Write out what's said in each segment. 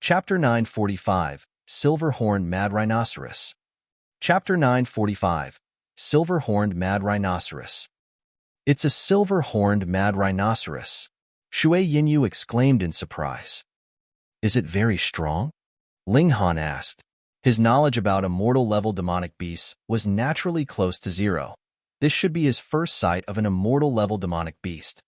Chapter 945, Silver-Horned Mad Rhinoceros. Chapter 945, Silver-Horned Mad Rhinoceros. It's a silver-horned mad rhinoceros, Shui Yinyu exclaimed in surprise. Is it very strong? Ling Han asked. His knowledge about immortal-level demonic beasts was naturally close to zero. This should be his first sight of an immortal-level demonic beast.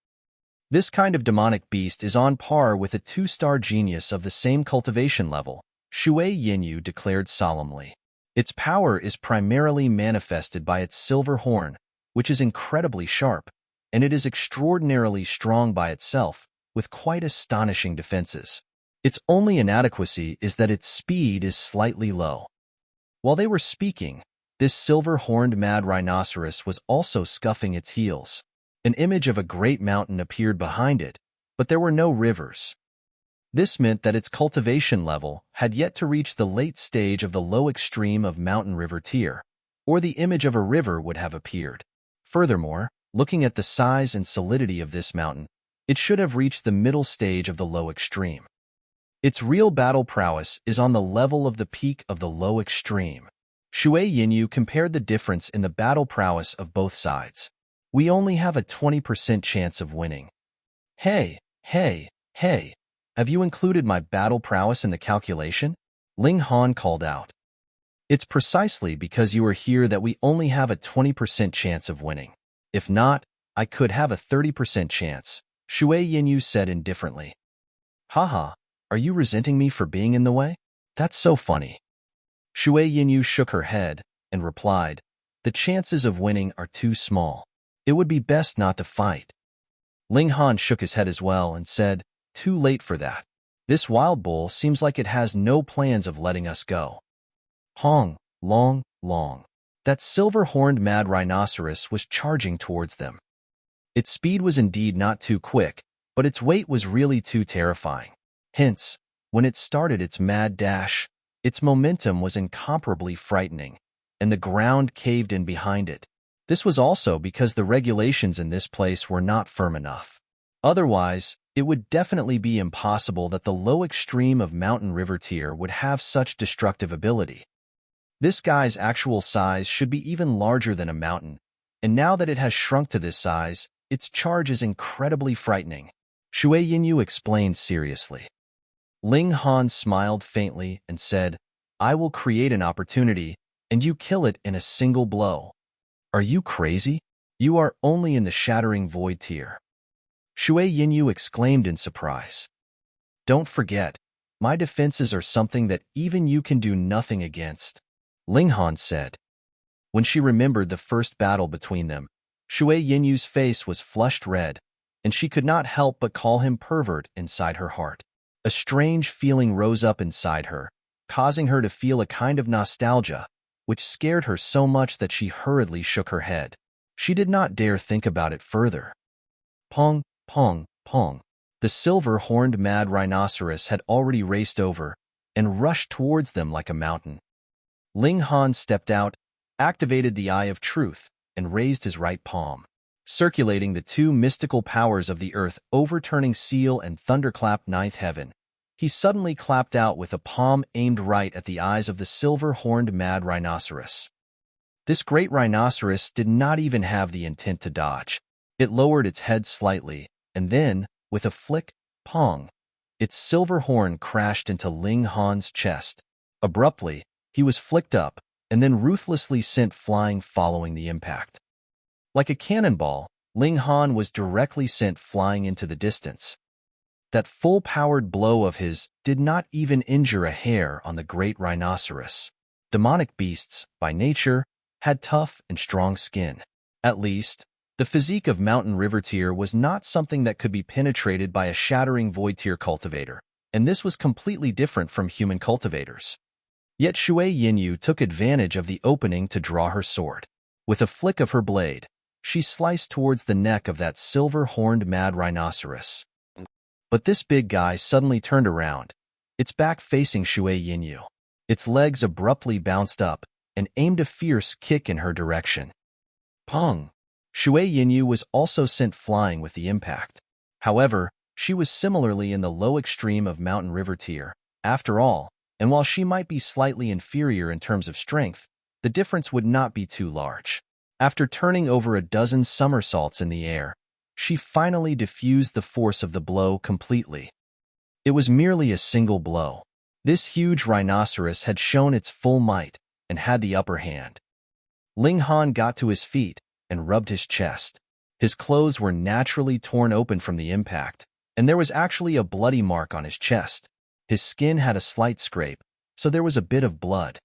This kind of demonic beast is on par with a 2-star genius of the same cultivation level, Shui Yinyu declared solemnly. Its power is primarily manifested by its silver horn, which is incredibly sharp, and it is extraordinarily strong by itself, with quite astonishing defenses. Its only inadequacy is that its speed is slightly low. While they were speaking, this silver-horned mad rhinoceros was also scuffing its heels. An image of a great mountain appeared behind it, but there were no rivers. This meant that its cultivation level had yet to reach the late stage of the low extreme of mountain river tier, or the image of a river would have appeared. Furthermore, looking at the size and solidity of this mountain, it should have reached the middle stage of the low extreme. Its real battle prowess is on the level of the peak of the low extreme. Shui Yinyu compared the difference in the battle prowess of both sides. We only have a 20% chance of winning. Hey, have you included my battle prowess in the calculation? Ling Han called out. It's precisely because you are here that we only have a 20% chance of winning. If not, I could have a 30% chance, Shui Yinyu said indifferently. Haha, are you resenting me for being in the way? That's so funny. Shui Yinyu shook her head and replied, the chances of winning are too small. It would be best not to fight. Ling Han shook his head as well and said, too late for that. This wild bull seems like it has no plans of letting us go. Hong, long. That silver-horned mad rhinoceros was charging towards them. Its speed was indeed not too quick, but its weight was really too terrifying. Hence, when it started its mad dash, its momentum was incomparably frightening, and the ground caved in behind it. This was also because the regulations in this place were not firm enough. Otherwise, it would definitely be impossible that the low extreme of mountain river tier would have such destructive ability. This guy's actual size should be even larger than a mountain, and now that it has shrunk to this size, its charge is incredibly frightening, Shui Yinyu explained seriously. Ling Han smiled faintly and said, I will create an opportunity, and you kill it in a single blow. Are you crazy? You are only in the shattering void tier. Shui Yinyu exclaimed in surprise. Don't forget, my defenses are something that even you can do nothing against, Ling Han said. When she remembered the first battle between them, Shui Yinyu's face was flushed red, and she could not help but call him pervert inside her heart. A strange feeling rose up inside her, causing her to feel a kind of nostalgia, which scared her so much that she hurriedly shook her head. She did not dare think about it further. Pong. The silver-horned mad rhinoceros had already raced over and rushed towards them like a mountain. Ling Han stepped out, activated the Eye of Truth, and raised his right palm, circulating the two mystical powers of the earth, overturning Seal and Thunderclap Ninth Heaven. He suddenly clapped out with a palm aimed right at the eyes of the silver-horned mad rhinoceros. This great rhinoceros did not even have the intent to dodge. It lowered its head slightly, and then, with a flick, pong, its silver horn crashed into Ling Han's chest. Abruptly, he was flicked up, and then ruthlessly sent flying following the impact. Like a cannonball, Ling Han was directly sent flying into the distance. That full-powered blow of his did not even injure a hair on the great rhinoceros. Demonic beasts, by nature, had tough and strong skin. At least, the physique of mountain river tier was not something that could be penetrated by a shattering void tier cultivator, and this was completely different from human cultivators. Yet Shui Yinyu took advantage of the opening to draw her sword. With a flick of her blade, she sliced towards the neck of that silver-horned mad rhinoceros. But this big guy suddenly turned around, its back facing Shui Yinyu. Its legs abruptly bounced up and aimed a fierce kick in her direction. Pong! Shui Yinyu was also sent flying with the impact. However, she was similarly in the low extreme of mountain river tier, After all, and while she might be slightly inferior in terms of strength, the difference would not be too large. After turning over a dozen somersaults in the air, she finally diffused the force of the blow completely. It was merely a single blow. This huge rhinoceros had shown its full might and had the upper hand. Ling Han got to his feet and rubbed his chest. His clothes were naturally torn open from the impact, and there was actually a bloody mark on his chest. His skin had a slight scrape, so there was a bit of blood.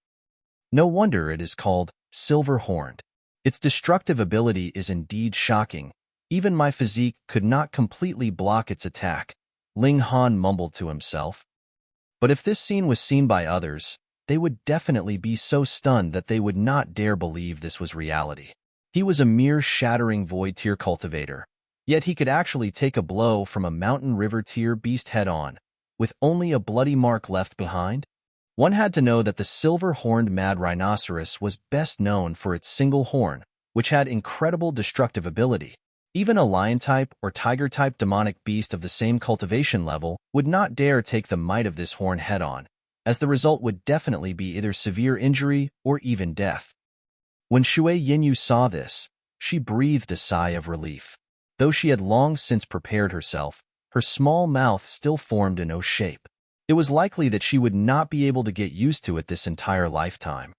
No wonder it is called silver-horned. Its destructive ability is indeed shocking. Even my physique could not completely block its attack, Ling Han mumbled to himself. But if this scene was seen by others, they would definitely be so stunned that they would not dare believe this was reality. He was a mere shattering void tier cultivator, yet he could actually take a blow from a mountain river tier beast head-on, with only a bloody mark left behind. One had to know that the silver-horned mad rhinoceros was best known for its single horn, which had incredible destructive ability. Even a lion-type or tiger-type demonic beast of the same cultivation level would not dare take the might of this horn head-on, as the result would definitely be either severe injury or even death. When Shui Yinyu saw this, she breathed a sigh of relief. Though she had long since prepared herself, her small mouth still formed an O shape. It was likely that she would not be able to get used to it this entire lifetime.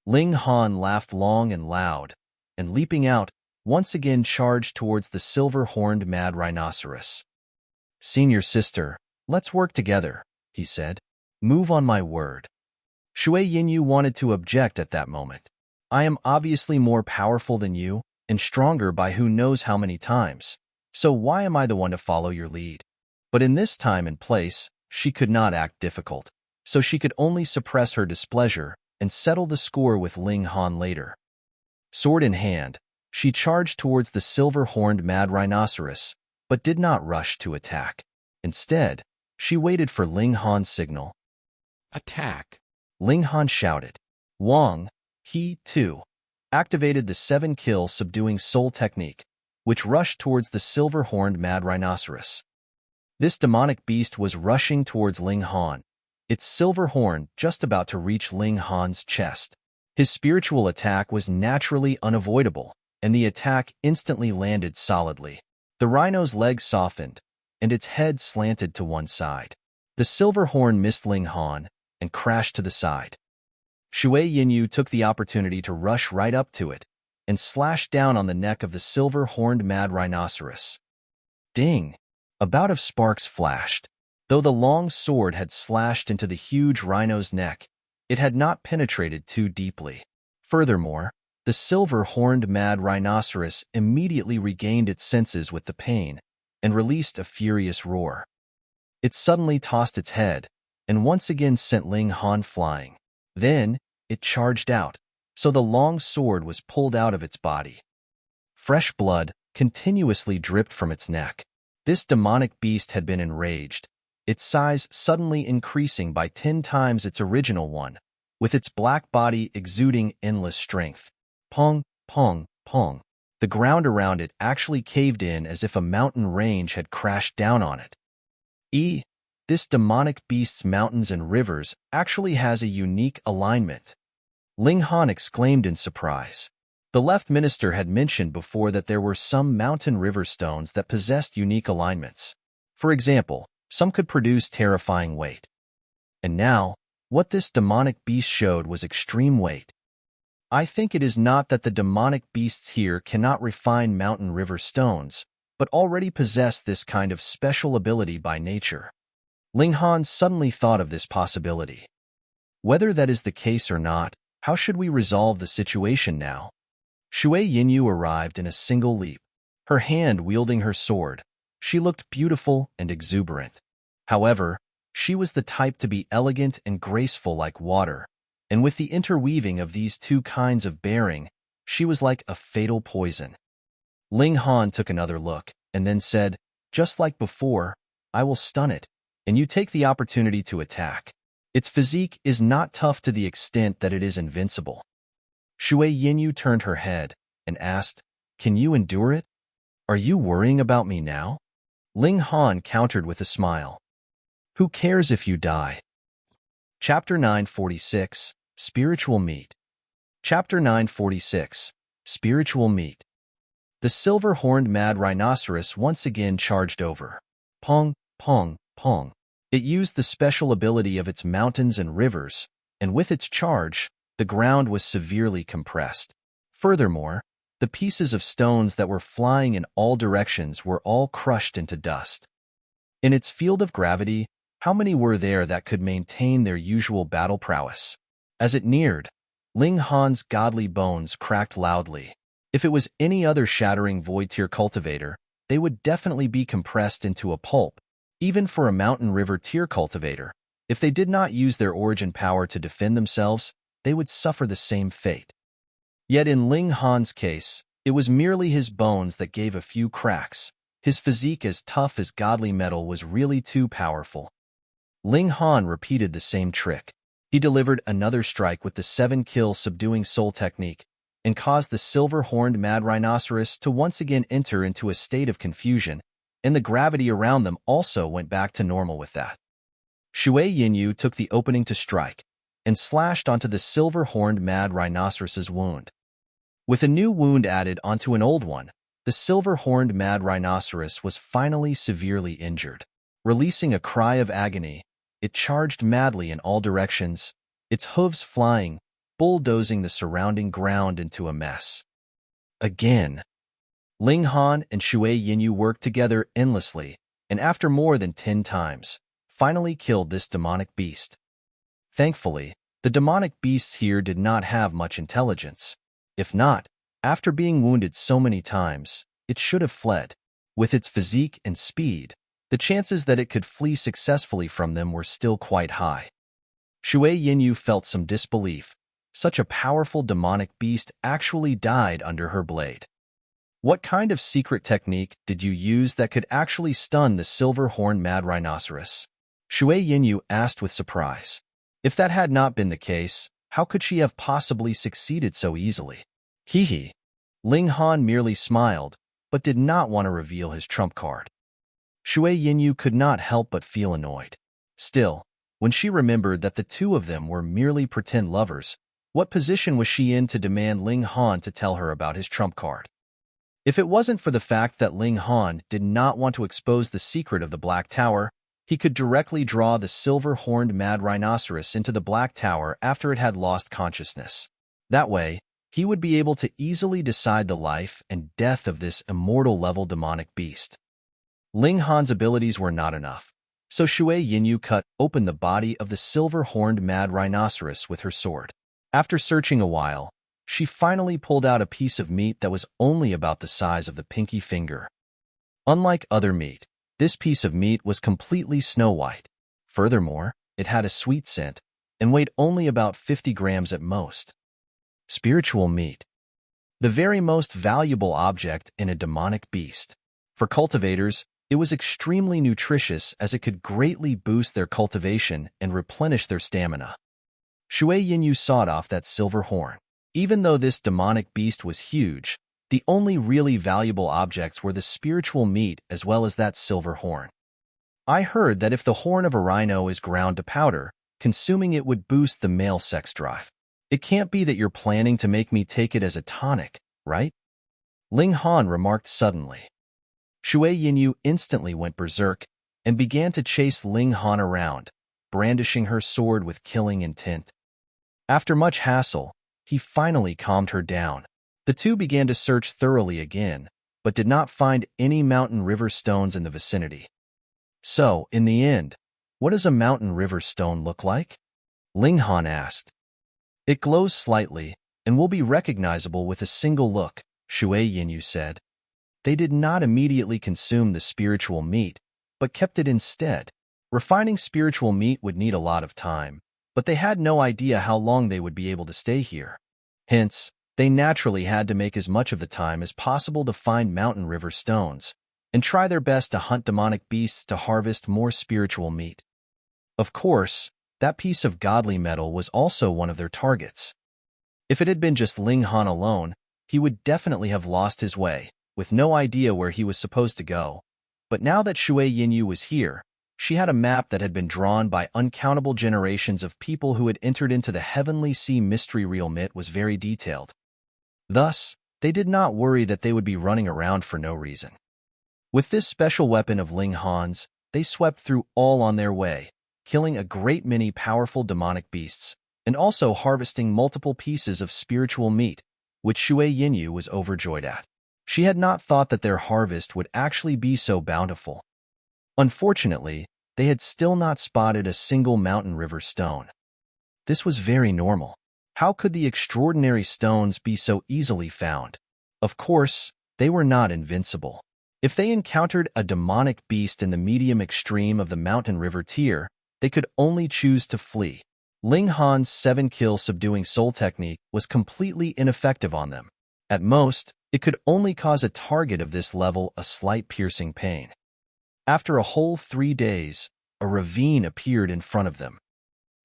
Ling Han laughed long and loud, and leaping out, once again charged towards the silver-horned mad rhinoceros. "Senior sister, let's work together," he said. "Move on my word." Shui Yinyu wanted to object at that moment. "I am obviously more powerful than you, and stronger by who knows how many times, so why am I the one to follow your lead?" But in this time and place, she could not act difficult, so she could only suppress her displeasure and settle the score with Ling Han later. Sword in hand, she charged towards the silver-horned mad rhinoceros, but did not rush to attack. Instead, she waited for Ling Han's signal. "Attack!" Ling Han shouted. Wang, he, too, activated the 7-kill subduing soul technique, which rushed towards the silver-horned mad rhinoceros. This demonic beast was rushing towards Ling Han, its silver horn just about to reach Ling Han's chest. His spiritual attack was naturally unavoidable, and the attack instantly landed solidly. The rhino's legs softened, and its head slanted to one side. The silver horn missed Ling Han and crashed to the side. Shui Yinyu took the opportunity to rush right up to it and slashed down on the neck of the silver-horned mad rhinoceros. Ding! A bout of sparks flashed. Though the long sword had slashed into the huge rhino's neck, it had not penetrated too deeply. Furthermore, the silver-horned mad rhinoceros immediately regained its senses with the pain and released a furious roar. It suddenly tossed its head and once again sent Ling Han flying. Then, it charged out, so the long sword was pulled out of its body. Fresh blood continuously dripped from its neck. This demonic beast had been enraged, its size suddenly increasing by 10 times its original one, with its black body exuding endless strength. Pong, pong, pong. The ground around it actually caved in as if a mountain range had crashed down on it. This demonic beast's mountains and rivers actually has a unique alignment. Ling Han exclaimed in surprise. The left minister had mentioned before that there were some mountain river stones that possessed unique alignments. For example, some could produce terrifying weight. And now, what this demonic beast showed was extreme weight. I think it is not that the demonic beasts here cannot refine mountain river stones, but already possess this kind of special ability by nature. Ling Han suddenly thought of this possibility. Whether that is the case or not, how should we resolve the situation now? Shui Yinyu arrived in a single leap. Her hand wielding her sword, she looked beautiful and exuberant. However, she was the type to be elegant and graceful like water, and with the interweaving of these two kinds of bearing, she was like a fatal poison. Ling Han took another look, and then said, "Just like before, I will stun it, and you take the opportunity to attack." Its physique is not tough to the extent that it is invincible. Shui Yinyu turned her head and asked, "Can you endure it? Are you worrying about me now?" Ling Han countered with a smile. "Who cares if you die? Chapter 946, Spiritual Meat. Chapter 946, Spiritual Meat. The silver-horned mad rhinoceros once again charged over. Pong, pong, pong. It used the special ability of its mountains and rivers, and with its charge, the ground was severely compressed. Furthermore, the pieces of stones that were flying in all directions were all crushed into dust. In its field of gravity, how many were there that could maintain their usual battle prowess? As it neared, Ling Han's godly bones cracked loudly. If it was any other shattering void-tier cultivator, they would definitely be compressed into a pulp. Even for a mountain river tier cultivator, if they did not use their origin power to defend themselves, they would suffer the same fate. Yet in Ling Han's case, it was merely his bones that gave a few cracks. His physique as tough as godly metal was really too powerful. Ling Han repeated the same trick. He delivered another strike with the 7-kill subduing soul technique and caused the silver-horned mad rhinoceros to once again enter into a state of confusion, and the gravity around them also went back to normal with that. Shui Yinyu took the opening to strike and slashed onto the silver-horned mad rhinoceros's wound. With a new wound added onto an old one, the silver-horned mad rhinoceros was finally severely injured. Releasing a cry of agony, it charged madly in all directions, its hooves flying, bulldozing the surrounding ground into a mess. Again, Ling Han and Shui Yinyu worked together endlessly, and after more than 10 times, finally killed this demonic beast. Thankfully, the demonic beasts here did not have much intelligence. If not, after being wounded so many times, it should have fled. With its physique and speed, the chances that it could flee successfully from them were still quite high. Shui Yinyu felt some disbelief. Such a powerful demonic beast actually died under her blade. What kind of secret technique did you use that could actually stun the silver-horned mad rhinoceros? Shui Yinyu asked with surprise. If that had not been the case, how could she have possibly succeeded so easily? Hee. Ling Han merely smiled, but did not want to reveal his trump card. Shui Yinyu could not help but feel annoyed. Still, when she remembered that the two of them were merely pretend lovers, what position was she in to demand Ling Han to tell her about his trump card? If it wasn't for the fact that Ling Han did not want to expose the secret of the Black Tower, he could directly draw the silver-horned mad rhinoceros into the Black Tower after it had lost consciousness. That way, he would be able to easily decide the life and death of this immortal-level demonic beast. Ling Han's abilities were not enough, so Shui Yinyu cut open the body of the silver-horned mad rhinoceros with her sword. After searching a while, she finally pulled out a piece of meat that was only about the size of the pinky finger. Unlike other meat, this piece of meat was completely snow-white. Furthermore, it had a sweet scent and weighed only about 50 grams at most. Spiritual meat. The very most valuable object in a demonic beast. For cultivators, it was extremely nutritious as it could greatly boost their cultivation and replenish their stamina. Shui Yinyu sawed off that silver horn. Even though this demonic beast was huge, the only really valuable objects were the spiritual meat as well as that silver horn. I heard that if the horn of a rhino is ground to powder, consuming it would boost the male sex drive. It can't be that you're planning to make me take it as a tonic, right? Ling Han remarked suddenly. Shui Yinyu instantly went berserk and began to chase Ling Han around, brandishing her sword with killing intent. After much hassle, he finally calmed her down. The two began to search thoroughly again, but did not find any mountain river stones in the vicinity. So, in the end, what does a mountain river stone look like? Ling Han asked. It glows slightly and will be recognizable with a single look, Shui Yinyu said. They did not immediately consume the spiritual meat, but kept it instead. Refining spiritual meat would need a lot of time, but they had no idea how long they would be able to stay here. Hence, they naturally had to make as much of the time as possible to find mountain river stones, and try their best to hunt demonic beasts to harvest more spiritual meat. Of course, that piece of godly metal was also one of their targets. If it had been just Ling Han alone, he would definitely have lost his way, with no idea where he was supposed to go. But now that Shui Yinyu was here, She had a map that had been drawn by uncountable generations of people who had entered into the Heavenly Sea mystery realm. It was very detailed. Thus, they did not worry that they would be running around for no reason. With this special weapon of Ling Han's, they swept through all on their way, killing a great many powerful demonic beasts, and also harvesting multiple pieces of spiritual meat, which Shui Yinyu was overjoyed at. She had not thought that their harvest would actually be so bountiful. Unfortunately, they had still not spotted a single mountain river stone. This was very normal. How could the extraordinary stones be so easily found? Of course, they were not invincible. If they encountered a demonic beast in the medium extreme of the mountain river tier, they could only choose to flee. Ling Han's 7-kill subduing soul technique was completely ineffective on them. At most, it could only cause a target of this level a slight piercing pain. After a whole 3 days, a ravine appeared in front of them.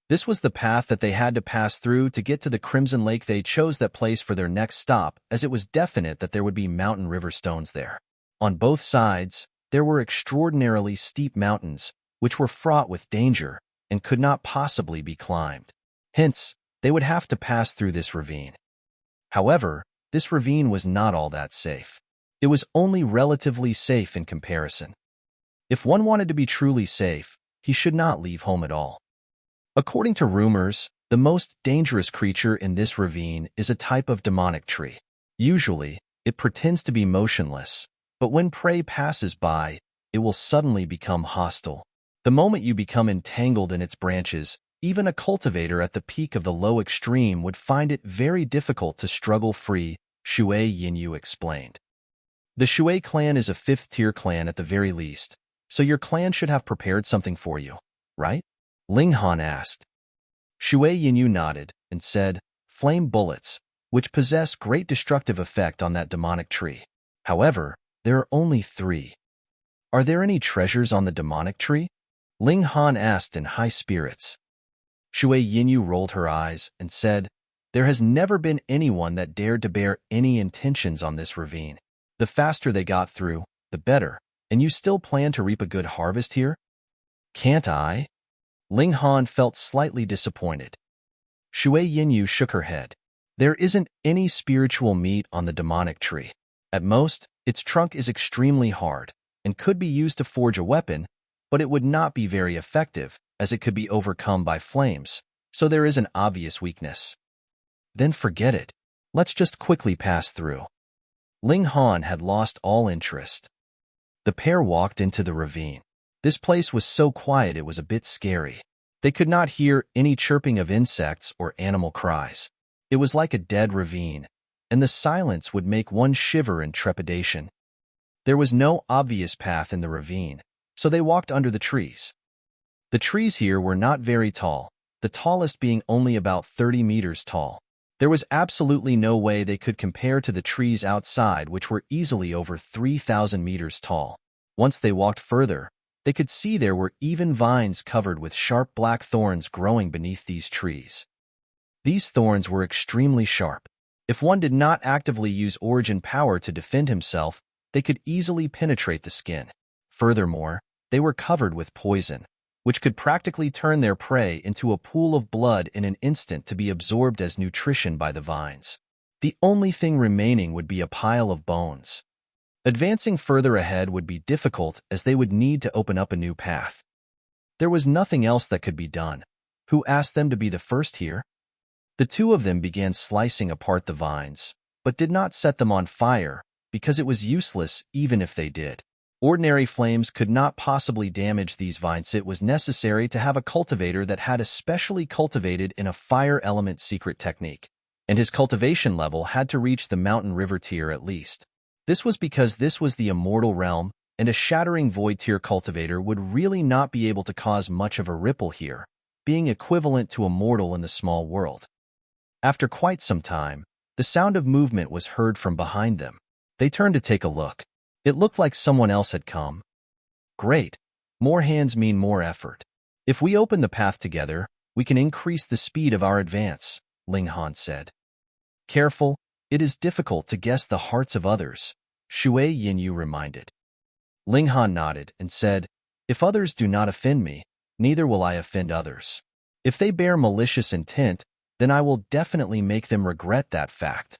This was the path that they had to pass through to get to the Crimson Lake. They chose that place for their next stop, as it was definite that there would be mountain river stones there. On both sides, there were extraordinarily steep mountains, which were fraught with danger and could not possibly be climbed. Hence, they would have to pass through this ravine. However, this ravine was not all that safe. It was only relatively safe in comparison. If one wanted to be truly safe, he should not leave home at all. According to rumors, the most dangerous creature in this ravine is a type of demonic tree. Usually, it pretends to be motionless, but when prey passes by, it will suddenly become hostile. The moment you become entangled in its branches, even a cultivator at the peak of the low extreme would find it very difficult to struggle free, Shui Yinyu explained. The Shui clan is a 5th-tier clan at the very least, so your clan should have prepared something for you, right? Ling Han asked. Shui Yinyu nodded and said, flame bullets, which possess great destructive effect on that demonic tree. However, there are only 3. Are there any treasures on the demonic tree? Ling Han asked in high spirits. Shui Yinyu rolled her eyes and said, there has never been anyone that dared to bear any intentions on this ravine. The faster they got through, the better, and you still plan to reap a good harvest here? Can't I? Ling Han felt slightly disappointed. Shui Yinyu shook her head. There isn't any spiritual meat on the demonic tree. At most, its trunk is extremely hard and could be used to forge a weapon, but it would not be very effective, as it could be overcome by flames, so there is an obvious weakness. Then forget it. Let's just quickly pass through. Ling Han had lost all interest. The pair walked into the ravine. This place was so quiet it was a bit scary. They could not hear any chirping of insects or animal cries. It was like a dead ravine, and the silence would make one shiver in trepidation. There was no obvious path in the ravine, so they walked under the trees. The trees here were not very tall, the tallest being only about 30 meters tall. There was absolutely no way they could compare to the trees outside, which were easily over 3,000 meters tall. Once they walked further, they could see there were even vines covered with sharp black thorns growing beneath these trees. These thorns were extremely sharp. If one did not actively use origin power to defend himself, they could easily penetrate the skin. Furthermore, they were covered with poison, which could practically turn their prey into a pool of blood in an instant to be absorbed as nutrition by the vines. The only thing remaining would be a pile of bones. Advancing further ahead would be difficult, as they would need to open up a new path. There was nothing else that could be done. Who asked them to be the first here? The two of them began slicing apart the vines, but did not set them on fire, because it was useless even if they did. Ordinary flames could not possibly damage these vines. It was necessary to have a cultivator that had especially cultivated in a fire element secret technique, and his cultivation level had to reach the mountain river tier at least. This was because this was the Immortal realm, and a shattering void tier cultivator would really not be able to cause much of a ripple here, being equivalent to Immortal in the small world. After quite some time, the sound of movement was heard from behind them. They turned to take a look. It looked like someone else had come. Great. More hands mean more effort. If we open the path together, we can increase the speed of our advance, Ling Han said. Careful, it is difficult to guess the hearts of others, Shui Yinyu reminded. Ling Han nodded and said, If others do not offend me, neither will I offend others. If they bear malicious intent, then I will definitely make them regret that fact.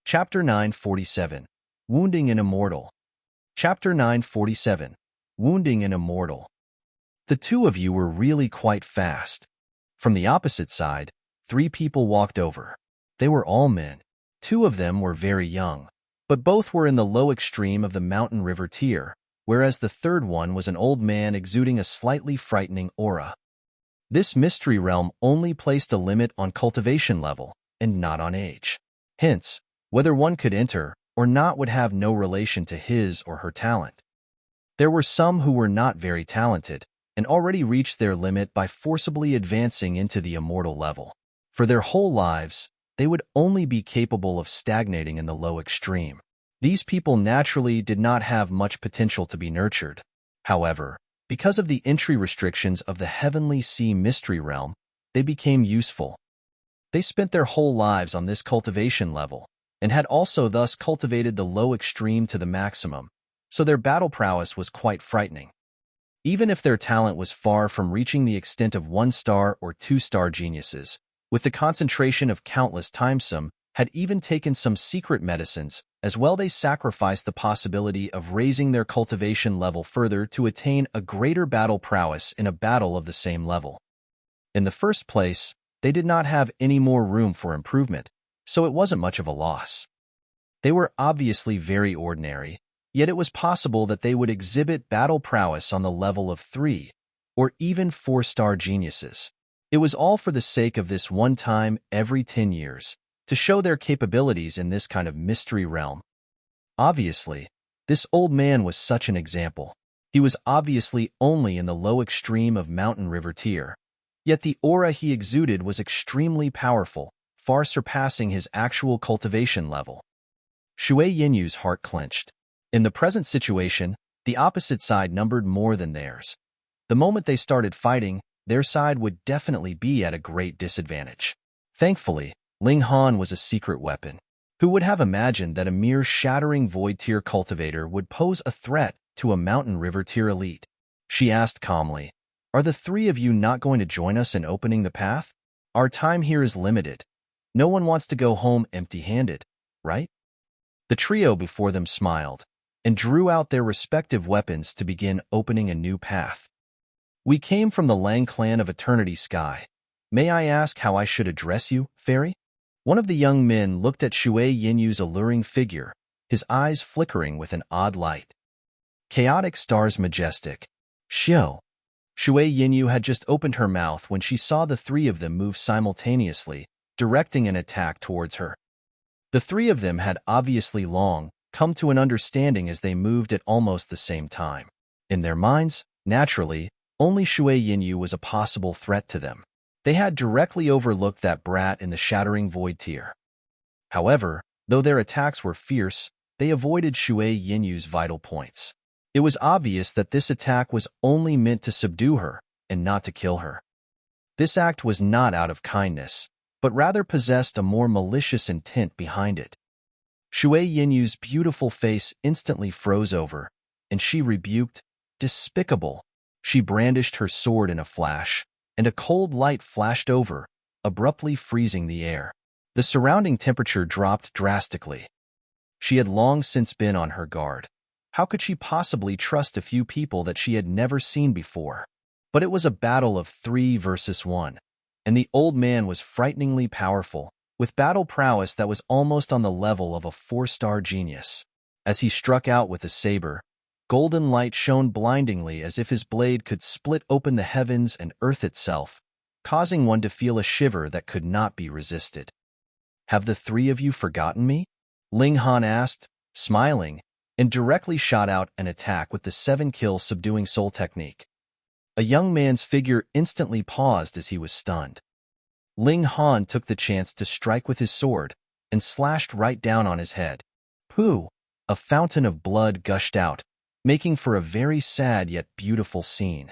Chapter 947. Wounding an Immortal. Chapter 947. Wounding an Immortal. The two of you were really quite fast. From the opposite side, 3 people walked over. They were all men. 2 of them were very young, but both were in the low extreme of the mountain river tier, whereas the third one was an old man exuding a slightly frightening aura. This mystery realm only placed a limit on cultivation level, and not on age. Hence, whether one could enter or not would have no relation to his or her talent. There were some who were not very talented, and already reached their limit by forcibly advancing into the immortal level. For their whole lives, they would only be capable of stagnating in the low extreme. These people naturally did not have much potential to be nurtured. However, because of the entry restrictions of the Heavenly Sea Mystery Realm, they became useful. They spent their whole lives on this cultivation level, and had also thus cultivated the low extreme to the maximum, so their battle prowess was quite frightening. Even if their talent was far from reaching the extent of 1-star or 2-star geniuses, with the concentration of countless times some had even taken some secret medicines, as well they sacrificed the possibility of raising their cultivation level further to attain a greater battle prowess in a battle of the same level. In the first place, they did not have any more room for improvement, so it wasn't much of a loss. They were obviously very ordinary, yet it was possible that they would exhibit battle prowess on the level of 3 or even 4-star geniuses. It was all for the sake of this one time every 10 years, to show their capabilities in this kind of mystery realm. Obviously, this old man was such an example. He was obviously only in the low extreme of mountain river tier, yet the aura he exuded was extremely powerful, far surpassing his actual cultivation level. Shui Yinyu's heart clenched. In the present situation, the opposite side numbered more than theirs. The moment they started fighting, their side would definitely be at a great disadvantage. Thankfully, Ling Han was a secret weapon. Who would have imagined that a mere shattering void tier cultivator would pose a threat to a mountain river tier elite? She asked calmly, "Are the 3 of you not going to join us in opening the path? Our time here is limited. No one wants to go home empty-handed, right?" The trio before them smiled and drew out their respective weapons to begin opening a new path. "We came from the Lang clan of Eternity Sky. May I ask how I should address you, fairy?" One of the young men looked at Shui Yinyu's alluring figure, his eyes flickering with an odd light. "Chaotic Stars Majestic. Xiao." Shui Yinyu had just opened her mouth when she saw the 3 of them move simultaneously, directing an attack towards her. The 3 of them had obviously long come to an understanding as they moved at almost the same time. In their minds, naturally, only Shui Yinyu was a possible threat to them. They had directly overlooked that brat in the shattering void tier. However, though their attacks were fierce, they avoided Shui Yinyu's vital points. It was obvious that this attack was only meant to subdue her and not to kill her. This act was not out of kindness, but rather possessed a more malicious intent behind it. Shui Yinyu's beautiful face instantly froze over, and she rebuked, "Despicable." She brandished her sword in a flash, and a cold light flashed over, abruptly freezing the air. The surrounding temperature dropped drastically. She had long since been on her guard. How could she possibly trust a few people that she had never seen before? But it was a battle of 3 versus 1, and the old man was frighteningly powerful, with battle prowess that was almost on the level of a 4-star genius. As he struck out with a saber, golden light shone blindingly as if his blade could split open the heavens and earth itself, causing one to feel a shiver that could not be resisted. "Have the 3 of you forgotten me?" Ling Han asked, smiling, and directly shot out an attack with the 7-kill subduing soul technique. A young man's figure instantly paused as he was stunned. Ling Han took the chance to strike with his sword and slashed right down on his head. Pooh! A fountain of blood gushed out, making for a very sad yet beautiful scene.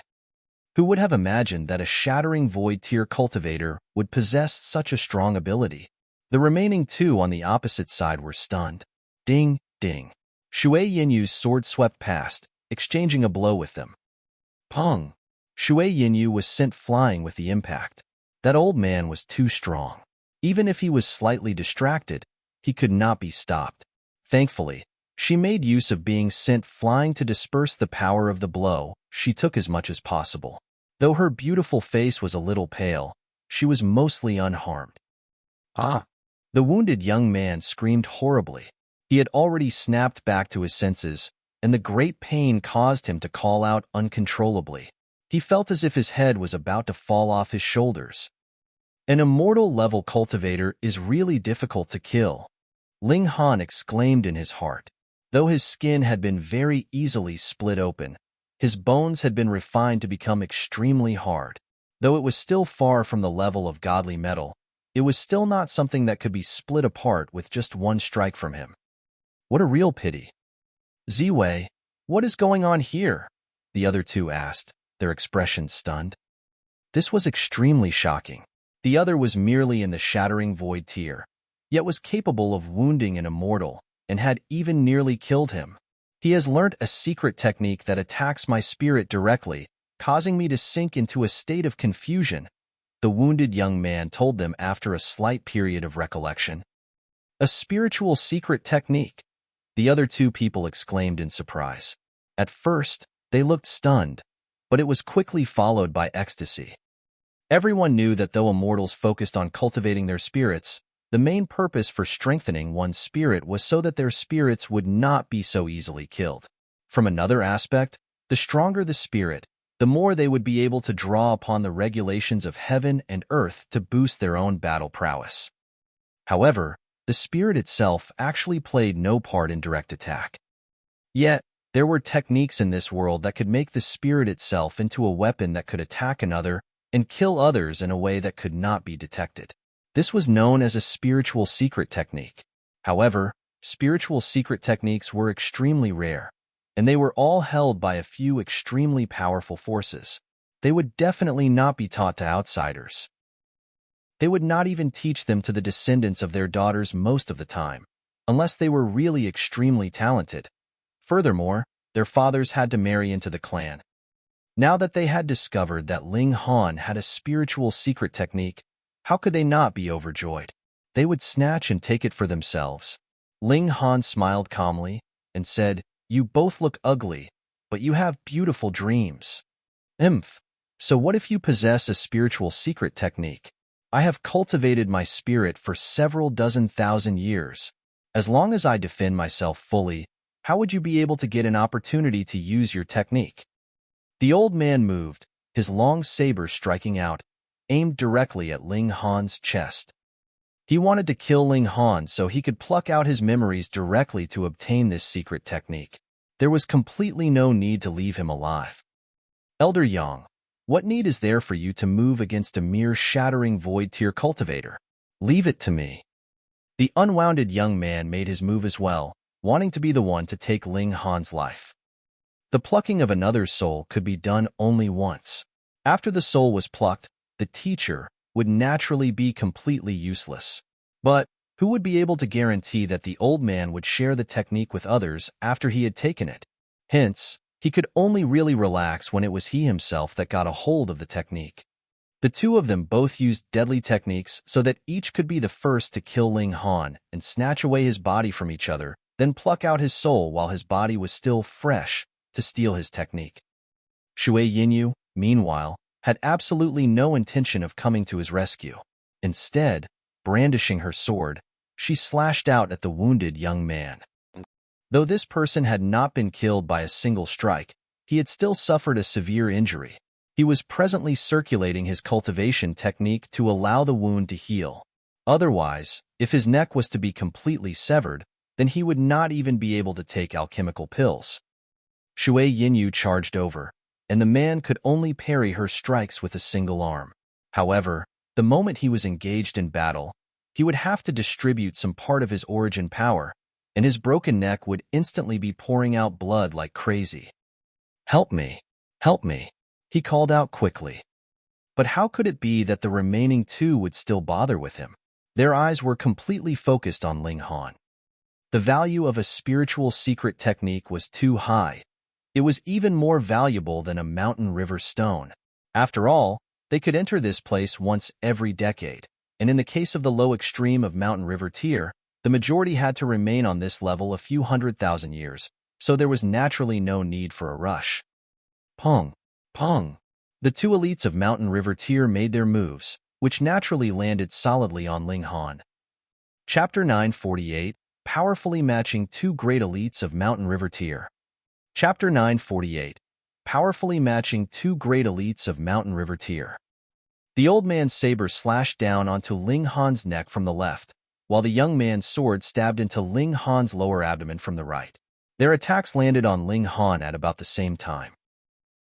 Who would have imagined that a shattering void tier cultivator would possess such a strong ability? The remaining 2 on the opposite side were stunned. Ding, ding. Shui Yinyu's sword swept past, exchanging a blow with them. Pung! Shui Yinyu was sent flying with the impact. That old man was too strong. Even if he was slightly distracted, he could not be stopped. Thankfully, she made use of being sent flying to disperse the power of the blow. She took as much as possible. Though her beautiful face was a little pale, she was mostly unharmed. Ah! The wounded young man screamed horribly. He had already snapped back to his senses, and the great pain caused him to call out uncontrollably. He felt as if his head was about to fall off his shoulders. An immortal-level cultivator is really difficult to kill, Ling Han exclaimed in his heart. Though his skin had been very easily split open, his bones had been refined to become extremely hard. Though it was still far from the level of godly metal, it was still not something that could be split apart with just one strike from him. What a real pity. Ziwei, what is going on here? The other two asked, their expressions stunned. This was extremely shocking. The other was merely in the shattering void tier, yet was capable of wounding an immortal, and had even nearly killed him. He has learnt a secret technique that attacks my spirit directly, causing me to sink into a state of confusion, the wounded young man told them after a slight period of recollection. A spiritual secret technique, the other two people exclaimed in surprise. At first, they looked stunned, but it was quickly followed by ecstasy. Everyone knew that though immortals focused on cultivating their spirits, the main purpose for strengthening one's spirit was so that their spirits would not be so easily killed. From another aspect, the stronger the spirit, the more they would be able to draw upon the regulations of heaven and earth to boost their own battle prowess. However, the spirit itself actually played no part in direct attack. Yet, there were techniques in this world that could make the spirit itself into a weapon that could attack another and kill others in a way that could not be detected. This was known as a spiritual secret technique. However, spiritual secret techniques were extremely rare, and they were all held by a few extremely powerful forces. They would definitely not be taught to outsiders. They would not even teach them to the descendants of their daughters most of the time, unless they were really extremely talented. Furthermore, their fathers had to marry into the clan. Now that they had discovered that Ling Han had a spiritual secret technique, how could they not be overjoyed? They would snatch and take it for themselves. Ling Han smiled calmly and said, "You both look ugly, but you have beautiful dreams." So what if you possess a spiritual secret technique? I have cultivated my spirit for several dozen thousand years. As long as I defend myself fully, how would you be able to get an opportunity to use your technique? The old man moved, his long saber striking out, aimed directly at Ling Han's chest. He wanted to kill Ling Han so he could pluck out his memories directly to obtain this secret technique. There was completely no need to leave him alive. Elder Yang, what need is there for you to move against a mere shattering void tier cultivator? Leave it to me. The unwounded young man made his move as well, wanting to be the one to take Ling Han's life. The plucking of another's soul could be done only once. After the soul was plucked, the teacher would naturally be completely useless. But who would be able to guarantee that the old man would share the technique with others after he had taken it? Hence, he could only really relax when it was he himself that got a hold of the technique. The two of them both used deadly techniques so that each could be the first to kill Ling Han and snatch away his body from each other, then pluck out his soul while his body was still fresh to steal his technique. Shui Yinyu, meanwhile, had absolutely no intention of coming to his rescue. Instead, brandishing her sword, she slashed out at the wounded young man. Though this person had not been killed by a single strike, he had still suffered a severe injury. He was presently circulating his cultivation technique to allow the wound to heal. Otherwise, if his neck was to be completely severed, then he would not even be able to take alchemical pills. Shui Yinyu charged over, and the man could only parry her strikes with a single arm. However, the moment he was engaged in battle, he would have to distribute some part of his origin power, and his broken neck would instantly be pouring out blood like crazy. "Help me! Help me!" he called out quickly. But how could it be that the remaining two would still bother with him? Their eyes were completely focused on Ling Han. The value of a spiritual secret technique was too high, It was even more valuable than a mountain river stone. After all, they could enter this place once every decade, and in the case of the low extreme of mountain river tier, the majority had to remain on this level a few 100,000 years, so there was naturally no need for a rush. Pong! Pong! The two elites of mountain river tier made their moves, which naturally landed solidly on Ling Han. Chapter 948, Powerfully Matching Two Great Elites of Mountain River Tier. Chapter 948, Powerfully Matching Two Great Elites of Mountain River Tier. The old man's saber slashed down onto Ling Han's neck from the left, while the young man's sword stabbed into Ling Han's lower abdomen from the right. Their attacks landed on Ling Han at about the same time.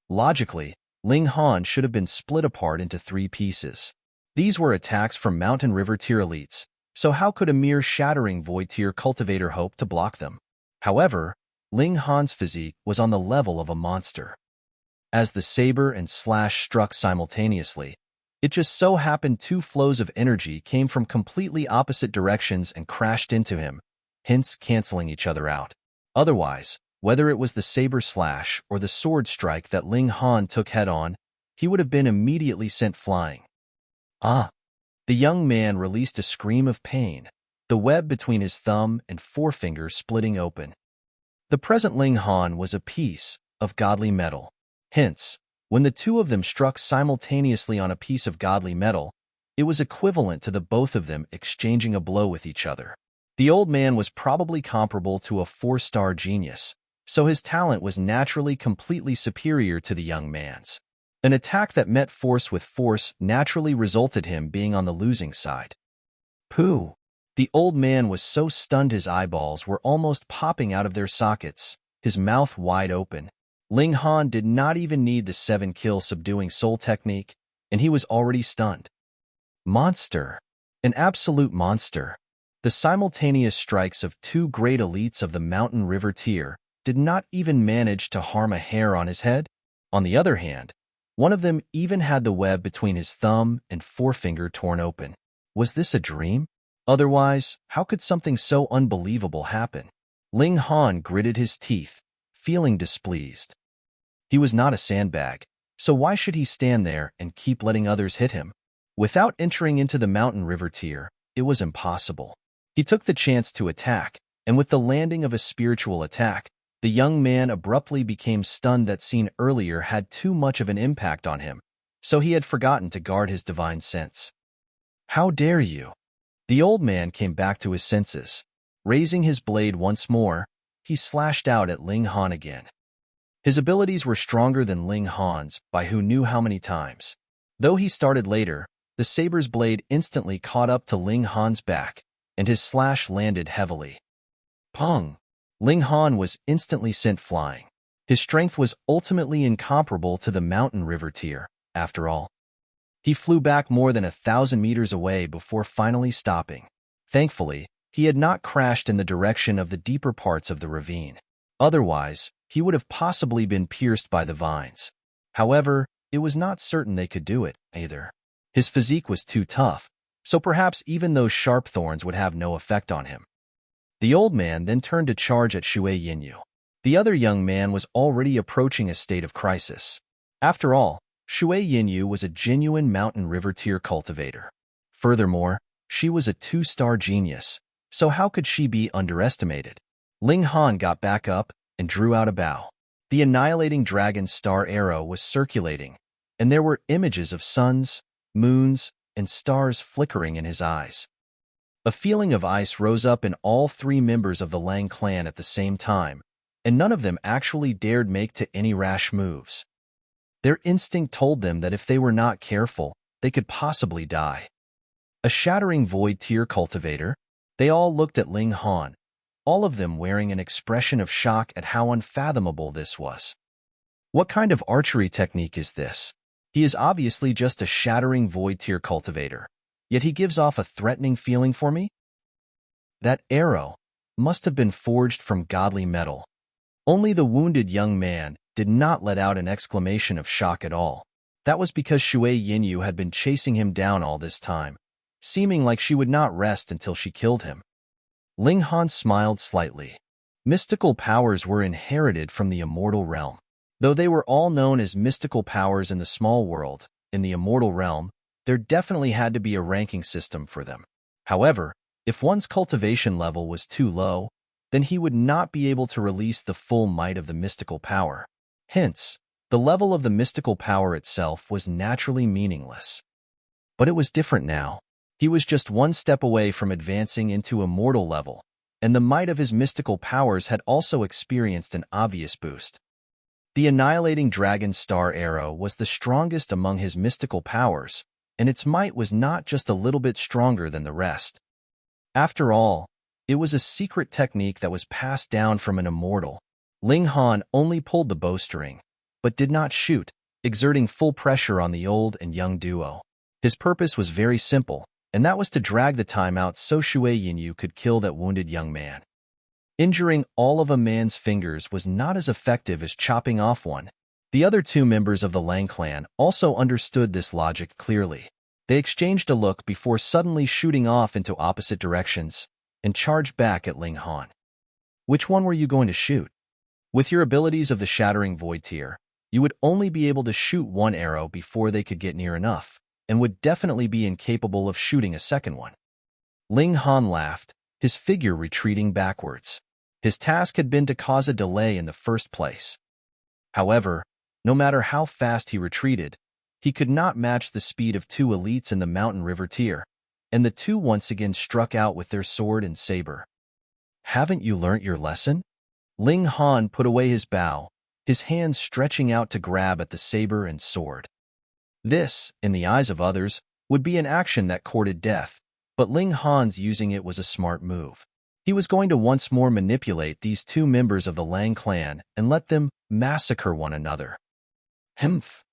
Logically, Ling Han should have been split apart into 3 pieces. These were attacks from Mountain River Tier elites, so how could a mere shattering Void Tier cultivator hope to block them? However, Ling Han's physique was on the level of a monster. As the saber and slash struck simultaneously, it just so happened 2 flows of energy came from completely opposite directions and crashed into him, hence canceling each other out. Otherwise, whether it was the saber slash or the sword strike that Ling Han took head-on, he would have been immediately sent flying. Ah! The young man released a scream of pain, the web between his thumb and forefinger splitting open. The present Ling Han was a piece of godly metal. Hence, when the two of them struck simultaneously on a piece of godly metal, it was equivalent to the both of them exchanging a blow with each other. The old man was probably comparable to a 4-star genius, so his talent was naturally completely superior to the young man's. An attack that met force with force naturally resulted him being on the losing side. Pooh! The old man was so stunned his eyeballs were almost popping out of their sockets, his mouth wide open. Ling Han did not even need the 7-kill subduing soul technique, and he was already stunned. Monster! An absolute monster! The simultaneous strikes of 2 great elites of the Mountain River Tier did not even manage to harm a hair on his head. On the other hand, one of them even had the web between his thumb and forefinger torn open. Was this a dream? Otherwise, how could something so unbelievable happen? Ling Han gritted his teeth, feeling displeased. He was not a sandbag, so why should he stand there and keep letting others hit him? Without entering into the Mountain River Tier, it was impossible. He took the chance to attack, and with the landing of a spiritual attack, the young man abruptly became stunned. That scene earlier had too much of an impact on him, so he had forgotten to guard his divine sense. How dare you? The old man came back to his senses. Raising his blade once more, he slashed out at Ling Han again. His abilities were stronger than Ling Han's by who knew how many times. Though he started later, the saber's blade instantly caught up to Ling Han's back, and his slash landed heavily. Pong! Ling Han was instantly sent flying. His strength was ultimately incomparable to the Mountain River Tier, after all. He flew back more than 1,000 meters away before finally stopping. Thankfully, he had not crashed in the direction of the deeper parts of the ravine. Otherwise, he would have possibly been pierced by the vines. However, it was not certain they could do it, either. His physique was too tough, so perhaps even those sharp thorns would have no effect on him. The old man then turned to charge at Shui Yinyu. The other young man was already approaching a state of crisis. After all, Shui Yinyu was a genuine Mountain River Tier cultivator. Furthermore, she was a 2-star genius, so how could she be underestimated? Ling Han got back up and drew out a bow. The annihilating dragon star arrow was circulating, and there were images of suns, moons, and stars flickering in his eyes. A feeling of ice rose up in all 3 members of the Lang clan at the same time, and none of them actually dared make any rash moves. Their instinct told them that if they were not careful, they could possibly die. A shattering Void Tier cultivator? They all looked at Ling Han, all of them wearing an expression of shock at how unfathomable this was. What kind of archery technique is this? He is obviously just a shattering Void Tier cultivator, yet he gives off a threatening feeling for me? That arrow must have been forged from godly metal. Only the wounded young man did not let out an exclamation of shock at all. That was because Shui Yinyu had been chasing him down all this time, seeming like she would not rest until she killed him. Ling Han smiled slightly. Mystical powers were inherited from the immortal realm. Though they were all known as mystical powers in the small world, in the immortal realm, there definitely had to be a ranking system for them. However, if one's cultivation level was too low, then he would not be able to release the full might of the mystical power. Hence, the level of the mystical power itself was naturally meaningless. But it was different now. He was just one step away from advancing into immortal level, and the might of his mystical powers had also experienced an obvious boost. The annihilating dragon star arrow was the strongest among his mystical powers, and its might was not just a little bit stronger than the rest. After all, it was a secret technique that was passed down from an immortal. Ling Han only pulled the bowstring, but did not shoot, exerting full pressure on the old and young duo. His purpose was very simple, and that was to drag the time out so Shui Yinyu could kill that wounded young man. Injuring all of a man's fingers was not as effective as chopping off one. The other two members of the Lang clan also understood this logic clearly. They exchanged a look before suddenly shooting off into opposite directions and charged back at Ling Han. Which one were you going to shoot? With your abilities of the Shattering Void tier, you would only be able to shoot one arrow before they could get near enough, and would definitely be incapable of shooting a second one. Ling Han laughed, his figure retreating backwards. His task had been to cause a delay in the first place. However, no matter how fast he retreated, he could not match the speed of two elites in the Mountain River tier, and the two once again struck out with their sword and saber. Haven't you learnt your lesson? Ling Han put away his bow, his hands stretching out to grab at the saber and sword. This, in the eyes of others, would be an action that courted death, but Ling Han's using it was a smart move. He was going to once more manipulate these two members of the Lang clan and let them massacre one another. Humph!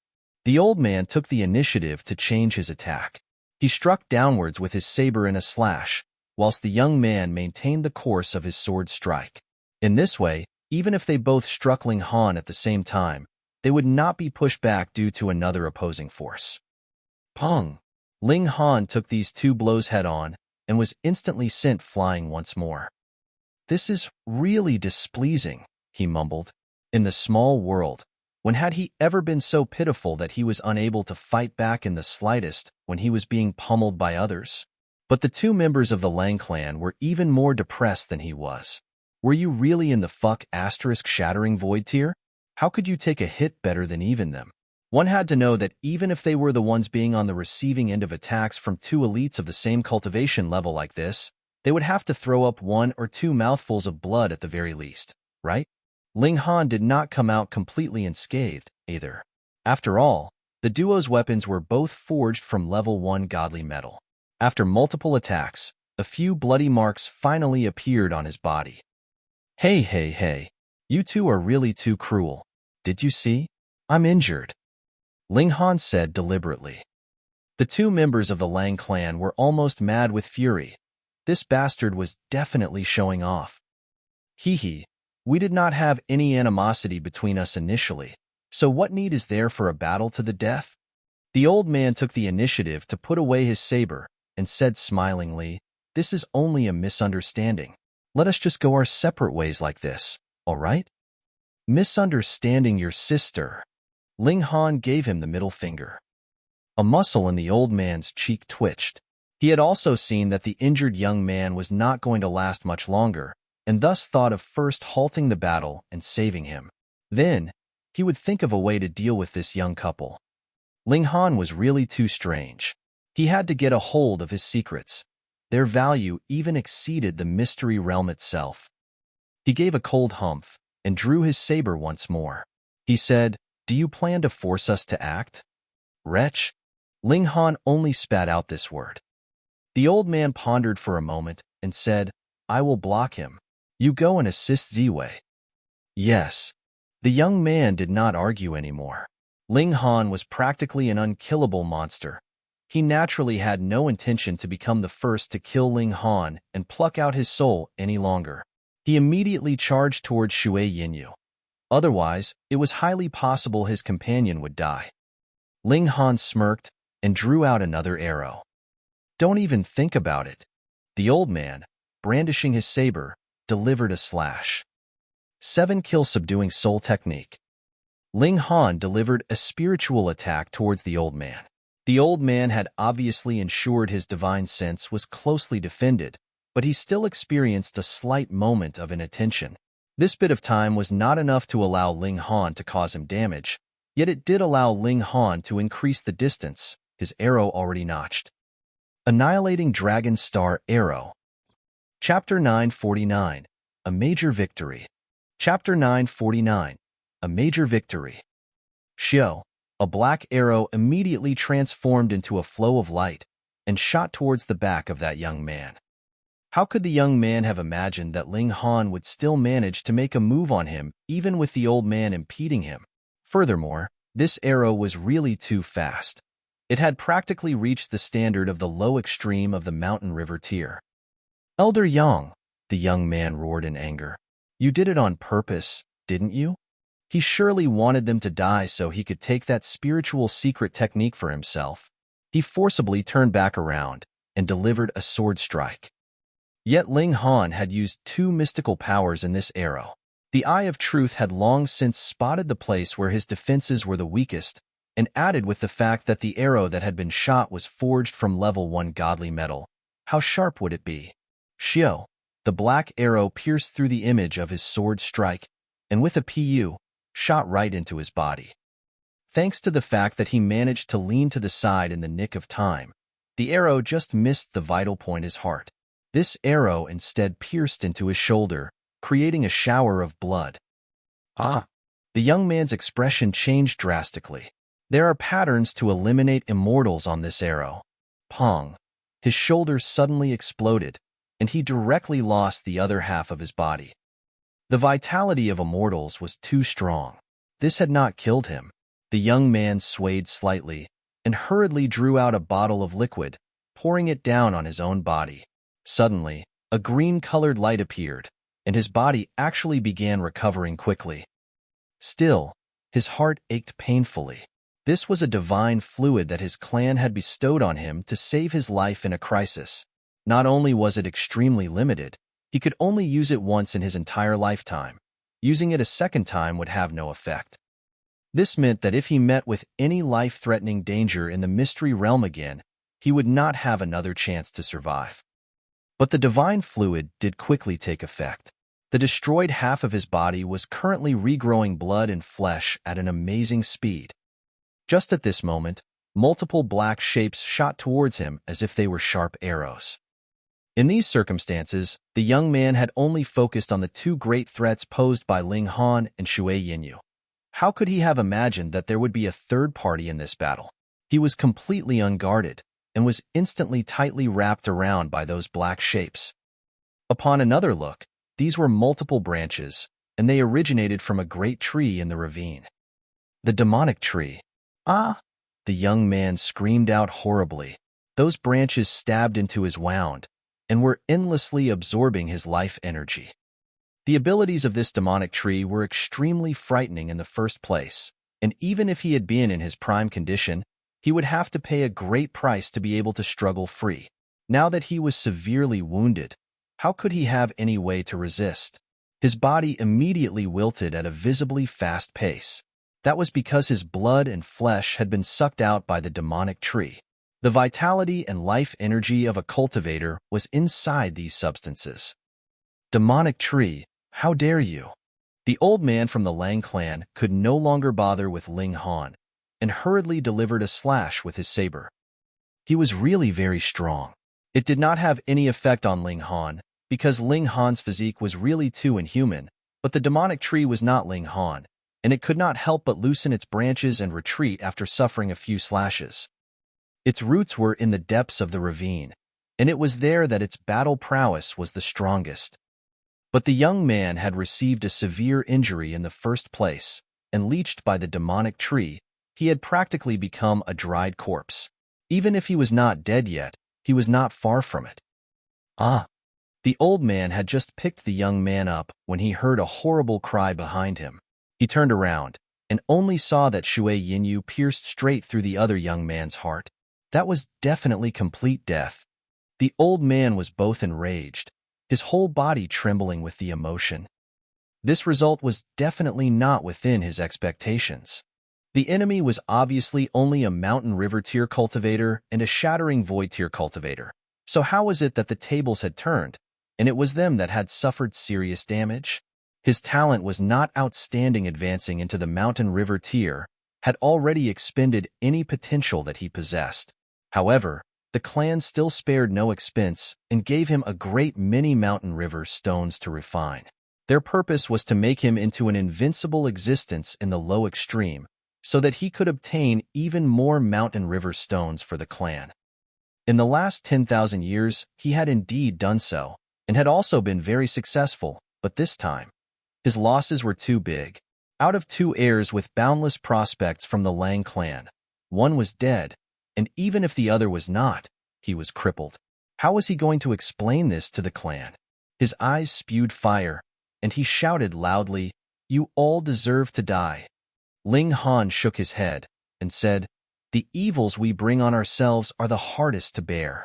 The old man took the initiative to change his attack. He struck downwards with his saber in a slash, whilst the young man maintained the course of his sword strike. In this way, even if they both struck Ling Han at the same time, they would not be pushed back due to another opposing force. Pong! Ling Han took these two blows head-on and was instantly sent flying once more. This is really displeasing, he mumbled. In the small world, when had he ever been so pitiful that he was unable to fight back in the slightest when he was being pummeled by others? But the two members of the Lang clan were even more depressed than he was. Were you really in the Shattering Void tier? How could you take a hit better than even them? One had to know that even if they were the ones being on the receiving end of attacks from two elites of the same cultivation level like this, they would have to throw up 1 or 2 mouthfuls of blood at the very least, right? Ling Han did not come out completely unscathed, either. After all, the duo's weapons were both forged from level 1 godly metal. After multiple attacks, a few bloody marks finally appeared on his body. Hey, you two are really too cruel. Did you see? I'm injured, Ling Han said deliberately. The two members of the Lang clan were almost mad with fury. This bastard was definitely showing off. Hee, we did not have any animosity between us initially, so what need is there for a battle to the death? The old man took the initiative to put away his saber and said smilingly, "This is only a misunderstanding. Let us just go our separate ways like this, all right?" Misunderstanding your sister. Ling Han gave him the middle finger. A muscle in the old man's cheek twitched. He had also seen that the injured young man was not going to last much longer, and thus thought of first halting the battle and saving him. Then, he would think of a way to deal with this young couple. Ling Han was really too strange. He had to get a hold of his secrets. Their value even exceeded the mystery realm itself. He gave a cold humph and drew his saber once more. He said, "Do you plan to force us to act? Wretch?" Ling Han only spat out this word. The old man pondered for a moment and said, "I will block him. You go and assist Ziwei." Yes. The young man did not argue anymore. Ling Han was practically an unkillable monster. He naturally had no intention to become the first to kill Ling Han and pluck out his soul any longer. He immediately charged towards Shui Yinyu. Otherwise, it was highly possible his companion would die. Ling Han smirked and drew out another arrow. "Don't even think about it." The old man, brandishing his saber, delivered a slash. 7 kill subduing soul technique. Ling Han delivered a spiritual attack towards the old man. The old man had obviously ensured his divine sense was closely defended, but he still experienced a slight moment of inattention. This bit of time was not enough to allow Ling Han to cause him damage, yet it did allow Ling Han to increase the distance, his arrow already notched. Annihilating Dragon Star Arrow. Chapter 949. A Major Victory. Chapter 949. A Major Victory. Zhao, a black arrow immediately transformed into a flow of light and shot towards the back of that young man. How could the young man have imagined that Ling Han would still manage to make a move on him even with the old man impeding him? Furthermore, this arrow was really too fast. It had practically reached the standard of the low extreme of the mountain river tier. Elder Yang, the young man roared in anger. You did it on purpose, didn't you? He surely wanted them to die so he could take that spiritual secret technique for himself. He forcibly turned back around and delivered a sword strike. Yet Ling Han had used two mystical powers in this arrow. The Eye of Truth had long since spotted the place where his defenses were the weakest, and added with the fact that the arrow that had been shot was forged from level 1 godly metal. How sharp would it be? Zhao, the black arrow pierced through the image of his sword strike, and with a PU, shot right into his body. Thanks to the fact that he managed to lean to the side in the nick of time, the arrow just missed the vital point, his heart. This arrow instead pierced into his shoulder, creating a shower of blood. Ah! The young man's expression changed drastically. There are patterns to eliminate immortals on this arrow. Pong! His shoulder suddenly exploded, and he directly lost the other half of his body. The vitality of immortals was too strong. This had not killed him. The young man swayed slightly and hurriedly drew out a bottle of liquid, pouring it down on his own body. Suddenly, a green-colored light appeared, and his body actually began recovering quickly. Still, his heart ached painfully. This was a divine fluid that his clan had bestowed on him to save his life in a crisis. Not only was it extremely limited, he could only use it once in his entire lifetime. Using it a second time would have no effect. This meant that if he met with any life-threatening danger in the mystery realm again, he would not have another chance to survive. But the divine fluid did quickly take effect. The destroyed half of his body was currently regrowing blood and flesh at an amazing speed. Just at this moment, multiple black shapes shot towards him as if they were sharp arrows. In these circumstances, the young man had only focused on the two great threats posed by Ling Han and Shui Yinyu. How could he have imagined that there would be a third party in this battle? He was completely unguarded and was instantly tightly wrapped around by those black shapes. Upon another look, these were multiple branches, and they originated from a great tree in the ravine. The demonic tree. Ah! The young man screamed out horribly. Those branches stabbed into his wound and were endlessly absorbing his life energy. The abilities of this demonic tree were extremely frightening in the first place, and even if he had been in his prime condition, he would have to pay a great price to be able to struggle free. Now that he was severely wounded, how could he have any way to resist? His body immediately wilted at a visibly fast pace. That was because his blood and flesh had been sucked out by the demonic tree. The vitality and life energy of a cultivator was inside these substances. Demonic tree, how dare you? The old man from the Lang clan could no longer bother with Ling Han, and hurriedly delivered a slash with his saber. He was really very strong. It did not have any effect on Ling Han, because Ling Han's physique was really too inhuman, but the demonic tree was not Ling Han, and it could not help but loosen its branches and retreat after suffering a few slashes. Its roots were in the depths of the ravine, and it was there that its battle prowess was the strongest. But the young man had received a severe injury in the first place, and leeched by the demonic tree, he had practically become a dried corpse. Even if he was not dead yet, he was not far from it. Ah! The old man had just picked the young man up when he heard a horrible cry behind him. He turned around, and only saw that Shui Yinyu pierced straight through the other young man's heart. That was definitely complete death. The old man was both enraged, his whole body trembling with the emotion. This result was definitely not within his expectations. The enemy was obviously only a mountain river tier cultivator and a shattering void tier cultivator. So how was it that the tables had turned, and it was them that had suffered serious damage? His talent was not outstanding. Advancing into the mountain river tier had already expended any potential that he possessed. However, the clan still spared no expense and gave him a great many mountain river stones to refine. Their purpose was to make him into an invincible existence in the low extreme, so that he could obtain even more mountain river stones for the clan. In the last 10,000 years, he had indeed done so, and had also been very successful, but this time, his losses were too big. Out of 2 heirs with boundless prospects from the Lang clan, one was dead, and even if the other was not, he was crippled. How was he going to explain this to the clan? His eyes spewed fire, and he shouted loudly, "You all deserve to die." Ling Han shook his head and said, "The evils we bring on ourselves are the hardest to bear."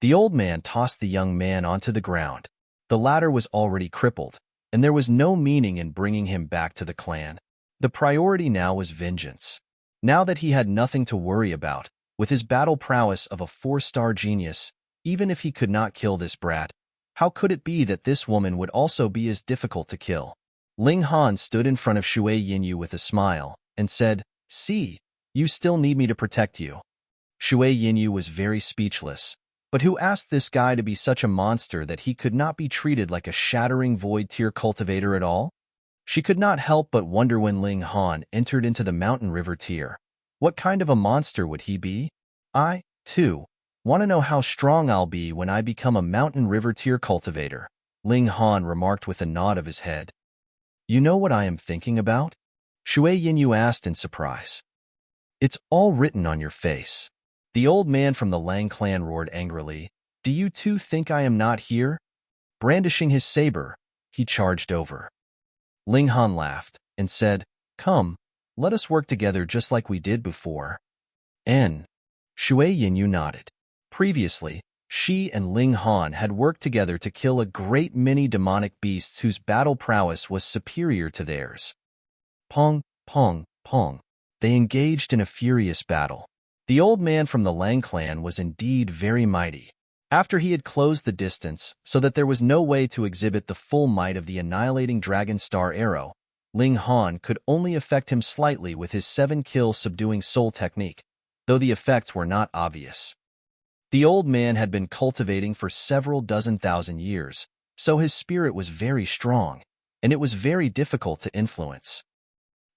The old man tossed the young man onto the ground. The latter was already crippled, and there was no meaning in bringing him back to the clan. The priority now was vengeance. Now that he had nothing to worry about, with his battle prowess of a 4-star genius, even if he could not kill this brat, how could it be that this woman would also be as difficult to kill? Ling Han stood in front of Shui Yinyu with a smile and said, "See, you still need me to protect you." Shui Yinyu was very speechless. But who asked this guy to be such a monster that he could not be treated like a shattering void tier cultivator at all? She could not help but wonder when Ling Han entered into the mountain river tier. What kind of a monster would he be? I, too, want to know how strong I'll be when I become a mountain river tier cultivator, Ling Han remarked with a nod of his head. You know what I am thinking about? Shui Yinyu asked in surprise. It's all written on your face. The old man from the Lang clan roared angrily. Do you two think I am not here? Brandishing his saber, he charged over. Ling Han laughed and said, Come, let us work together just like we did before. Shui Yinyu nodded. Previously, she and Ling Han had worked together to kill a great many demonic beasts whose battle prowess was superior to theirs. Pong, pong, pong. They engaged in a furious battle. The old man from the Lang clan was indeed very mighty. After he had closed the distance so that there was no way to exhibit the full might of the annihilating dragon star arrow, Ling Han could only affect him slightly with his 7-kill subduing soul technique, though the effects were not obvious. The old man had been cultivating for several dozen thousand years, so his spirit was very strong, and it was very difficult to influence.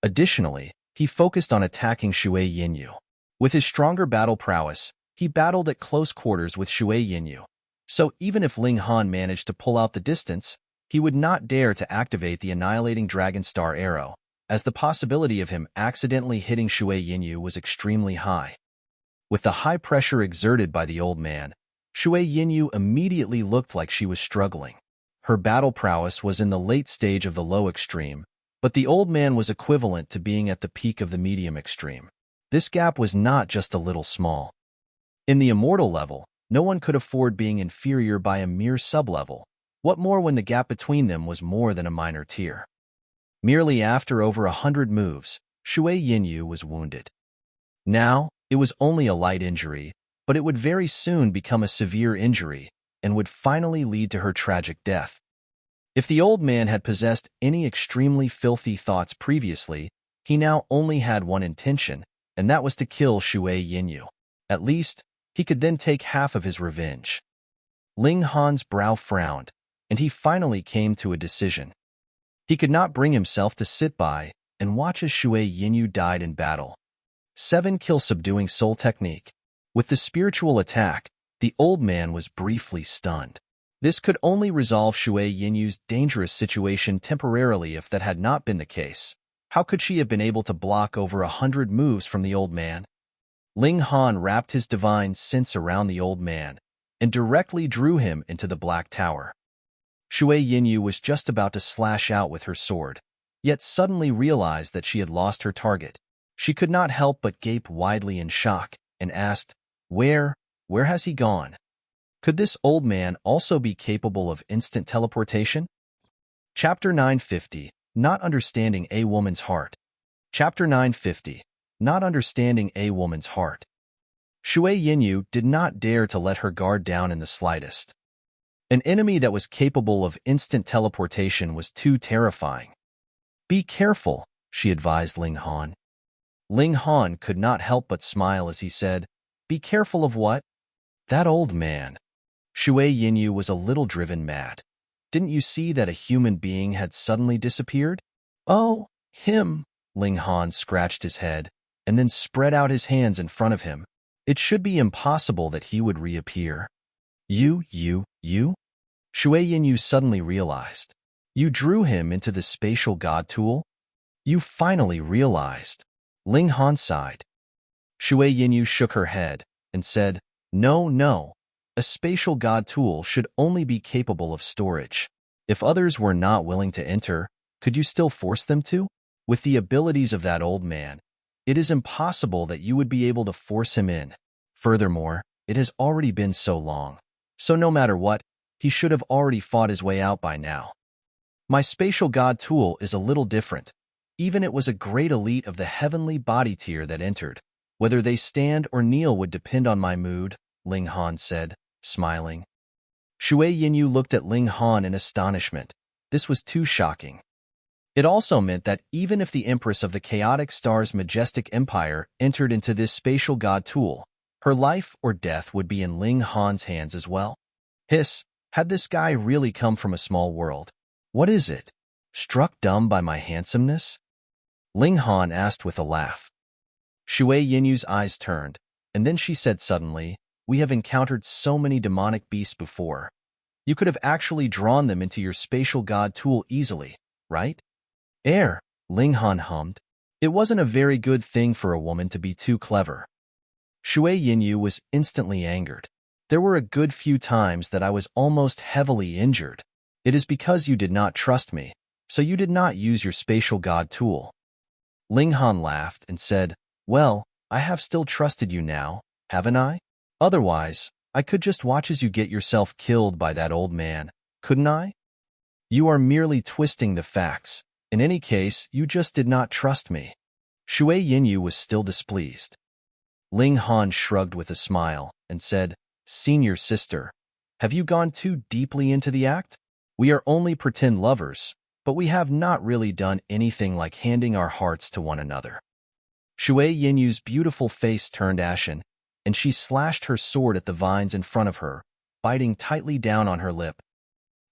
Additionally, he focused on attacking Shui Yinyu. With his stronger battle prowess, he battled at close quarters with Shui Yinyu. So even if Ling Han managed to pull out the distance, he would not dare to activate the annihilating dragon star arrow, as the possibility of him accidentally hitting Shui Yinyu was extremely high. With the high pressure exerted by the old man, Shui Yinyu immediately looked like she was struggling. Her battle prowess was in the late stage of the low extreme, but the old man was equivalent to being at the peak of the medium extreme. This gap was not just a little small. In the Immortal level, no one could afford being inferior by a mere sub-level. What more when the gap between them was more than a minor tier? Merely after over 100 moves, Shui Yinyu was wounded. Now, it was only a light injury, but it would very soon become a severe injury and would finally lead to her tragic death. If the old man had possessed any extremely filthy thoughts previously, he now only had one intention, and that was to kill Shui Yinyu. At least, he could then take half of his revenge. Ling Han's brow frowned, and he finally came to a decision. He could not bring himself to sit by and watch as Shui Yinyu died in battle. 7-kill subduing soul technique. With the spiritual attack, the old man was briefly stunned. This could only resolve Shui Yinyu's dangerous situation temporarily. If that had not been the case, how could she have been able to block over 100 moves from the old man? Ling Han wrapped his divine sense around the old man and directly drew him into the Black Tower. Shui Yinyu was just about to slash out with her sword, yet suddenly realized that she had lost her target. She could not help but gape widely in shock and asked, Where has he gone? Could this old man also be capable of instant teleportation? Chapter 950, Not Understanding a Woman's Heart. Chapter 950, Not Understanding a Woman's Heart. Shui Yinyu did not dare to let her guard down in the slightest. An enemy that was capable of instant teleportation was too terrifying. Be careful, she advised Ling Han. Ling Han could not help but smile as he said, Be careful of what? That old man. Shui Yinyu was a little driven mad. Didn't you see that a human being had suddenly disappeared? Oh, him. Ling Han scratched his head and then spread out his hands in front of him. It should be impossible that he would reappear. You? Shui Yinyu suddenly realized. You drew him into the spatial god tool? You finally realized. Ling Han sighed. Shui Yinyu shook her head and said, No. A spatial god tool should only be capable of storage. If others were not willing to enter, could you still force them to? With the abilities of that old man, it is impossible that you would be able to force him in. Furthermore, it has already been so long. So no matter what, he should have already fought his way out by now. My spatial god tool is a little different. Even it was a great elite of the heavenly body tier that entered. Whether they stand or kneel would depend on my mood, Ling Han said, smiling. Shui Yinyu looked at Ling Han in astonishment. This was too shocking. It also meant that even if the Empress of the Chaotic Star's majestic empire entered into this spatial god tool, her life or death would be in Ling Han's hands as well. Hiss, had this guy really come from a small world? What is it? Struck dumb by my handsomeness? Ling Han asked with a laugh. Shui Yinyu's eyes turned, and then she said suddenly, We have encountered so many demonic beasts before. You could have actually drawn them into your spatial god tool easily, right? Ling Han hummed. It wasn't a very good thing for a woman to be too clever. Shui Yinyu was instantly angered. There were a good few times that I was almost heavily injured. It is because you did not trust me, so you did not use your spatial god tool. Ling Han laughed and said, Well, I have still trusted you now, haven't I? Otherwise, I could just watch as you get yourself killed by that old man, couldn't I? You are merely twisting the facts. In any case, you just did not trust me. Shui Yinyu was still displeased. Ling Han shrugged with a smile and said, Senior sister, have you gone too deeply into the act? We are only pretend lovers, but we have not really done anything like handing our hearts to one another. Shui Yinyu's beautiful face turned ashen, and she slashed her sword at the vines in front of her, biting tightly down on her lip.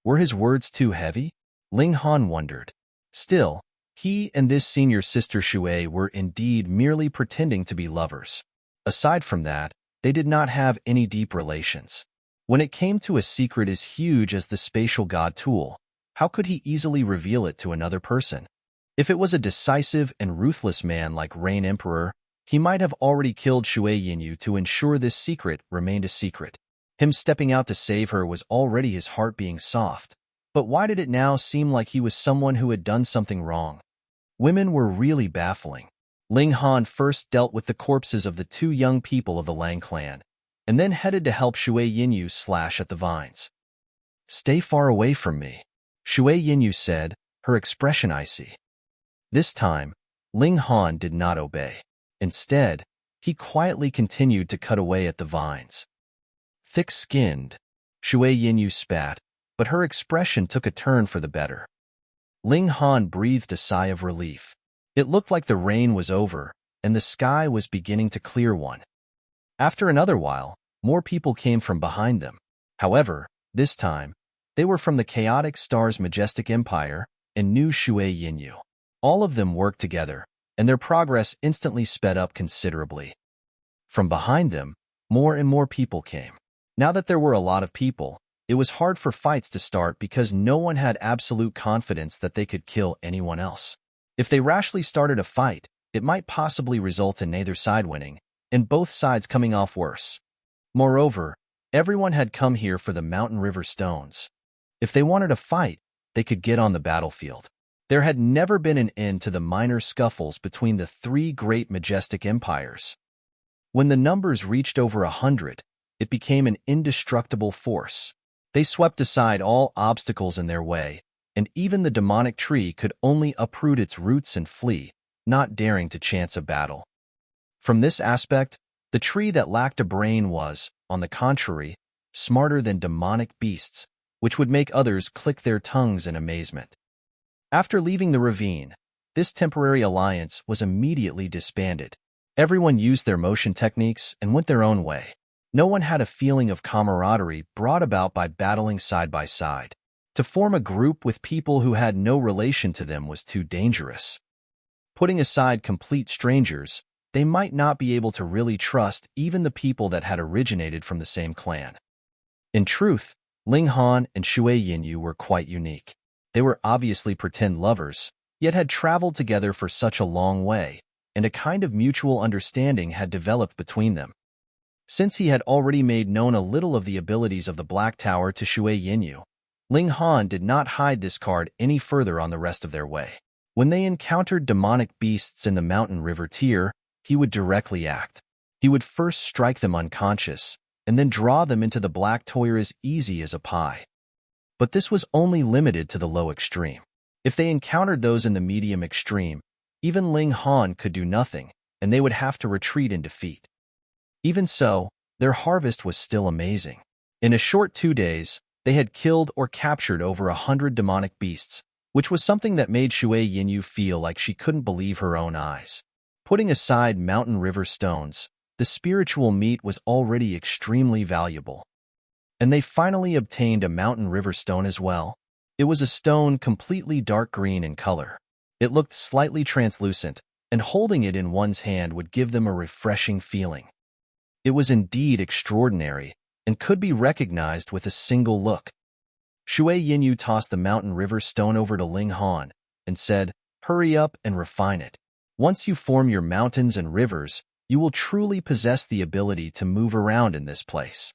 Were his words too heavy? Ling Han wondered. Still, he and this senior sister Shui were indeed merely pretending to be lovers. Aside from that, they did not have any deep relations. When it came to a secret as huge as the spatial god tool, how could he easily reveal it to another person? If it was a decisive and ruthless man like Rain Emperor, he might have already killed Shui Yinyu to ensure this secret remained a secret. Him stepping out to save her was already his heart being soft. But why did it now seem like he was someone who had done something wrong? Women were really baffling. Ling Han first dealt with the corpses of the two young people of the Lang clan, and then headed to help Shui Yinyu slash at the vines. Stay far away from me, Shui Yinyu said, her expression icy. This time, Ling Han did not obey. Instead, he quietly continued to cut away at the vines. Thick-skinned, Shui Yinyu spat, but her expression took a turn for the better. Ling Han breathed a sigh of relief. It looked like the rain was over, and the sky was beginning to clear one. After another while, more people came from behind them. However, this time, they were from the Chaotic Star's majestic empire and knew Shui Yinyu. All of them worked together, and their progress instantly sped up considerably. From behind them, more and more people came. Now that there were a lot of people, it was hard for fights to start because no one had absolute confidence that they could kill anyone else. If they rashly started a fight, it might possibly result in neither side winning, and both sides coming off worse. Moreover, everyone had come here for the Mountain River Stones. If they wanted a fight, they could get on the battlefield. There had never been an end to the minor scuffles between the three great majestic empires. When the numbers reached over 100, it became an indestructible force. They swept aside all obstacles in their way, and even the demonic tree could only uproot its roots and flee, not daring to chance a battle. From this aspect, the tree that lacked a brain was, on the contrary, smarter than demonic beasts, which would make others click their tongues in amazement. After leaving the ravine, this temporary alliance was immediately disbanded. Everyone used their motion techniques and went their own way. No one had a feeling of camaraderie brought about by battling side by side. To form a group with people who had no relation to them was too dangerous. Putting aside complete strangers, they might not be able to really trust even the people that had originated from the same clan. In truth, Ling Han and Shui Yinyu were quite unique. They were obviously pretend lovers, yet had traveled together for such a long way, and a kind of mutual understanding had developed between them. Since he had already made known a little of the abilities of the Black Tower to Shui Yinyu, Ling Han did not hide this card any further on the rest of their way. When they encountered demonic beasts in the mountain river tier, he would directly act. He would first strike them unconscious, and then draw them into the Black Tower as easy as a pie. But this was only limited to the low extreme. If they encountered those in the medium extreme, even Ling Han could do nothing, and they would have to retreat in defeat. Even so, their harvest was still amazing. In a short 2 days, they had killed or captured over 100 demonic beasts, which was something that made Shui Yinyu feel like she couldn't believe her own eyes. Putting aside mountain river stones, the spiritual meat was already extremely valuable. And they finally obtained a mountain river stone as well. It was a stone completely dark green in color. It looked slightly translucent, and holding it in one's hand would give them a refreshing feeling. It was indeed extraordinary, and could be recognized with a single look. Shui Yinyu tossed the mountain river stone over to Ling Han, and said, "Hurry up and refine it. Once you form your mountains and rivers, you will truly possess the ability to move around in this place."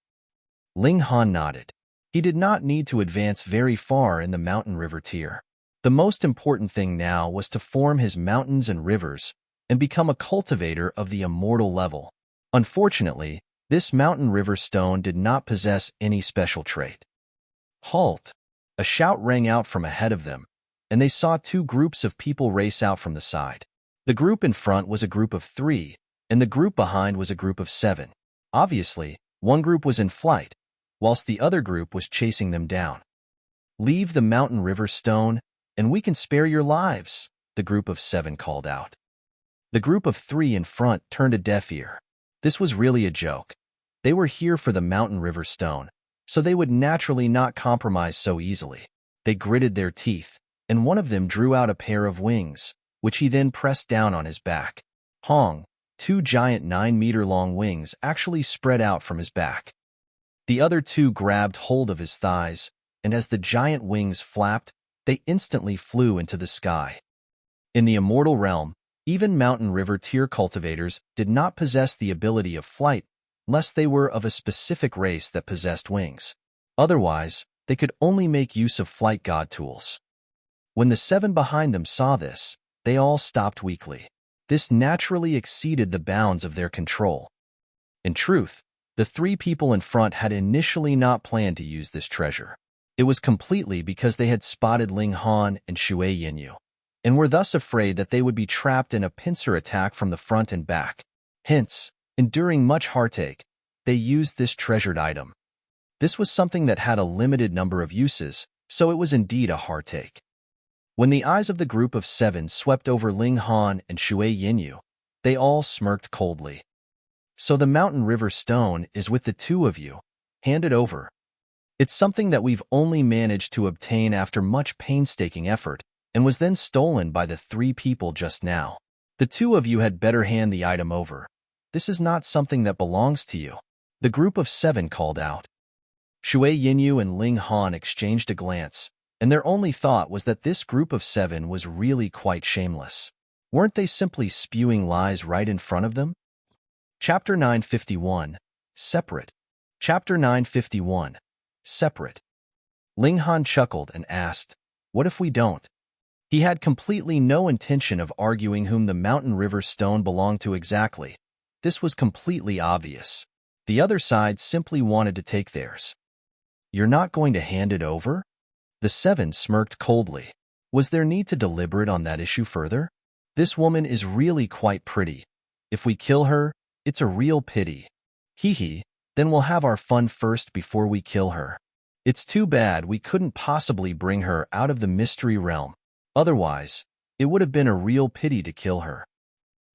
Ling Han nodded. He did not need to advance very far in the mountain river tier. The most important thing now was to form his mountains and rivers, and become a cultivator of the immortal level. Unfortunately, this mountain river stone did not possess any special trait. "Halt!" A shout rang out from ahead of them, and they saw 2 groups of people race out from the side. The group in front was a group of 3, and the group behind was a group of 7. Obviously, one group was in flight, whilst the other group was chasing them down. "Leave the mountain river stone, and we can spare your lives," the group of 7 called out. The group of 3 in front turned a deaf ear. This was really a joke. They were here for the mountain river stone, so they would naturally not compromise so easily. They gritted their teeth, and one of them drew out a pair of wings, which he then pressed down on his back. Hong, 2 giant 9-meter-long wings actually spread out from his back. The other 2 grabbed hold of his thighs, and as the giant wings flapped, they instantly flew into the sky. In the immortal realm, even mountain river tier cultivators did not possess the ability of flight unless they were of a specific race that possessed wings. Otherwise, they could only make use of flight god tools. When the 7 behind them saw this, they all stopped weakly. This naturally exceeded the bounds of their control. In truth, the 3 people in front had initially not planned to use this treasure. It was completely because they had spotted Ling Han and Shui Yinyu, and were thus afraid that they would be trapped in a pincer attack from the front and back. Hence, enduring much heartache, they used this treasured item. This was something that had a limited number of uses, so it was indeed a heartache. When the eyes of the group of 7 swept over Ling Han and Shui Yinyu, they all smirked coldly. "So the mountain river stone is with the 2 of you. Hand it over. It's something that we've only managed to obtain after much painstaking effort, and was then stolen by the 3 people just now. The 2 of you had better hand the item over. This is not something that belongs to you," the group of 7 called out. Shui Yinyu and Ling Han exchanged a glance, and their only thought was that this group of 7 was really quite shameless. Weren't they simply spewing lies right in front of them? Chapter 951, Separate. Chapter 951, Separate. Ling Han chuckled and asked, "What if we don't?" He had completely no intention of arguing whom the mountain river stone belonged to exactly. This was completely obvious. The other side simply wanted to take theirs. "You're not going to hand it over?" The The 7 smirked coldly. Was there need to deliberate on that issue further? This woman is really quite pretty. If we kill her, it's a real pity. Hee hee, then we'll have our fun first before we kill her. It's too bad we couldn't possibly bring her out of the mystery realm. Otherwise, it would have been a real pity to kill her.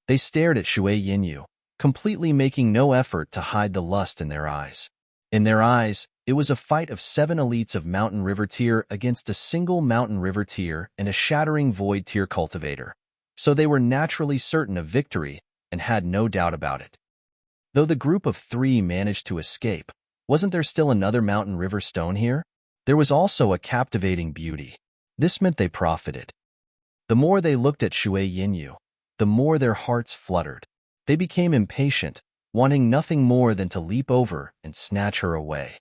They stared at Shui Yinyu, completely making no effort to hide the lust in their eyes. In their eyes, it was a fight of 7 elites of Mountain River Tier against a single Mountain River Tier and a shattering Void Tier cultivator. So they were naturally certain of victory and had no doubt about it. Though the group of 3 managed to escape, wasn't there still another Mountain River Stone here? There was also a captivating beauty. This meant they profited. The more they looked at Shui Yinyu, the more their hearts fluttered. They became impatient, wanting nothing more than to leap over and snatch her away.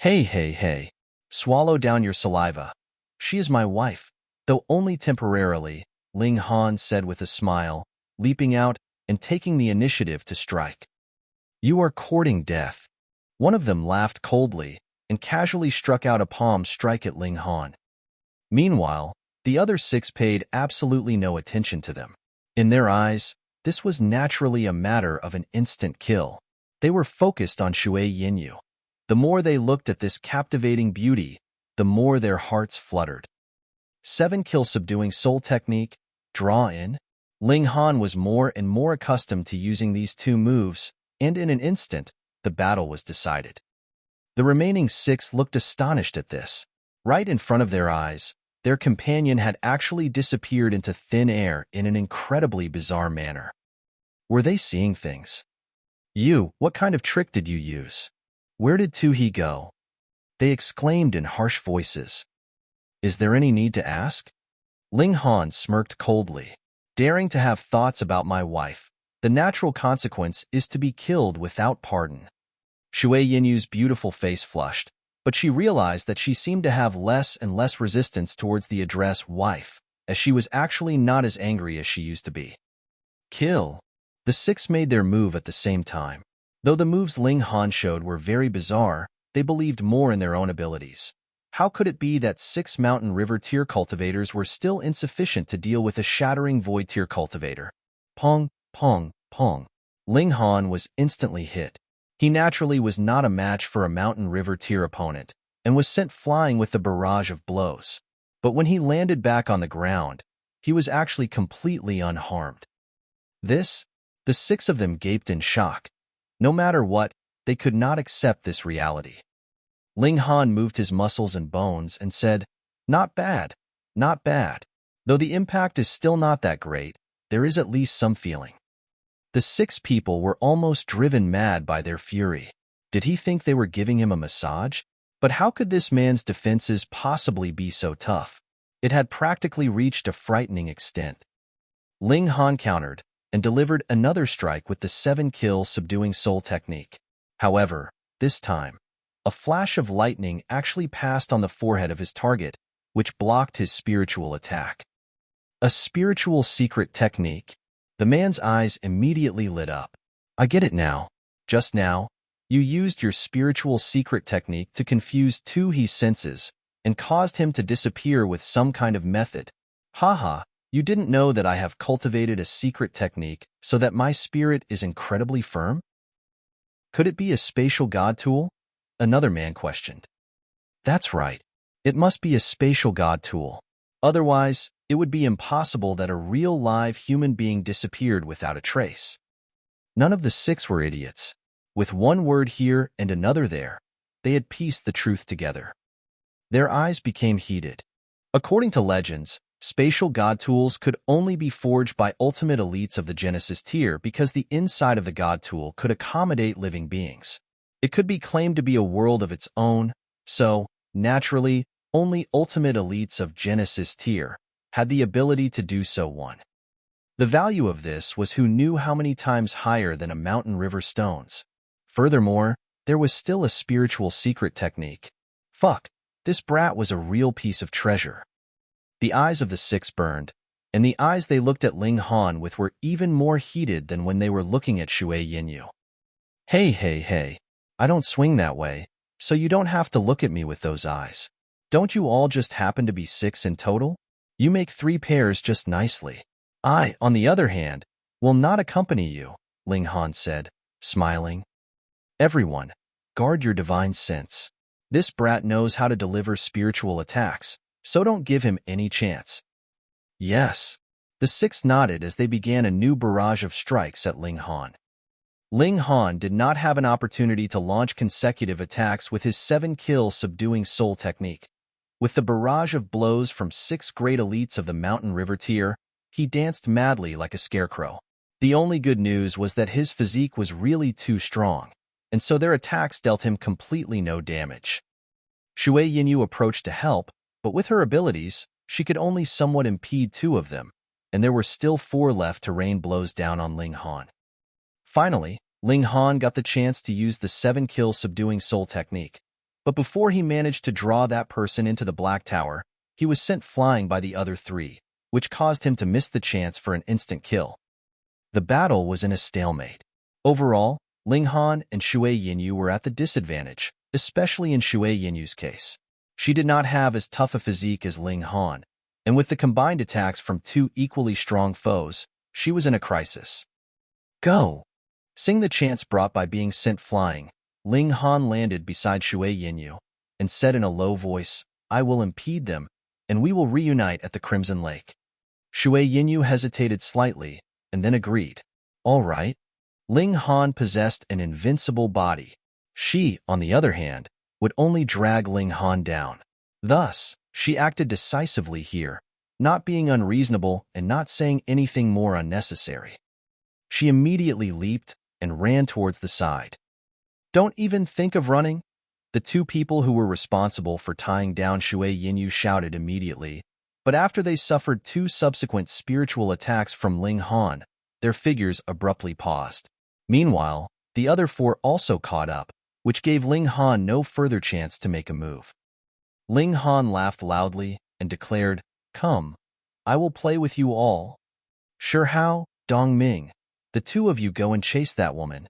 Hey, hey, hey. Swallow down your saliva. She is my wife, though only temporarily, Ling Han said with a smile, leaping out and taking the initiative to strike. You are courting death. One of them laughed coldly and casually struck out a palm strike at Ling Han. Meanwhile, the other 6 paid absolutely no attention to them. In their eyes, this was naturally a matter of an instant kill. They were focused on Shui Yinyu. The more they looked at this captivating beauty, the more their hearts fluttered. 7 kill subduing soul technique, draw in. Ling Han was more and more accustomed to using these 2 moves, and in an instant, the battle was decided. The remaining 6 looked astonished at this. Right in front of their eyes, their companion had actually disappeared into thin air in an incredibly bizarre manner. Were they seeing things? You, what kind of trick did you use? Where did Tu-He go? They exclaimed in harsh voices. Is there any need to ask? Ling Han smirked coldly. Daring to have thoughts about my wife, the natural consequence is to be killed without pardon. Shui Yinyu's beautiful face flushed, but she realized that she seemed to have less and less resistance towards the address wife, as she was actually not as angry as she used to be. Kill. The 6 made their move at the same time. Though the moves Ling Han showed were very bizarre, they believed more in their own abilities. How could it be that 6 Mountain River Tier cultivators were still insufficient to deal with a shattering Void Tier cultivator? Pong, pong, pong. Ling Han was instantly hit. He naturally was not a match for a Mountain River Tier opponent, and was sent flying with the barrage of blows. But when he landed back on the ground, he was actually completely unharmed. The 6 of them gaped in shock. No matter what, they could not accept this reality. Ling Han moved his muscles and bones and said, Not bad, not bad. Though the impact is still not that great, there is at least some feeling. The 6 people were almost driven mad by their fury. Did he think they were giving him a massage? But how could this man's defenses possibly be so tough? It had practically reached a frightening extent. Ling Han countered and delivered another strike with the 7-kill subduing soul technique. However, this time, a flash of lightning actually passed on the forehead of his target, which blocked his spiritual attack. A spiritual secret technique. The man's eyes immediately lit up. I get it now. Just now, you used your spiritual secret technique to confuse Tu-He's senses and caused him to disappear with some kind of method. Haha, you didn't know that I have cultivated a secret technique so that my spirit is incredibly firm? Could it be a spatial god tool? Another man questioned. That's right. It must be a spatial god tool. Otherwise, it would be impossible that a real live human being disappeared without a trace. None of the 6 were idiots. With one word here and another there, they had pieced the truth together. Their eyes became heated. According to legends, spatial god tools could only be forged by ultimate elites of the Genesis tier because the inside of the god tool could accommodate living beings. It could be claimed to be a world of its own, so, naturally, only ultimate elites of Genesis tier had the ability to do so. The value of this was who knew how many times higher than a Mountain River stones. Furthermore, there was still a spiritual secret technique. Fuck, this brat was a real piece of treasure. The eyes of the 6 burned, and the eyes they looked at Ling Han with were even more heated than when they were looking at Shui Yinyu. Hey, hey, hey, I don't swing that way, so you don't have to look at me with those eyes. Don't you all just happen to be 6 in total? You make 3 pairs just nicely. I, on the other hand, will not accompany you, Ling Han said, smiling. Everyone, guard your divine sense. This brat knows how to deliver spiritual attacks, so don't give him any chance. Yes. The 6 nodded as they began a new barrage of strikes at Ling Han. Ling Han did not have an opportunity to launch consecutive attacks with his 7-kill subduing soul technique. With the barrage of blows from 6 great elites of the mountain river tier, he danced madly like a scarecrow. The only good news was that his physique was really too strong, and so their attacks dealt him completely no damage. Shui Yinyu approached to help, but with her abilities, she could only somewhat impede 2 of them, and there were still 4 left to rain blows down on Ling Han. Finally, Ling Han got the chance to use the 7-kill subduing soul technique, but before he managed to draw that person into the Black Tower, he was sent flying by the other 3, which caused him to miss the chance for an instant kill. The battle was in a stalemate. Overall, Ling Han and Shui Yinyu were at the disadvantage, especially in Shui Yinyu's case. She did not have as tough a physique as Ling Han, and with the combined attacks from 2 equally strong foes, she was in a crisis. Go! Seeing the chance brought by being sent flying, Ling Han landed beside Shui Yinyu and said in a low voice, I will impede them, and we will reunite at the Crimson Lake. Shui Yinyu hesitated slightly, and then agreed. All right. Ling Han possessed an invincible body. She, on the other hand, would only drag Ling Han down. Thus, she acted decisively here, not being unreasonable and not saying anything more unnecessary. She immediately leaped and ran towards the side. Don't even think of running, the 2 people who were responsible for tying down Shui Yinyu shouted immediately, but after they suffered 2 subsequent spiritual attacks from Ling Han, their figures abruptly paused. Meanwhile, the other 4 also caught up, which gave Ling Han no further chance to make a move. Ling Han laughed loudly and declared, Come, I will play with you all. Sure how, Dong Ming, the 2 of you go and chase that woman.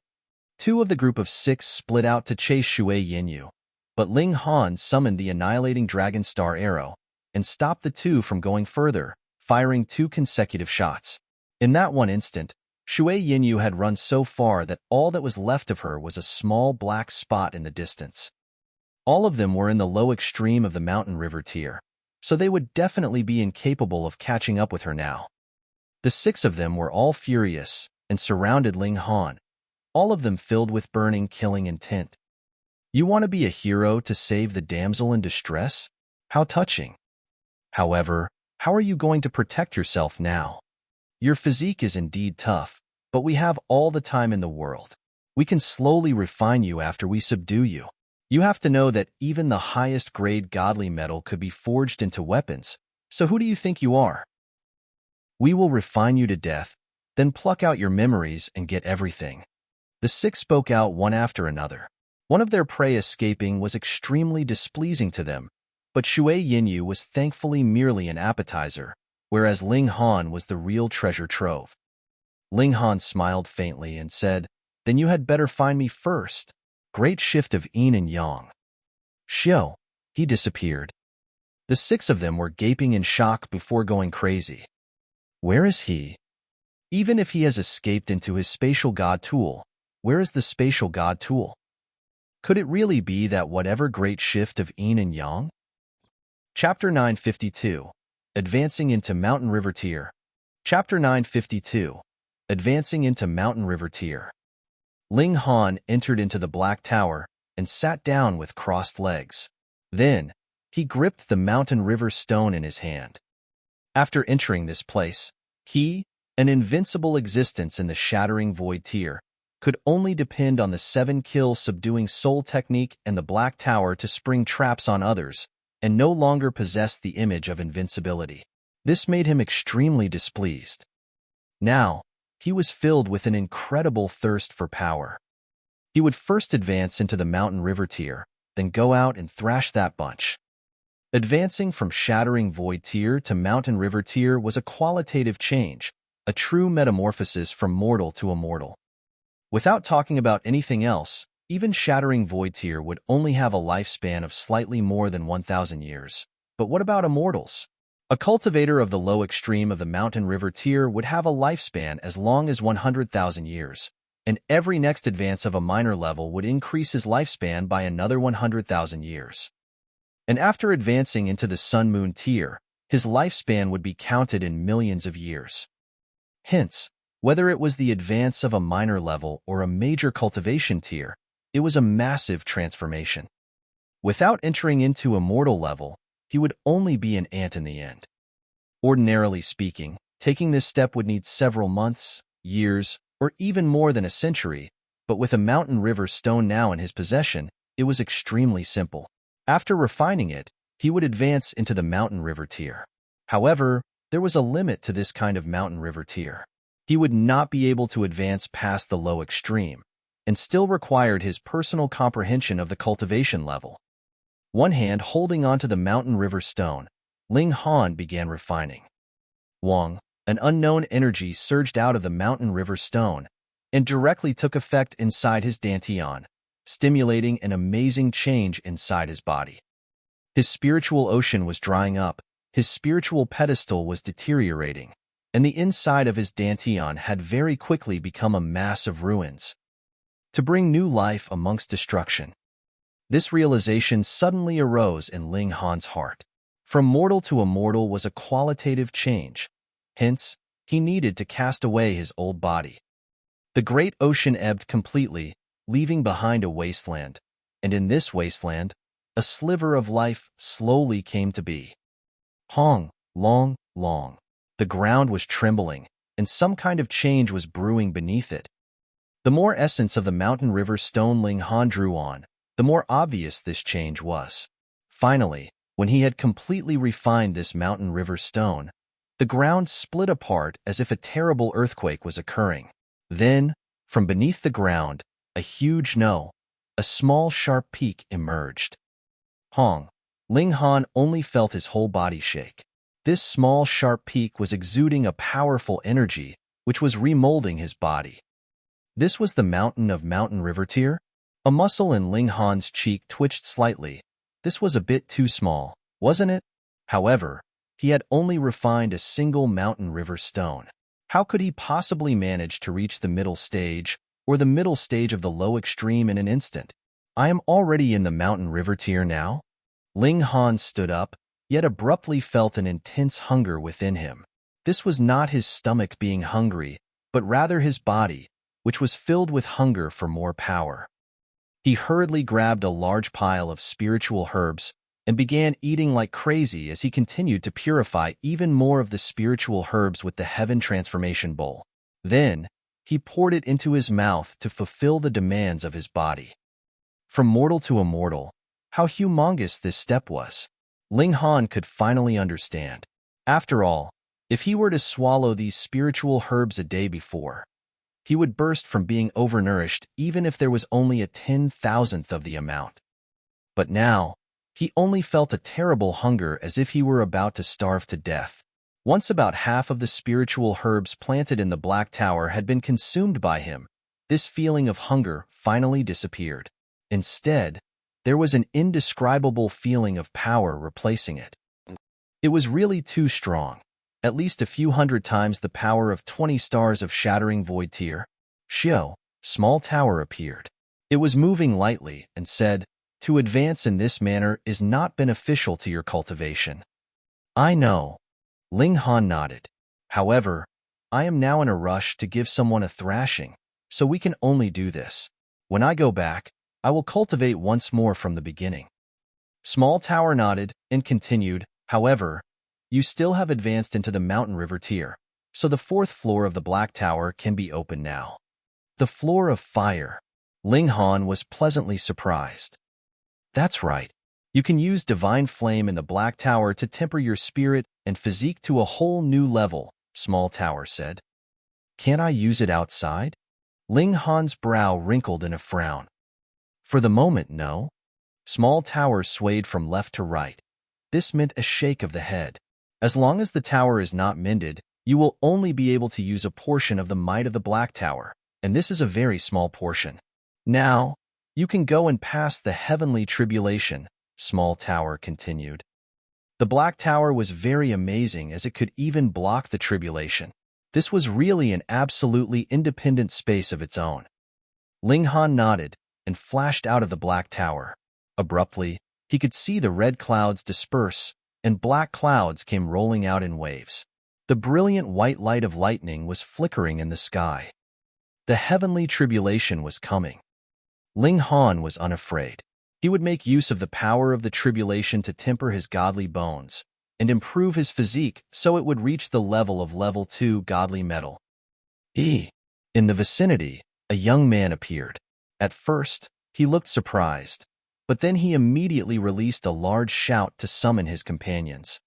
2 of the group of 6 split out to chase Shui Yinyu, but Ling Han summoned the annihilating Dragon Star Arrow and stopped the 2 from going further, firing 2 consecutive shots. In that one instant, Shui Yinyu had run so far that all that was left of her was a small black spot in the distance. All of them were in the low extreme of the mountain river tier, so they would definitely be incapable of catching up with her now. The 6 of them were all furious and surrounded Ling Han, all of them filled with burning, killing intent. You want to be a hero to save the damsel in distress? How touching. However, how are you going to protect yourself now? Your physique is indeed tough, but we have all the time in the world. We can slowly refine you after we subdue you. You have to know that even the highest grade godly metal could be forged into weapons, so who do you think you are? We will refine you to death, then pluck out your memories and get everything. The 6 spoke out one after another. One of their prey escaping was extremely displeasing to them, but Shui Yinyu was thankfully merely an appetizer, whereas Ling Han was the real treasure trove. Ling Han smiled faintly and said, Then you had better find me first. Great shift of yin and yang. Xiao, he disappeared. The 6 of them were gaping in shock before going crazy. Where is he? Even if he has escaped into his spatial god tool, where is the spatial god tool? Could it really be that whatever great shift of yin and yang? Chapter 952. Advancing into Mountain River Tier. Chapter 952. Advancing into Mountain River Tier. Ling Han entered into the Black Tower and sat down with crossed legs. Then, he gripped the Mountain River stone in his hand. After entering this place, he, an invincible existence in the Shattering Void Tier, could only depend on the 7-kill subduing soul technique and the Black Tower to spring traps on others, and no longer possessed the image of invincibility. This made him extremely displeased. Now, he was filled with an incredible thirst for power. He would first advance into the Mountain River Tier, then go out and thrash that bunch. Advancing from Shattering Void Tier to Mountain River Tier was a qualitative change, a true metamorphosis from mortal to immortal. Without talking about anything else, Even Shattering Void Tier would only have a lifespan of slightly more than 1,000 years. But what about Immortals? A cultivator of the low extreme of the Mountain River Tier would have a lifespan as long as 100,000 years, and every next advance of a minor level would increase his lifespan by another 100,000 years. And after advancing into the Sun-Moon Tier, his lifespan would be counted in millions of years. Hence, whether it was the advance of a minor level or a major cultivation tier, it was a massive transformation. Without entering into Immortal level, he would only be an ant in the end. Ordinarily speaking, taking this step would need several months, years, or even more than a century, but with a Mountain River stone now in his possession, it was extremely simple. After refining it, he would advance into the Mountain River Tier. However, there was a limit to this kind of Mountain River Tier. He would not be able to advance past the low extreme, and still required his personal comprehension of the cultivation level. One hand holding onto the Mountain River stone, Ling Han began refining. Wang, an unknown energy surged out of the Mountain River stone and directly took effect inside his dantian, stimulating an amazing change inside his body. His spiritual ocean was drying up, his spiritual pedestal was deteriorating, and the inside of his dantian had very quickly become a mass of ruins. To bring new life amongst destruction. This realization suddenly arose in Ling Han's heart. From mortal to immortal was a qualitative change. Hence, he needed to cast away his old body. The great ocean ebbed completely, leaving behind a wasteland, and in this wasteland, a sliver of life slowly came to be. Hong, long, long. The ground was trembling, and some kind of change was brewing beneath it. The more essence of the Mountain River stone Ling Han drew on, the more obvious this change was. Finally, when he had completely refined this Mountain River stone, the ground split apart as if a terrible earthquake was occurring. Then, from beneath the ground, a huge a small sharp peak emerged. Ling Han only felt his whole body shake. This small sharp peak was exuding a powerful energy, which was remolding his body. This was the mountain of Mountain River Tier? A muscle in Ling Han's cheek twitched slightly. This was a bit too small, wasn't it? However, he had only refined a single Mountain River stone. How could he possibly manage to reach the middle stage, or the middle stage of the low extreme in an instant? I am already in the Mountain River Tier now? Ling Han stood up, yet abruptly felt an intense hunger within him. This was not his stomach being hungry, but rather his body, which was filled with hunger for more power. He hurriedly grabbed a large pile of spiritual herbs and began eating like crazy as he continued to purify even more of the spiritual herbs with the Heaven Transformation Bowl. Then, he poured it into his mouth to fulfill the demands of his body. From mortal to immortal, how humongous this step was. Ling Han could finally understand. After all, if he were to swallow these spiritual herbs a day before, he would burst from being overnourished even if there was only a 10,000th of the amount. But now, he only felt a terrible hunger as if he were about to starve to death. Once about half of the spiritual herbs planted in the Black Tower had been consumed by him, this feeling of hunger finally disappeared. Instead, there was an indescribable feeling of power replacing it. It was really too strong. At least a few hundred times the power of 20 stars of Shattering Void Tier. Xiao, small tower appeared. It was moving lightly and said, "To advance in this manner is not beneficial to your cultivation." "I know." Ling Han nodded. "However, I am now in a rush to give someone a thrashing, so we can only do this. When I go back, I will cultivate once more from the beginning." Small Tower nodded and continued, "However, you still have advanced into the Mountain River Tier, so the 4th floor of the Black Tower can be open now." The floor of fire. Ling Han was pleasantly surprised. "That's right. You can use Divine Flame in the Black Tower to temper your spirit and physique to a whole new level," Small Tower said. "Can't I use it outside?" Ling Han's brow wrinkled in a frown. "For the moment, no." Small Tower swayed from left to right. This meant a shake of the head. "As long as the tower is not mended, you will only be able to use a portion of the might of the Black Tower, and this is a very small portion. Now, You can go and pass the heavenly tribulation, Small Tower continued. The Black Tower was very amazing as it could even block the tribulation. This was really an absolutely independent space of its own. Ling Han nodded and flashed out of the Black Tower. Abruptly, he could see the red clouds disperse, and black clouds came rolling out in waves. The brilliant white light of lightning was flickering in the sky. The heavenly tribulation was coming. Ling Han was unafraid. He would make use of the power of the tribulation to temper his godly bones and improve his physique so it would reach the level of level 2 godly metal. In the vicinity, a young man appeared. At first, he looked surprised, but then he immediately released a large shout to summon his companions.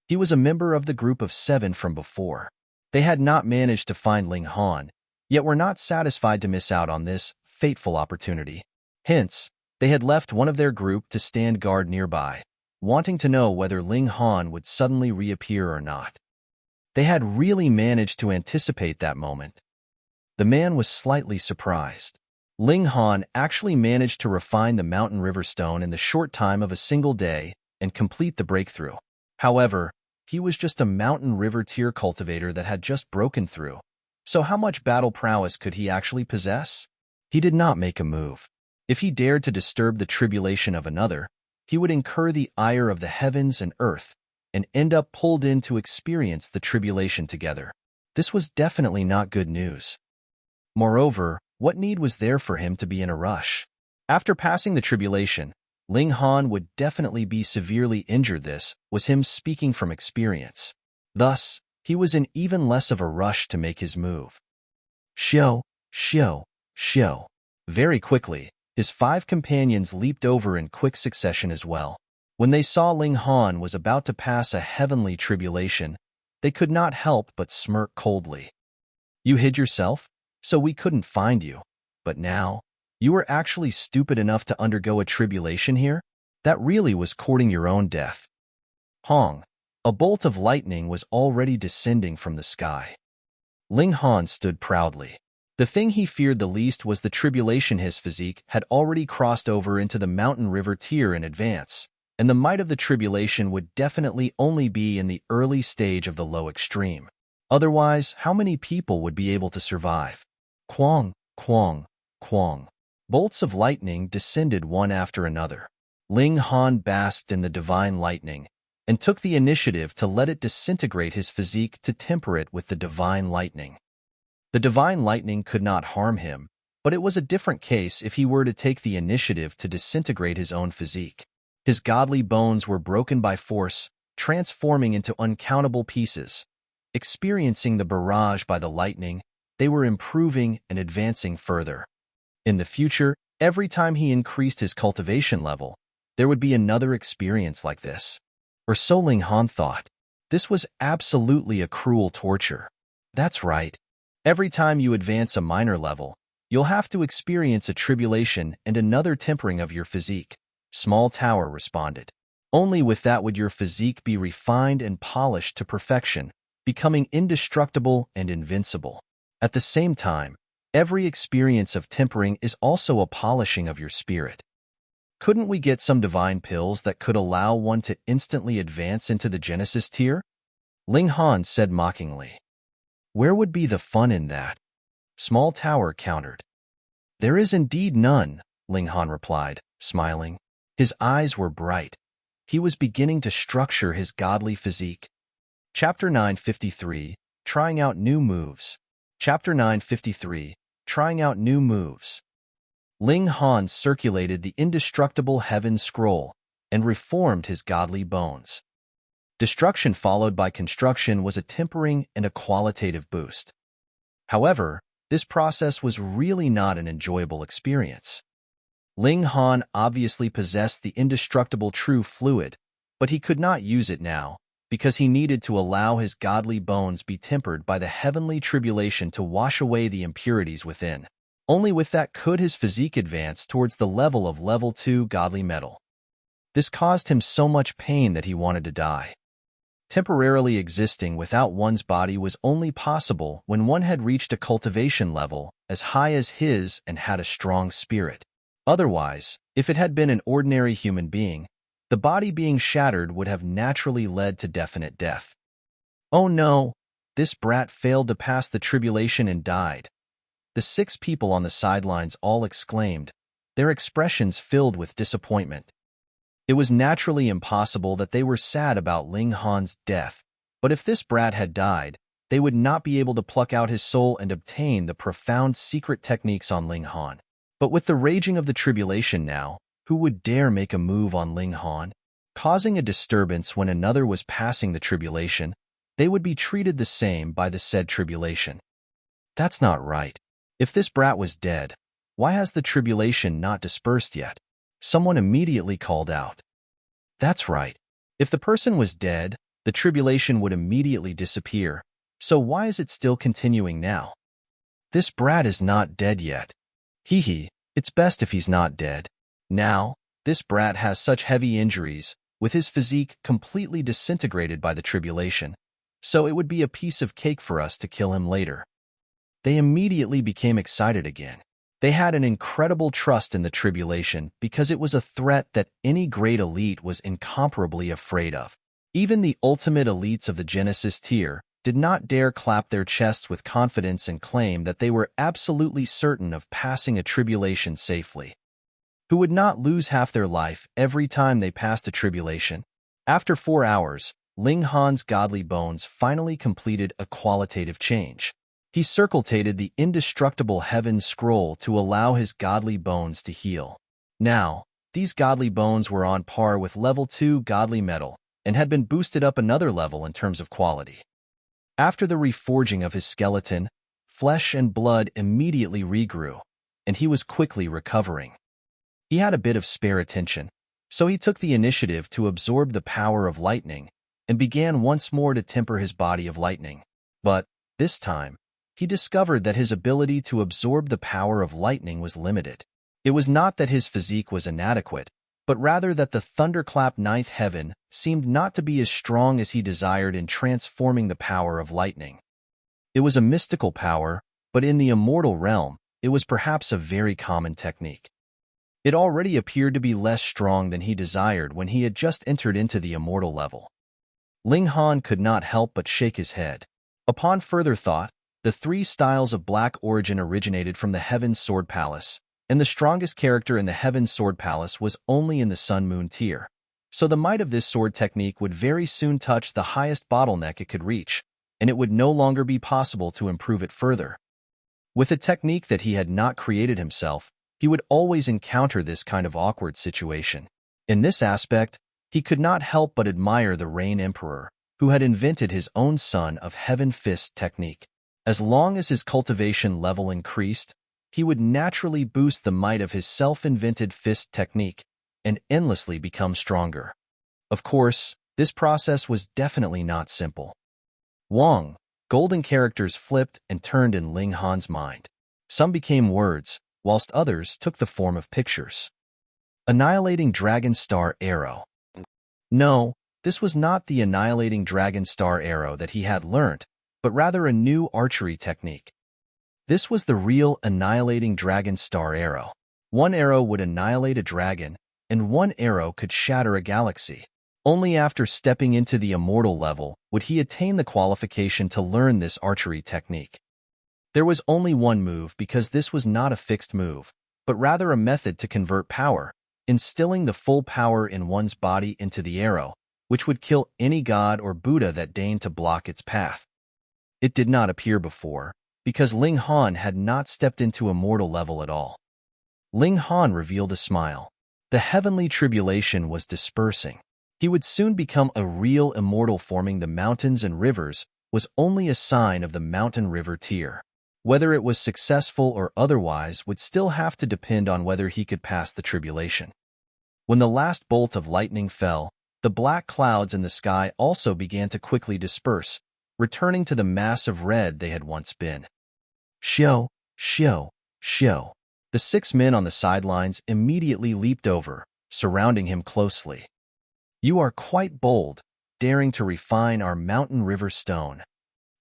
He was a member of the group of 7 from before. They had not managed to find Ling Han, yet were not satisfied to miss out on this fateful opportunity. Hence, they had left one of their group to stand guard nearby, wanting to know whether Ling Han would suddenly reappear or not. They had really managed to anticipate that moment. The man was slightly surprised. Ling Han actually managed to refine the Mountain River Stone in the short time of a single day and complete the breakthrough. However, he was just a Mountain River tier cultivator that had just broken through. So how much battle prowess could he actually possess? He did not make a move. If he dared to disturb the tribulation of another, he would incur the ire of the heavens and earth and end up pulled in to experience the tribulation together. This was definitely not good news. Moreover, what need was there for him to be in a rush? After passing the tribulation, Ling Han would definitely be severely injured. This was him speaking from experience. Thus, he was in even less of a rush to make his move. Shio. Very quickly, his 5 companions leaped over in quick succession as well. When they saw Ling Han was about to pass a heavenly tribulation, they could not help but smirk coldly. You hid yourself, so we couldn't find you. But now, you were actually stupid enough to undergo a tribulation here? That really was courting your own death. Hong. A bolt of lightning was already descending from the sky. Ling Han stood proudly. The thing he feared the least was the tribulation. His physique had already crossed over into the Mountain River tier in advance, and the might of the tribulation would definitely only be in the early stage of the low extreme. Otherwise, how many people would be able to survive? Quang. Bolts of lightning descended one after another. Ling Han basked in the divine lightning and took the initiative to let it disintegrate his physique to temper it with the divine lightning. The divine lightning could not harm him, but it was a different case if he were to take the initiative to disintegrate his own physique. His godly bones were broken by force, transforming into uncountable pieces. Experiencing the barrage by the lightning, they were improving and advancing further. In the future, every time he increased his cultivation level, there would be another experience like this. Or so Ling Han thought. This was absolutely a cruel torture. That's right. Every time you advance a minor level, you'll have to experience a tribulation and another tempering of your physique, Small Tower responded. Only with that would your physique be refined and polished to perfection, becoming indestructible and invincible. At the same time, every experience of tempering is also a polishing of your spirit. Couldn't we get some divine pills that could allow one to instantly advance into the Genesis tier? Ling Han said mockingly. Where would be the fun in that? Small Tower countered. There is indeed none, Ling Han replied, smiling. His eyes were bright. He was beginning to structure his godly physique. Chapter 953, Trying Out New Moves. Chapter 953, Trying Out New Moves. Ling Han circulated the indestructible heaven scroll and reformed his godly bones. Destruction followed by construction was a tempering and a qualitative boost. However, this process was really not an enjoyable experience. Ling Han obviously possessed the indestructible true fluid, but he could not use it now because he needed to allow his godly bones be tempered by the heavenly tribulation to wash away the impurities within. Only with that could his physique advance towards the level of level 2 godly metal. This caused him so much pain that he wanted to die. Temporarily existing without one's body was only possible when one had reached a cultivation level as high as his and had a strong spirit. Otherwise, if it had been an ordinary human being, the body being shattered would have naturally led to definite death. Oh no, this brat failed to pass the tribulation and died. The 6 people on the sidelines all exclaimed, their expressions filled with disappointment. It was naturally impossible that they were sad about Ling Han's death, but if this brat had died, they would not be able to pluck out his soul and obtain the profound secret techniques on Ling Han. But with the raging of the tribulation now, who would dare make a move on Ling Han? Causing a disturbance when another was passing the tribulation, they would be treated the same by the said tribulation. That's not right. If this brat was dead, why has the tribulation not dispersed yet? Someone immediately called out. That's right. If the person was dead, the tribulation would immediately disappear. So why is it still continuing now? This brat is not dead yet. Hee, it's best if he's not dead. Now, this brat has such heavy injuries, with his physique completely disintegrated by the tribulation, so it would be a piece of cake for us to kill him later. They immediately became excited again. They had an incredible trust in the tribulation because it was a threat that any great elite was incomparably afraid of. Even the ultimate elites of the Genesis tier did not dare clap their chests with confidence and claim that they were absolutely certain of passing a tribulation safely. Who would not lose half their life every time they passed a tribulation? After 4 hours, Ling Han's godly bones finally completed a qualitative change. He circletated the indestructible heaven scroll to allow his godly bones to heal. Now, these godly bones were on par with level 2 godly metal and had been boosted up another level in terms of quality. After the reforging of his skeleton, flesh and blood immediately regrew, and he was quickly recovering. He had a bit of spare attention, so he took the initiative to absorb the power of lightning and began once more to temper his body of lightning. But, this time, he discovered that his ability to absorb the power of lightning was limited. It was not that his physique was inadequate, but rather that the thunderclap ninth heaven seemed not to be as strong as he desired in transforming the power of lightning. It was a mystical power, but in the immortal realm, it was perhaps a very common technique. It already appeared to be less strong than he desired when he had just entered into the immortal level. Ling Han could not help but shake his head. Upon further thought, the 3 styles of black origin originated from the Heaven's Sword Palace, and the strongest character in the Heaven's Sword Palace was only in the Sun-Moon tier. So the might of this sword technique would very soon touch the highest bottleneck it could reach, and it would no longer be possible to improve it further. With a technique that he had not created himself, he would always encounter this kind of awkward situation. In this aspect, he could not help but admire the Rain Emperor, who had invented his own Son of Heaven Fist technique. As long as his cultivation level increased, he would naturally boost the might of his self-invented fist technique and endlessly become stronger. Of course, this process was definitely not simple. Wong, golden characters flipped and turned in Ling Han's mind. Some became words, whilst others took the form of pictures. Annihilating Dragon Star Arrow. No, this was not the Annihilating Dragon Star Arrow that he had learnt, but rather a new archery technique. This was the real Annihilating Dragon Star Arrow. 1 arrow would annihilate a dragon, and 1 arrow could shatter a galaxy. Only after stepping into the immortal level would he attain the qualification to learn this archery technique. There was only one move because this was not a fixed move, but rather a method to convert power, instilling the full power in one's body into the arrow, which would kill any god or Buddha that deigned to block its path. It did not appear before, because Ling Han had not stepped into immortal level at all. Ling Han revealed a smile. The heavenly tribulation was dispersing. He would soon become a real immortal. Forming the mountains and rivers was only a sign of the mountain river tier. Whether it was successful or otherwise would still have to depend on whether he could pass the tribulation. When the last bolt of lightning fell, the black clouds in the sky also began to quickly disperse, returning to the mass of red they had once been. Xiao, Xiao, Xiao. The 6 men on the sidelines immediately leaped over, surrounding him closely. You are quite bold, daring to refine our mountain river stone.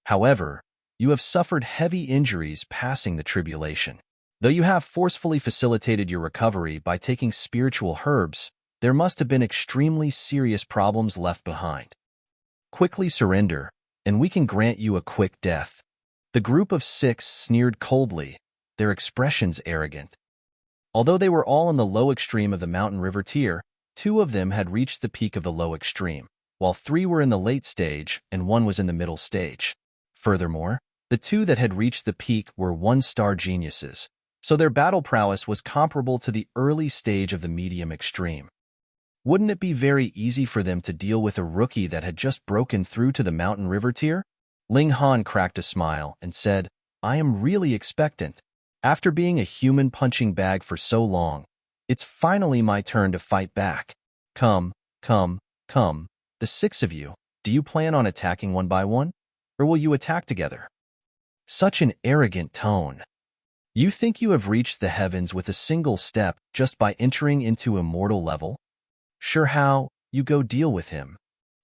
However, you have suffered heavy injuries passing the tribulation. Though you have forcefully facilitated your recovery by taking spiritual herbs, there must have been extremely serious problems left behind. Quickly surrender, and we can grant you a quick death. The group of 6 sneered coldly, their expressions arrogant. Although they were all in the low extreme of the mountain river tier, 2 of them had reached the peak of the low extreme, while 3 were in the late stage and 1 was in the middle stage. Furthermore, the 2 that had reached the peak were 1-star geniuses, so their battle prowess was comparable to the early stage of the medium extreme. Wouldn't it be very easy for them to deal with a rookie that had just broken through to the mountain river tier? Ling Han cracked a smile and said, I am really expectant. After being a human punching bag for so long, it's finally my turn to fight back. Come, the 6 of you, do you plan on attacking one by one? Or will you attack together? Such an arrogant tone. You think you have reached the heavens with a single step just by entering into Immortal level? Sure, how, you go deal with him.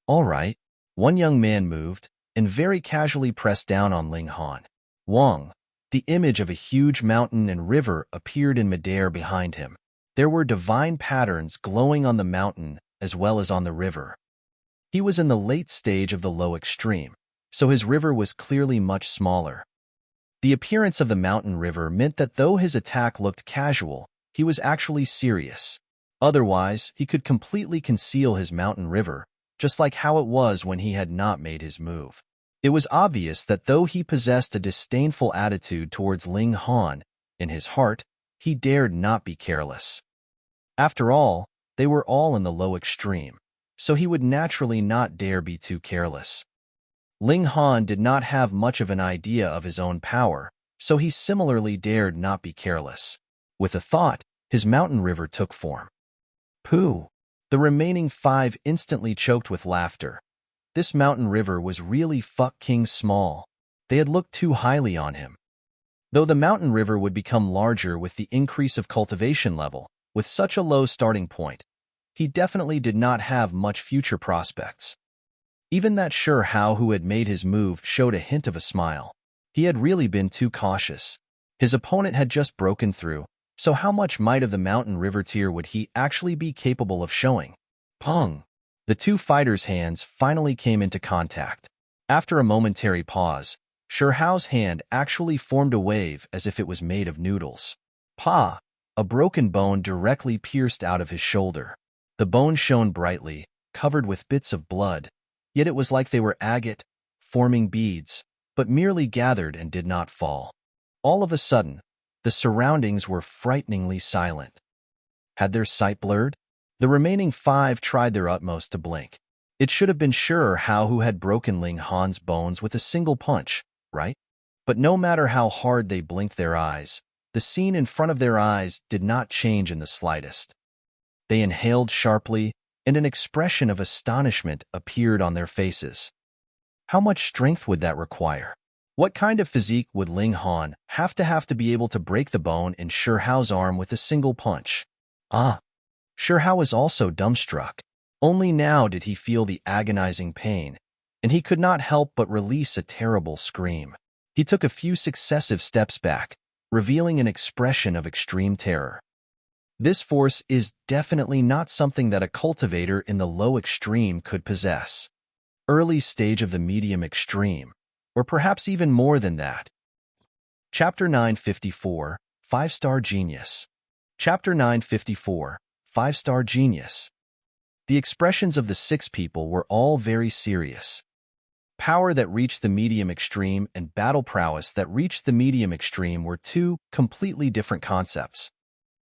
All right. One young man moved and very casually pressed down on Ling Han. Wang, the image of a huge mountain and river appeared in midair behind him. There were divine patterns glowing on the mountain as well as on the river. He was in the late stage of the low extreme, so his river was clearly much smaller. The appearance of the mountain river meant that though his attack looked casual, he was actually serious. Otherwise, he could completely conceal his mountain river, just like how it was when he had not made his move. It was obvious that though he possessed a disdainful attitude towards Ling Han, in his heart, he dared not be careless. After all, they were all in the low extreme, so he would naturally not dare be too careless. Ling Han did not have much of an idea of his own power, so he similarly dared not be careless. With a thought, his mountain river took form. Pooh! The remaining 5 instantly choked with laughter. This mountain river was really fucking small. They had looked too highly on him. Though the mountain river would become larger with the increase of cultivation level, with such a low starting point, he definitely did not have much future prospects. Even that Sure Hao who had made his move showed a hint of a smile. He had really been too cautious. His opponent had just broken through, so how much might of the mountain river tier would he actually be capable of showing? Pong! The 2 fighters' hands finally came into contact. After a momentary pause, Sure Hao's hand actually formed a wave as if it was made of noodles. Pa! A broken bone directly pierced out of his shoulder. The bone shone brightly, covered with bits of blood, yet it was like they were agate, forming beads, but merely gathered and did not fall. All of a sudden, the surroundings were frighteningly silent. Had their sight blurred? The remaining 5 tried their utmost to blink. It should have been Sure Hao who had broken Ling Han's bones with a single punch, right? But no matter how hard they blinked their eyes, the scene in front of their eyes did not change in the slightest. They inhaled sharply, and an expression of astonishment appeared on their faces. How much strength would that require? What kind of physique would Ling Han have to be able to break the bone in Sure Hao's arm with a single punch? Sure Hao was also dumbstruck. Only now did he feel the agonizing pain, and he could not help but release a terrible scream. He took a few successive steps back, revealing an expression of extreme terror. This force is definitely not something that a cultivator in the low extreme could possess. Early stage of the medium extreme, or perhaps even more than that. Chapter 954, 5-Star Genius. Chapter 954, 5-Star Genius. The expressions of the 6 people were all very serious. Power that reached the medium extreme and battle prowess that reached the medium extreme were 2 completely different concepts.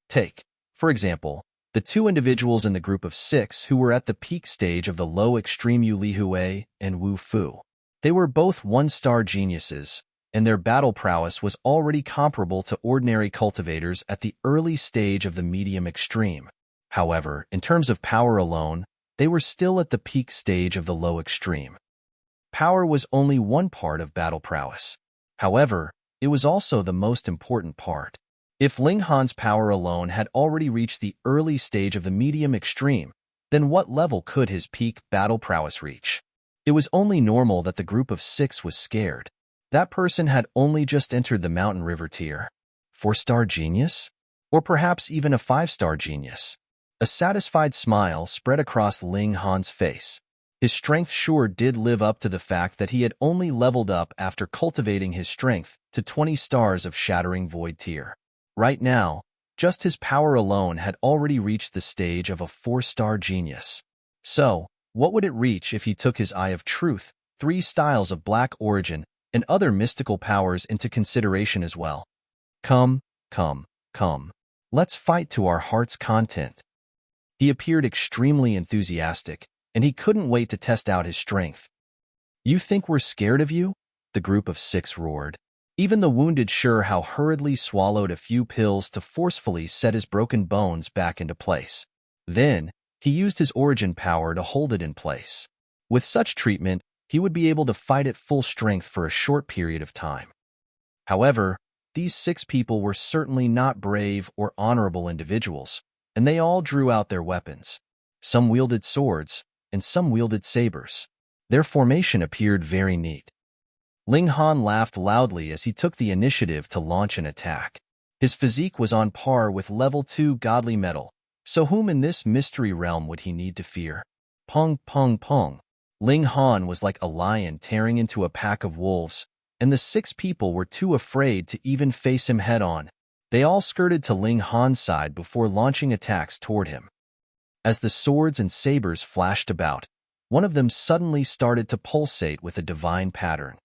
Take, for example, the 2 individuals in the group of 6 who were at the peak stage of the low extreme Yu Li Hui and Wu Fu. They were both 1-star geniuses, and their battle prowess was already comparable to ordinary cultivators at the early stage of the medium extreme. However, in terms of power alone, they were still at the peak stage of the low extreme. Power was only one part of battle prowess. However, it was also the most important part. If Ling Han's power alone had already reached the early stage of the medium extreme, then what level could his peak battle prowess reach? It was only normal that the group of 6 was scared. That person had only just entered the mountain river tier. 4-star genius? Or perhaps even a 5-star genius? A satisfied smile spread across Ling Han's face. His strength sure did live up to the fact that he had only leveled up after cultivating his strength to 20 stars of Shattering Void tier. Right now, just his power alone had already reached the stage of a 4-star genius. So, what would it reach if he took his Eye of Truth, 3 styles of Black Origin, and other mystical powers into consideration as well? Come, come, come. Let's fight to our heart's content. He appeared extremely enthusiastic, and he couldn't wait to test out his strength. You think we're scared of you? The group of 6 roared. Even the wounded Shao hurriedly swallowed a few pills to forcefully set his broken bones back into place. Then, he used his origin power to hold it in place. With such treatment, he would be able to fight at full strength for a short period of time. However, these 6 people were certainly not brave or honorable individuals, and they all drew out their weapons. Some wielded swords, and some wielded sabers. Their formation appeared very neat. Ling Han laughed loudly as he took the initiative to launch an attack. His physique was on par with level 2 godly metal, so whom in this mystery realm would he need to fear? Pong, pong, pong. Ling Han was like a lion tearing into a pack of wolves, and the 6 people were too afraid to even face him head-on. They all skirted to Ling Han's side before launching attacks toward him. As the swords and sabers flashed about, one of them suddenly started to pulsate with a divine pattern.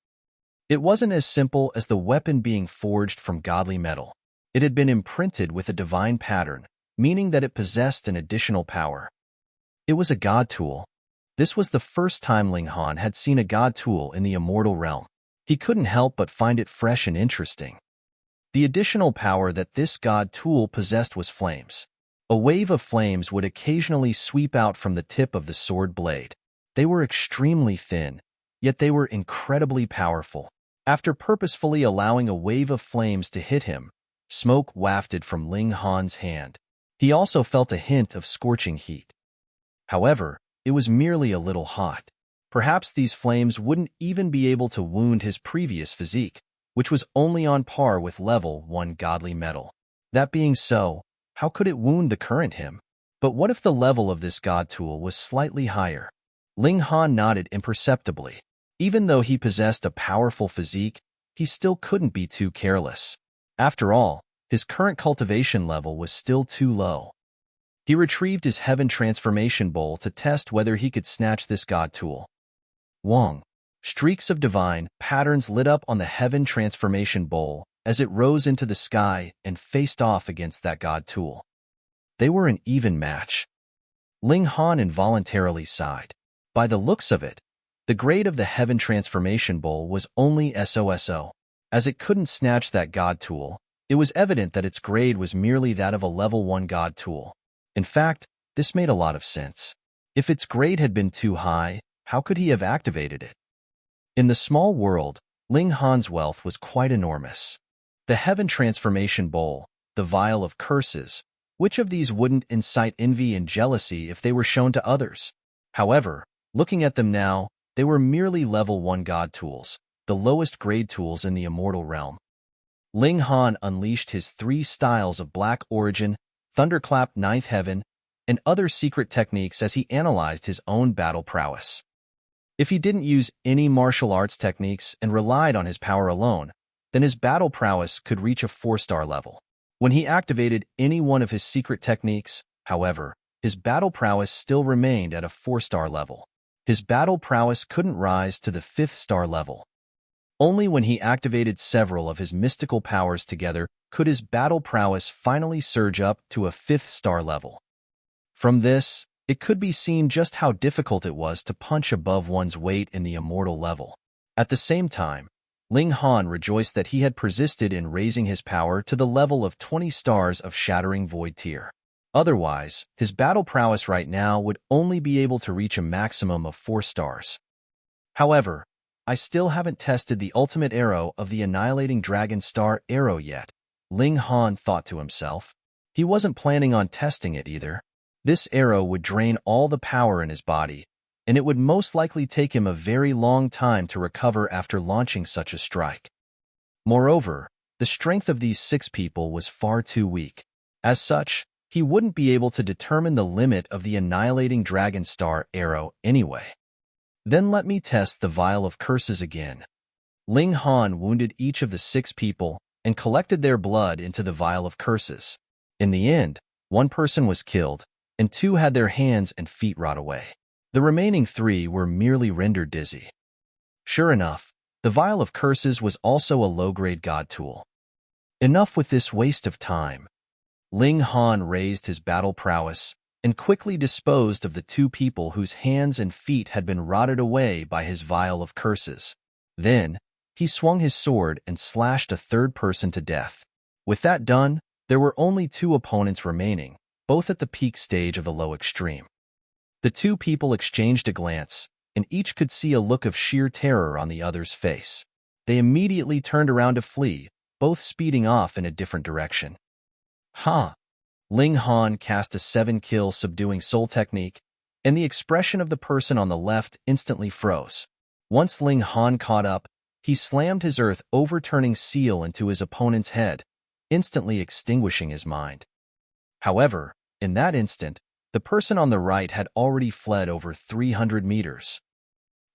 It wasn't as simple as the weapon being forged from godly metal. It had been imprinted with a divine pattern, meaning that it possessed an additional power. It was a god tool. This was the first time Ling Han had seen a god tool in the immortal realm. He couldn't help but find it fresh and interesting. The additional power that this god tool possessed was flames. A wave of flames would occasionally sweep out from the tip of the sword blade. They were extremely thin, yet they were incredibly powerful. After purposefully allowing a wave of flames to hit him, smoke wafted from Ling Han's hand. He also felt a hint of scorching heat. However, it was merely a little hot. Perhaps these flames wouldn't even be able to wound his previous physique, which was only on par with level 1 godly metal. That being so, how could it wound the current him? But what if the level of this god tool was slightly higher? Ling Han nodded imperceptibly. Even though he possessed a powerful physique, he still couldn't be too careless. After all, his current cultivation level was still too low. He retrieved his Heaven Transformation Bowl to test whether he could snatch this god tool. Wong. Streaks of divine patterns lit up on the Heaven Transformation Bowl as it rose into the sky and faced off against that god tool. They were an even match. Ling Han involuntarily sighed. By the looks of it, the grade of the Heaven Transformation Bowl was only SOSO. As it couldn't snatch that god tool, it was evident that its grade was merely that of a level 1 god tool. In fact, this made a lot of sense. If its grade had been too high, how could he have activated it? In the small world, Ling Han's wealth was quite enormous. The Heaven Transformation Bowl, the Vial of Curses, which of these wouldn't incite envy and jealousy if they were shown to others? However, looking at them now, they were merely level 1 god tools, the lowest grade tools in the immortal realm. Ling Han unleashed his 3 styles of Black Origin, Thunderclap 9th Heaven, and other secret techniques as he analyzed his own battle prowess. If he didn't use any martial arts techniques and relied on his power alone, then his battle prowess could reach a 4-star level. When he activated any one of his secret techniques, however, his battle prowess still remained at a 4-star level. His battle prowess couldn't rise to the 5th star level. Only when he activated several of his mystical powers together could his battle prowess finally surge up to a 5th star level. From this, it could be seen just how difficult it was to punch above one's weight in the immortal level. At the same time, Ling Han rejoiced that he had persisted in raising his power to the level of 20 stars of Shattering Void tier. Otherwise, his battle prowess right now would only be able to reach a maximum of 4 stars. However, I still haven't tested the ultimate arrow of the Annihilating Dragon Star arrow yet, Ling Han thought to himself. He wasn't planning on testing it either. This arrow would drain all the power in his body, and it would most likely take him a very long time to recover after launching such a strike. Moreover, The strength of these 6 people was far too weak. As such, he wouldn't be able to determine the limit of the annihilating dragon star arrow anyway. Then let me test the vial of curses again. Ling Han wounded each of the 6 people and collected their blood into the vial of curses. In the end, 1 person was killed, and 2 had their hands and feet rot away. The remaining 3 were merely rendered dizzy. Sure enough, the vial of curses was also a low-grade god tool. Enough with this waste of time. Ling Han raised his battle prowess and quickly disposed of the 2 people whose hands and feet had been rotted away by his vial of curses. Then, he swung his sword and slashed a 3rd person to death. With that done, there were only 2 opponents remaining, both at the peak stage of the low extreme. The 2 people exchanged a glance, and each could see a look of sheer terror on the other's face. They immediately turned around to flee, both speeding off in a different direction. Ha! Ling Han cast a 7-kill subduing soul technique, and the expression of the person on the left instantly froze. Once Ling Han caught up, he slammed his earth-overturning seal into his opponent's head, instantly extinguishing his mind. However, in that instant, the person on the right had already fled over 300 meters.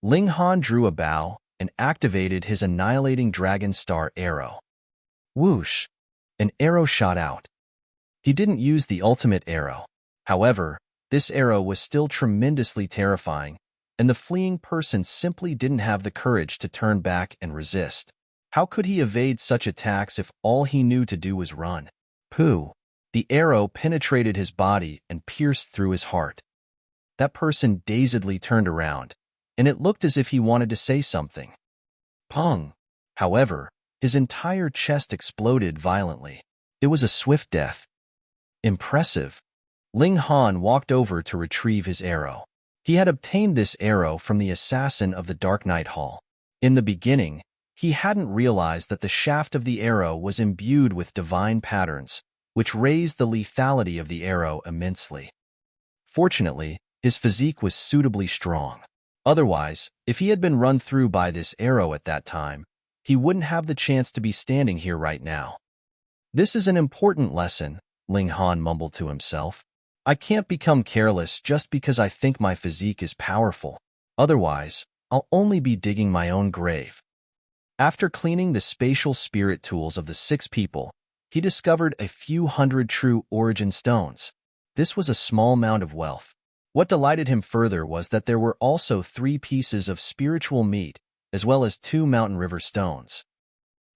Ling Han drew a bow and activated his annihilating dragon star arrow. Whoosh! An arrow shot out. He didn't use the ultimate arrow. However, this arrow was still tremendously terrifying, and the fleeing person simply didn't have the courage to turn back and resist. How could he evade such attacks if all he knew to do was run? Pooh! The arrow penetrated his body and pierced through his heart. That person dazedly turned around, and it looked as if he wanted to say something. Pong! However, his entire chest exploded violently. It was a swift death. Impressive. Ling Han walked over to retrieve his arrow. He had obtained this arrow from the assassin of the Dark Night Hall. In the beginning, he hadn't realized that the shaft of the arrow was imbued with divine patterns, which raised the lethality of the arrow immensely. Fortunately, his physique was suitably strong. Otherwise, if he had been run through by this arrow at that time, he wouldn't have the chance to be standing here right now. This is an important lesson, Ling Han mumbled to himself. I can't become careless just because I think my physique is powerful. Otherwise, I'll only be digging my own grave. After cleaning the spatial spirit tools of the 6 people, he discovered a few hundred true origin stones. This was a small mound of wealth. What delighted him further was that there were also 3 pieces of spiritual meat, as well as 2 mountain river stones.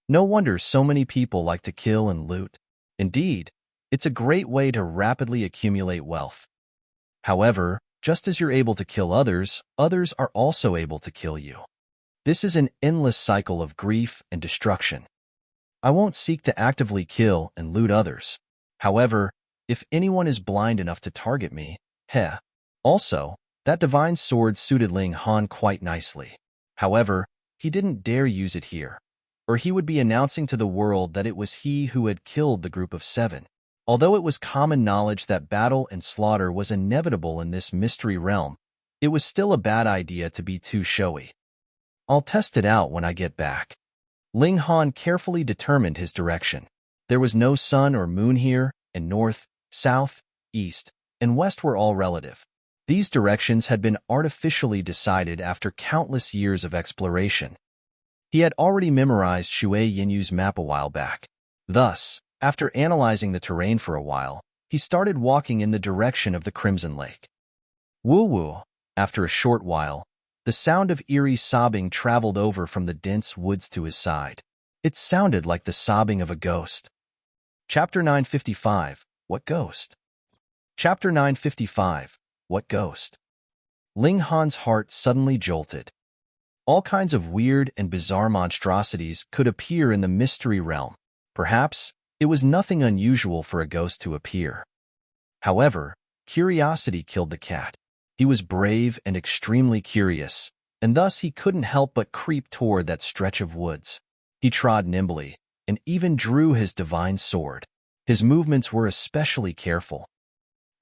No wonder so many people like to kill and loot. Indeed, it's a great way to rapidly accumulate wealth. However, just as you're able to kill others, others are also able to kill you. This is an endless cycle of grief and destruction. I won't seek to actively kill and loot others. However, if anyone is blind enough to target me, heh. Also, that divine sword suited Ling Han quite nicely. However, he didn't dare use it here, or he would be announcing to the world that it was he who had killed the group of 7. Although it was common knowledge that battle and slaughter was inevitable in this mystery realm, it was still a bad idea to be too showy. I'll test it out when I get back. Ling Han carefully determined his direction. There was no sun or moon here, and north, south, east, and west were all relative. These directions had been artificially decided after countless years of exploration. He had already memorized Shui Yinyu's map a while back. Thus, after analyzing the terrain for a while, he started walking in the direction of the Crimson Lake. Woo-woo! After a short while, the sound of eerie sobbing traveled over from the dense woods to his side. It sounded like the sobbing of a ghost. Chapter 955, What Ghost? Chapter 955, What Ghost? Ling Han's heart suddenly jolted. All kinds of weird and bizarre monstrosities could appear in the mystery realm. Perhaps it was nothing unusual for a ghost to appear. However, curiosity killed the cat. He was brave and extremely curious, and thus he couldn't help but creep toward that stretch of woods. He trod nimbly, and even drew his divine sword. His movements were especially careful.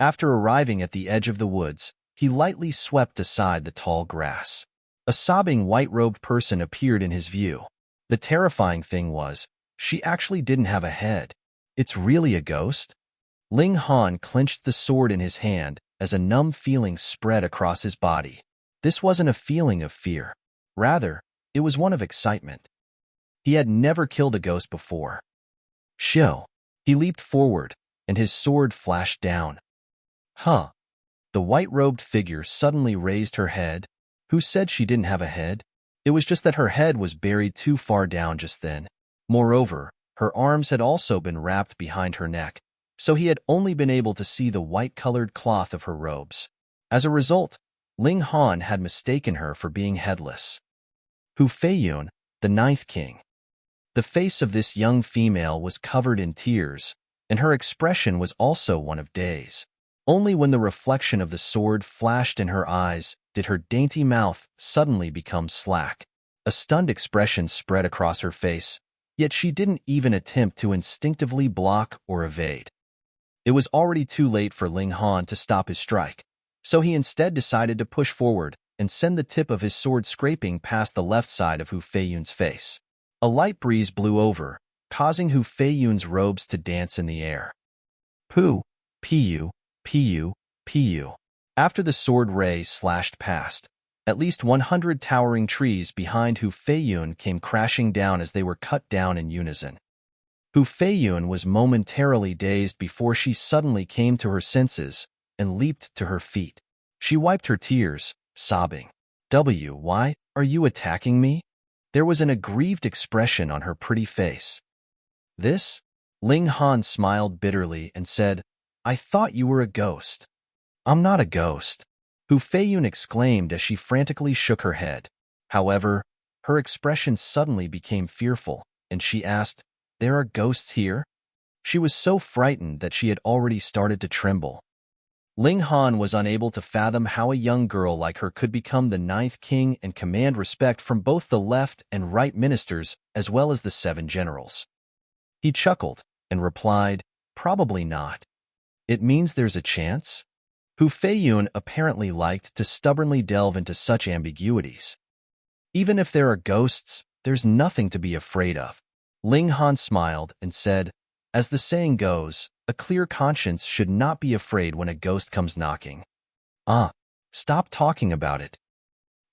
After arriving at the edge of the woods, he lightly swept aside the tall grass. A sobbing white-robed person appeared in his view. The terrifying thing was, She actually didn't have a head. It's really a ghost? Ling Han clenched the sword in his hand as a numb feeling spread across his body. This wasn't a feeling of fear. Rather, it was one of excitement. He had never killed a ghost before. Shio. He leaped forward, and his sword flashed down. Huh. The white-robed figure suddenly raised her head. Who said she didn't have a head? It was just that her head was buried too far down just then. Moreover, her arms had also been wrapped behind her neck, so he had only been able to see the white-colored cloth of her robes. As a result, Ling Han had mistaken her for being headless. Hu Feiyun, the ninth king. The face of this young female was covered in tears, and her expression was also one of daze. Only when the reflection of the sword flashed in her eyes did her dainty mouth suddenly become slack. A stunned expression spread across her face, yet she didn't even attempt to instinctively block or evade. It was already too late for Ling Han to stop his strike, so he instead decided to push forward and send the tip of his sword scraping past the left side of Hu Feiyun's face. A light breeze blew over, causing Hu Feiyun's robes to dance in the air. Pu, Pu, Pu, Pu. After the sword ray slashed past, at least 100 towering trees behind Hu Feiyun came crashing down as they were cut down in unison. Hu Feiyun was momentarily dazed before she suddenly came to her senses and leaped to her feet. She wiped her tears, sobbing. Why are you attacking me? There was an aggrieved expression on her pretty face. This? Ling Han smiled bitterly and said, I thought you were a ghost. I'm not a ghost, Hu Feiyun exclaimed as she frantically shook her head. However, her expression suddenly became fearful, and she asked, There are ghosts here? She was so frightened that she had already started to tremble. Ling Han was unable to fathom how a young girl like her could become the ninth king and command respect from both the left and right ministers as well as the 7 generals. He chuckled and replied, Probably not. It means there's a chance? Hu Feiyun apparently liked to stubbornly delve into such ambiguities. Even if there are ghosts, there's nothing to be afraid of. Ling Han smiled and said, As the saying goes, a clear conscience should not be afraid when a ghost comes knocking. Stop talking about it.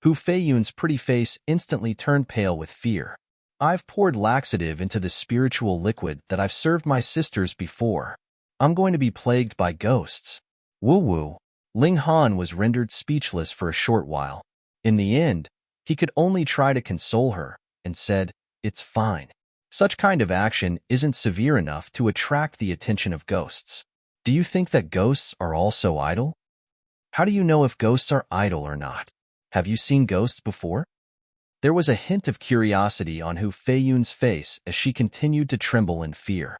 Hu Feiyun's pretty face instantly turned pale with fear. I've poured laxative into the spiritual liquid that I've served my sisters before. I'm going to be plagued by ghosts. Woo-woo. Ling Han was rendered speechless for a short while. In the end, he could only try to console her and said, It's fine. Such kind of action isn't severe enough to attract the attention of ghosts. Do you think that ghosts are also idle? How do you know if ghosts are idle or not? Have you seen ghosts before? There was a hint of curiosity on Hu Feiyun's face as she continued to tremble in fear.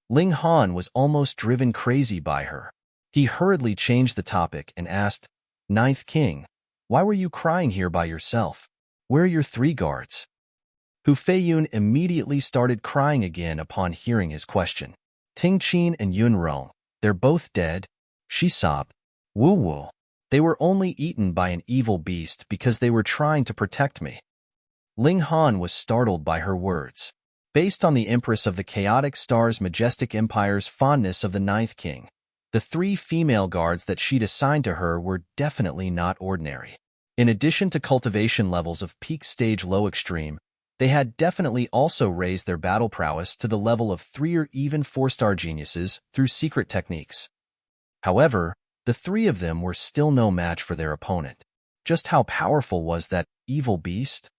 Ling Han was almost driven crazy by her. He hurriedly changed the topic and asked, Ninth King, why were you crying here by yourself? Where are your 3 guards? Hu Feiyun immediately started crying again upon hearing his question. Ting Qin and Yun Rong, they're both dead, she sobbed. Woo-woo. They were only eaten by an evil beast because they were trying to protect me. Ling Han was startled by her words. Based on the Empress of the Chaotic Star's Majestic Empire's fondness of the Ninth King, the 3 female guards that she'd assigned to her were definitely not ordinary. In addition to cultivation levels of peak stage low extreme, they had definitely also raised their battle prowess to the level of 3 or even 4-star geniuses through secret techniques. However, the 3 of them were still no match for their opponent. Just how powerful was that evil beast?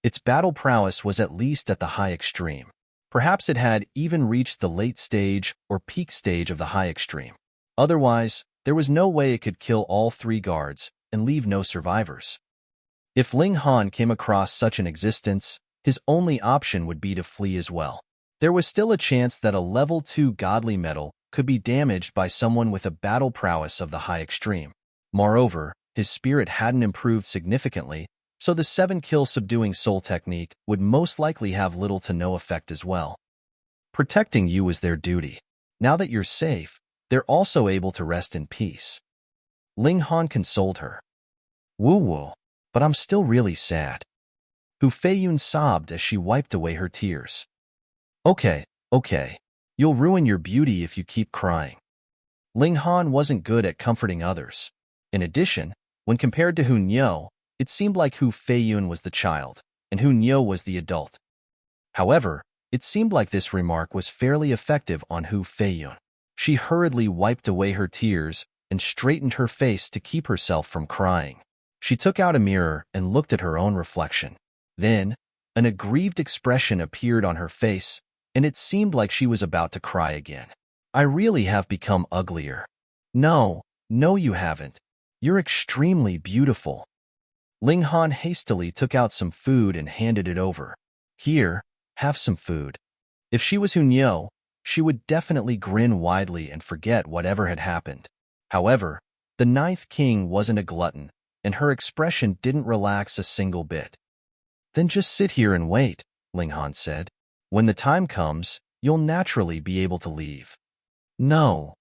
Its battle prowess was at least at the high extreme. Perhaps it had even reached the late stage or peak stage of the high extreme. Otherwise, there was no way it could kill all 3 guards and leave no survivors. If Ling Han came across such an existence, his only option would be to flee as well. There was still a chance that a level 2 godly metal could be damaged by someone with a battle prowess of the high extreme. Moreover, his spirit hadn't improved significantly, so the 7-kill subduing soul technique would most likely have little to no effect as well. Protecting you was their duty. Now that you're safe, they're also able to rest in peace. Ling Han consoled her. Woo-woo, but I'm still really sad. Hu Feiyun sobbed as she wiped away her tears. Okay, okay. You'll ruin your beauty if you keep crying. Ling Han wasn't good at comforting others. In addition, when compared to Hu Niu, it seemed like Hu Feiyun was the child, and Hu Niu was the adult. However, it seemed like this remark was fairly effective on Hu Feiyun. She hurriedly wiped away her tears and straightened her face to keep herself from crying. She took out a mirror and looked at her own reflection. Then, an aggrieved expression appeared on her face, and it seemed like she was about to cry again. I really have become uglier. No, no you haven't. You're extremely beautiful. Ling Han hastily took out some food and handed it over. Here, have some food. If she was Hu Niu, she would definitely grin widely and forget whatever had happened. However, the ninth king wasn't a glutton, and her expression didn't relax a single bit. Then just sit here and wait, Ling Han said. When the time comes, you'll naturally be able to leave. No.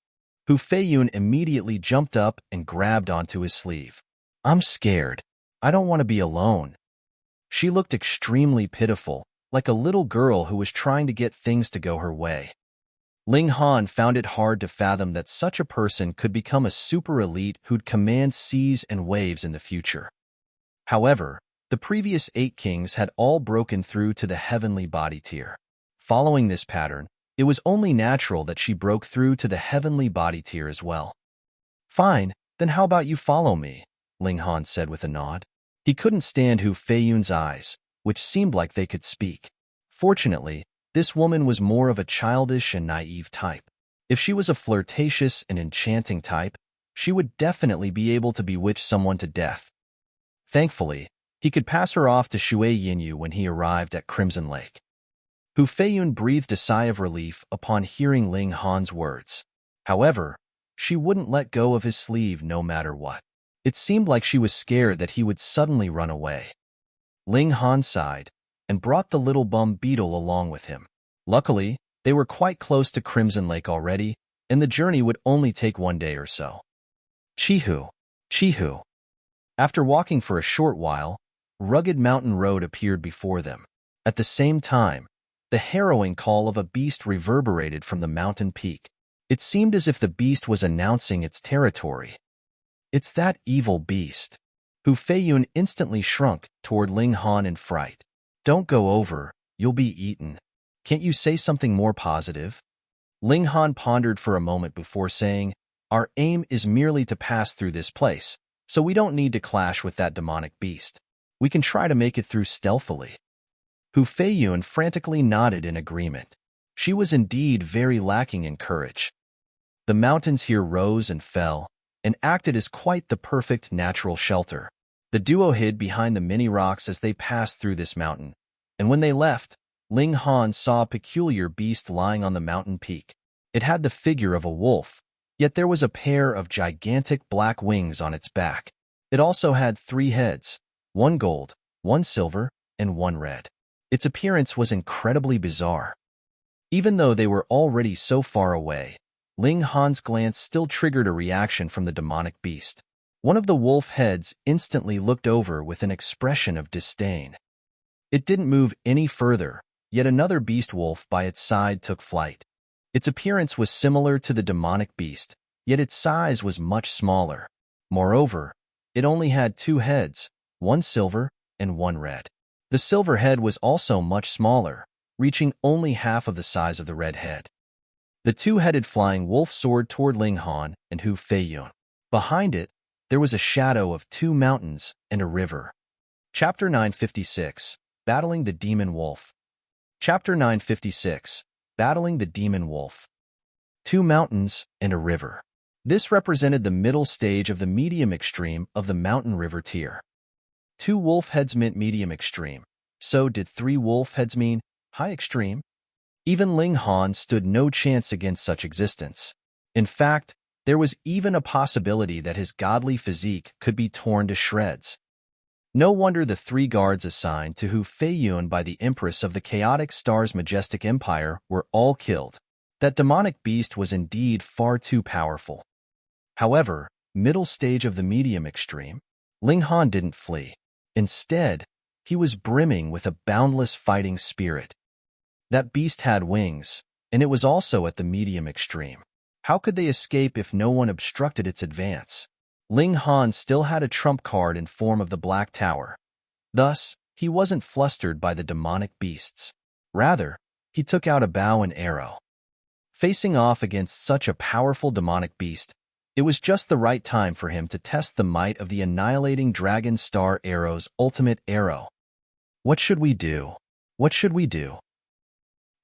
Hu Feiyun immediately jumped up and grabbed onto his sleeve. I'm scared. I don't want to be alone. She looked extremely pitiful, like a little girl who was trying to get things to go her way. Ling Han found it hard to fathom that such a person could become a super elite who'd command seas and waves in the future. However, the previous 8 kings had all broken through to the heavenly body tier. Following this pattern, it was only natural that she broke through to the heavenly body tier as well. Fine, then how about you follow me? Ling Han said with a nod. He couldn't stand Hu Feiyun's eyes, which seemed like they could speak. Fortunately, this woman was more of a childish and naive type. If she was a flirtatious and enchanting type, she would definitely be able to bewitch someone to death. Thankfully, he could pass her off to Shui Yinyu when he arrived at Crimson Lake. Hu Feiyun breathed a sigh of relief upon hearing Ling Han's words. However, she wouldn't let go of his sleeve no matter what. It seemed like she was scared that he would suddenly run away. Ling Han sighed and brought the little bum beetle along with him. Luckily, they were quite close to Crimson Lake already, and the journey would only take 1 day or so. Chihu, Chihu. After walking for a short while, rugged mountain road appeared before them. At the same time, the harrowing call of a beast reverberated from the mountain peak. It seemed as if the beast was announcing its territory. It's that evil beast. Hu Feiyun instantly shrunk toward Ling Han in fright. Don't go over, you'll be eaten. Can't you say something more positive? Ling Han pondered for a moment before saying, Our aim is merely to pass through this place, so we don't need to clash with that demonic beast. We can try to make it through stealthily. Hu Feiyun frantically nodded in agreement. She was indeed very lacking in courage. The mountains here rose and fell, and acted as quite the perfect natural shelter. The duo hid behind the many rocks as they passed through this mountain, and when they left, Ling Han saw a peculiar beast lying on the mountain peak. It had the figure of a wolf, yet there was a pair of gigantic black wings on its back. It also had 3 heads, 1 gold, 1 silver, and 1 red. Its appearance was incredibly bizarre. Even though they were already so far away, Ling Han's glance still triggered a reaction from the demonic beast. One of the wolf heads instantly looked over with an expression of disdain. It didn't move any further, yet another beast wolf by its side took flight. Its appearance was similar to the demonic beast, yet its size was much smaller. Moreover, it only had 2 heads, 1 silver and 1 red. The silver head was also much smaller, reaching only half of the size of the red head. The 2-headed flying wolf soared toward Ling Han and Hu Feiyun. Behind it, there was a shadow of 2 mountains and a river. Chapter 956, Battling the Demon Wolf. Chapter 956, Battling the Demon Wolf. 2 mountains and a river. This represented the middle stage of the medium extreme of the mountain river tier. 2 wolf heads meant medium extreme. So did 3 wolf heads mean high extreme? Even Ling Han stood no chance against such existence. In fact, there was even a possibility that his godly physique could be torn to shreds. No wonder the 3 guards assigned to Hu Feiyun by the Empress of the Chaotic Star's majestic empire were all killed. That demonic beast was indeed far too powerful. However, middle stage of the medium extreme, Ling Han didn't flee. Instead, he was brimming with a boundless fighting spirit. That beast had wings, and it was also at the medium extreme. How could they escape if no one obstructed its advance? Ling Han still had a trump card in form of the Black Tower. Thus, he wasn't flustered by the demonic beasts. Rather, he took out a bow and arrow. Facing off against such a powerful demonic beast, it was just the right time for him to test the might of the annihilating Dragon Star Arrow's ultimate arrow. What should we do? What should we do?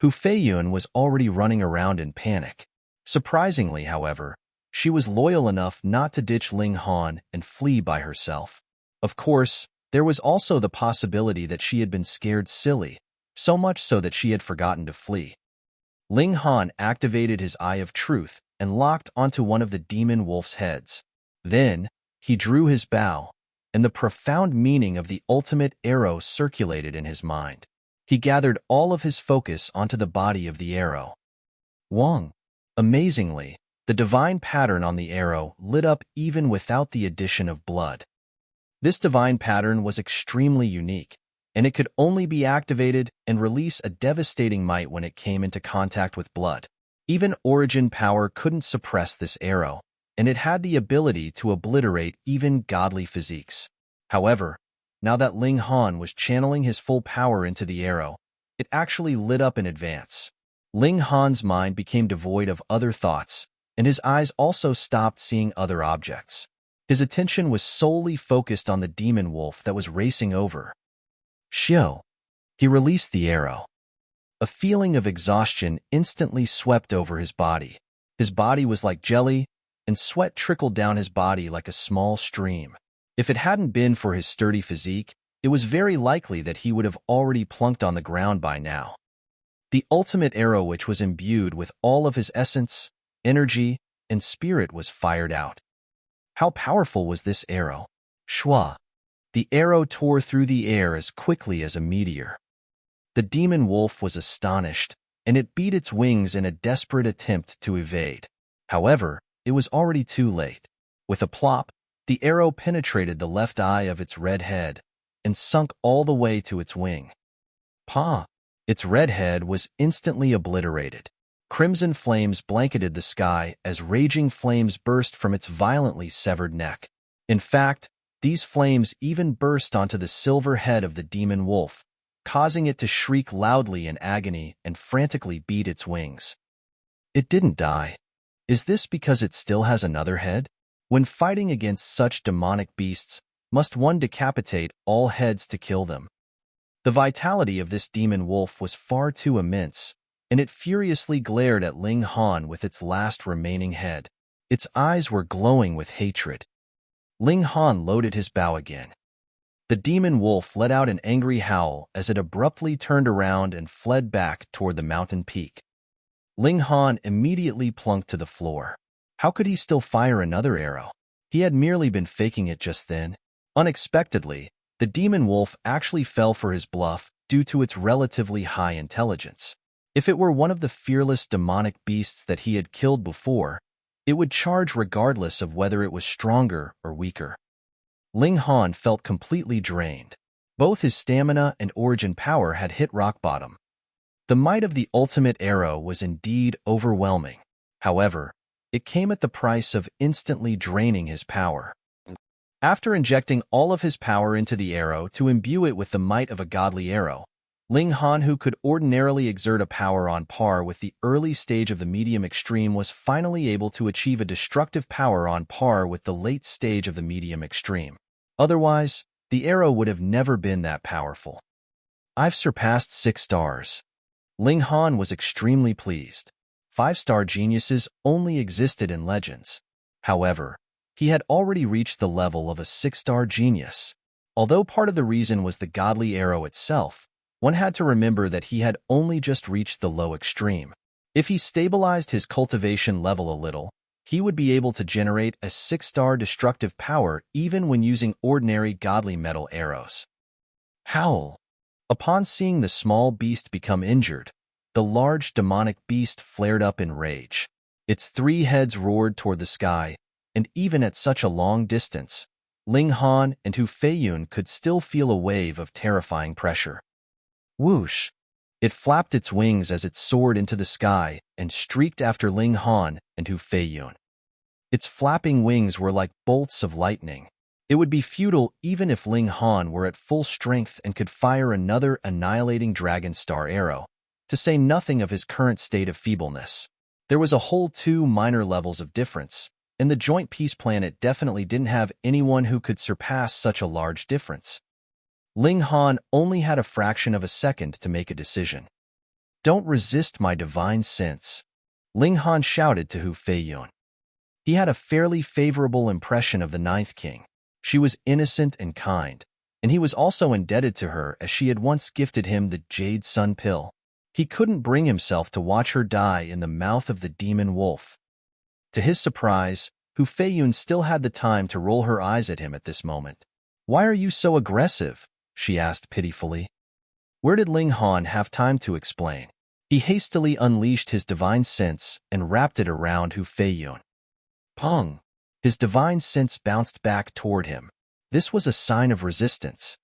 Hu Feiyun was already running around in panic. Surprisingly, however, she was loyal enough not to ditch Ling Han and flee by herself. Of course, there was also the possibility that she had been scared silly, so much so that she had forgotten to flee. Ling Han activated his Eye of Truth and locked onto one of the demon wolf's heads. Then, he drew his bow, and the profound meaning of the ultimate arrow circulated in his mind. He gathered all of his focus onto the body of the arrow. Wong. Amazingly, the divine pattern on the arrow lit up even without the addition of blood. This divine pattern was extremely unique, and it could only be activated and release a devastating might when it came into contact with blood. Even origin power couldn't suppress this arrow, and it had the ability to obliterate even godly physiques. However, now that Ling Han was channeling his full power into the arrow, it actually lit up in advance. Ling Han's mind became devoid of other thoughts, and his eyes also stopped seeing other objects. His attention was solely focused on the demon wolf that was racing over. Xiao. He released the arrow. A feeling of exhaustion instantly swept over his body. His body was like jelly, and sweat trickled down his body like a small stream. If it hadn't been for his sturdy physique, it was very likely that he would have already plunked on the ground by now. The ultimate arrow, which was imbued with all of his essence, energy, and spirit, was fired out. How powerful was this arrow? Shua. The arrow tore through the air as quickly as a meteor. The demon wolf was astonished, and it beat its wings in a desperate attempt to evade. However, it was already too late. With a plop, the arrow penetrated the left eye of its red head and sunk all the way to its wing. Pa! Its red head was instantly obliterated. Crimson flames blanketed the sky as raging flames burst from its violently severed neck. In fact, these flames even burst onto the silver head of the demon wolf, causing it to shriek loudly in agony and frantically beat its wings. It didn't die. Is this because it still has another head? When fighting against such demonic beasts, must one decapitate all heads to kill them? The vitality of this demon wolf was far too immense, and it furiously glared at Ling Han with its last remaining head. Its eyes were glowing with hatred. Ling Han loaded his bow again. The demon wolf let out an angry howl as it abruptly turned around and fled back toward the mountain peak. Ling Han immediately plunked to the floor. How could he still fire another arrow? He had merely been faking it just then. Unexpectedly, the demon wolf actually fell for his bluff due to its relatively high intelligence. If it were one of the fearless demonic beasts that he had killed before, it would charge regardless of whether it was stronger or weaker. Ling Han felt completely drained. Both his stamina and origin power had hit rock bottom. The might of the ultimate arrow was indeed overwhelming. However, it came at the price of instantly draining his power. After injecting all of his power into the arrow to imbue it with the might of a godly arrow, Ling Han, who could ordinarily exert a power on par with the early stage of the medium extreme, was finally able to achieve a destructive power on par with the late stage of the medium extreme. Otherwise, the arrow would have never been that powerful. I've surpassed 6 stars. Ling Han was extremely pleased. 5-star geniuses only existed in legends. However, he had already reached the level of a 6-star genius. Although part of the reason was the godly arrow itself, one had to remember that he had only just reached the low extreme. If he stabilized his cultivation level a little, he would be able to generate a 6-star destructive power even when using ordinary godly metal arrows. Howl. Upon seeing the small beast become injured, the large demonic beast flared up in rage. Its 3 heads roared toward the sky, and even at such a long distance, Ling Han and Hu Feiyun could still feel a wave of terrifying pressure. Whoosh! It flapped its wings as it soared into the sky and streaked after Ling Han and Hu Feiyun. Its flapping wings were like bolts of lightning. It would be futile even if Ling Han were at full strength and could fire another annihilating dragon star arrow, to say nothing of his current state of feebleness. There was a whole 2 minor levels of difference, and the Joint Peace Planet definitely didn't have anyone who could surpass such a large difference. Ling Han only had a fraction of a second to make a decision. "Don't resist my divine sense," Ling Han shouted to Hu Feiyun. He had a fairly favorable impression of the Ninth King. She was innocent and kind, and he was also indebted to her as she had once gifted him the Jade Sun Pill. He couldn't bring himself to watch her die in the mouth of the demon wolf. To his surprise, Hu Feiyun still had the time to roll her eyes at him at this moment. "Why are you so aggressive?" she asked pitifully. Where did Ling Han have time to explain? He hastily unleashed his divine sense and wrapped it around Hu Feiyun. Pong! His divine sense bounced back toward him. This was a sign of resistance.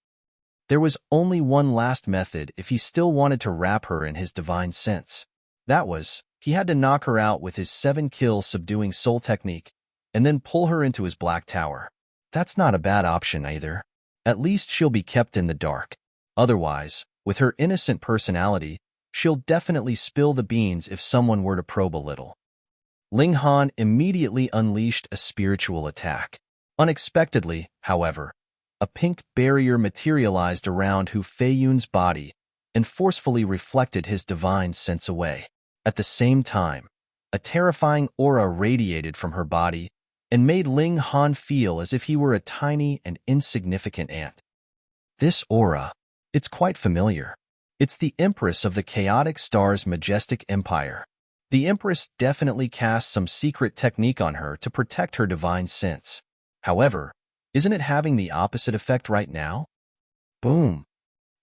There was only one last method if he still wanted to wrap her in his divine sense. That was, he had to knock her out with his 7-kill subduing soul technique, and then pull her into his black tower. That's not a bad option either. At least she'll be kept in the dark. Otherwise, with her innocent personality, she'll definitely spill the beans if someone were to probe a little. Ling Han immediately unleashed a spiritual attack. Unexpectedly, however, a pink barrier materialized around Hu Feiyun's body and forcefully reflected his divine sense away. At the same time, a terrifying aura radiated from her body and made Ling Han feel as if he were a tiny and insignificant ant. This aura, it's quite familiar. It's the Empress of the Chaotic Star's majestic empire. The Empress definitely cast some secret technique on her to protect her divine sense. However, isn't it having the opposite effect right now? Boom!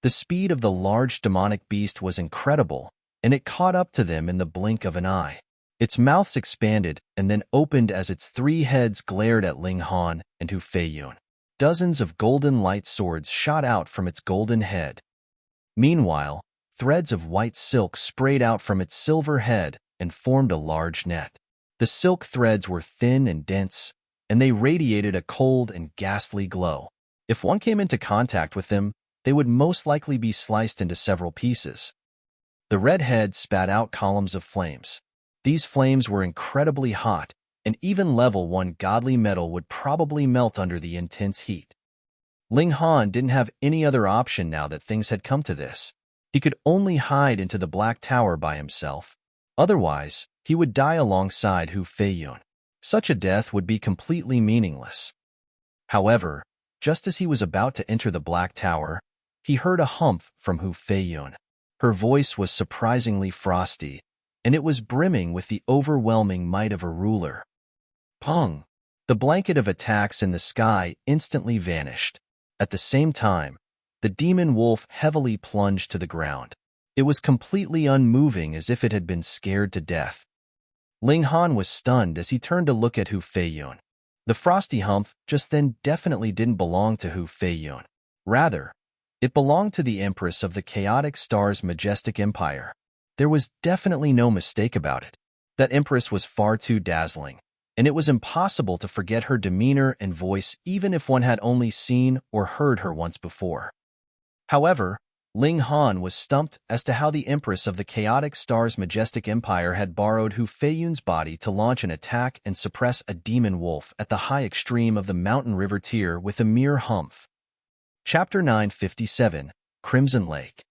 The speed of the large demonic beast was incredible, and it caught up to them in the blink of an eye. Its mouths expanded and then opened as its 3 heads glared at Ling Han and Hu Feiyun. Dozens of golden light swords shot out from its golden head. Meanwhile, threads of white silk sprayed out from its silver head and formed a large net. The silk threads were thin and dense, and they radiated a cold and ghastly glow. If one came into contact with them, they would most likely be sliced into several pieces. The red head spat out columns of flames. These flames were incredibly hot, and even level 1 godly metal would probably melt under the intense heat. Ling Han didn't have any other option now that things had come to this. He could only hide into the Black Tower by himself. Otherwise, he would die alongside Hu Feiyun. Such a death would be completely meaningless. However, just as he was about to enter the Black Tower, he heard a humph from Hu Feiyun. Her voice was surprisingly frosty, and it was brimming with the overwhelming might of a ruler. Pong! The blanket of attacks in the sky instantly vanished. At the same time, the demon wolf heavily plunged to the ground. It was completely unmoving as if it had been scared to death. Ling Han was stunned as he turned to look at Hu Feiyun. The frosty humph just then definitely didn't belong to Hu Feiyun. Rather, it belonged to the Empress of the Chaotic Star's majestic empire. There was definitely no mistake about it. That Empress was far too dazzling, and it was impossible to forget her demeanor and voice even if one had only seen or heard her once before. However, Ling Han was stumped as to how the Empress of the Chaotic Star's majestic empire had borrowed Hu Feiyun's body to launch an attack and suppress a demon wolf at the high extreme of the mountain river tier with a mere humph. Chapter 957, Crimson Lake.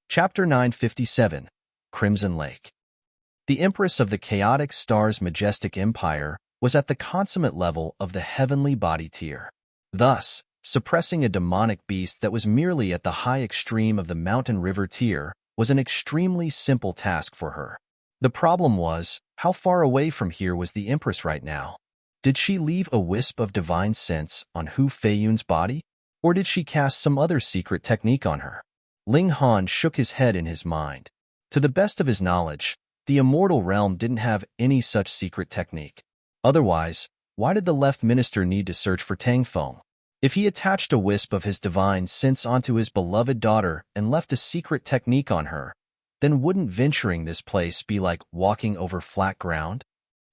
Chapter 957, Crimson Lake. The Empress of the Chaotic Star's majestic empire was at the consummate level of the heavenly body tier. Thus, suppressing a demonic beast that was merely at the high extreme of the mountain river tier was an extremely simple task for her. The problem was, how far away from here was the Empress right now? Did she leave a wisp of divine sense on Hu Feiyun's body? Or did she cast some other secret technique on her? Ling Han shook his head in his mind. To the best of his knowledge, the Immortal realm didn't have any such secret technique. Otherwise, why did the left minister need to search for Tang Feng? If he attached a wisp of his divine sense onto his beloved daughter and left a secret technique on her, then wouldn't venturing this place be like walking over flat ground?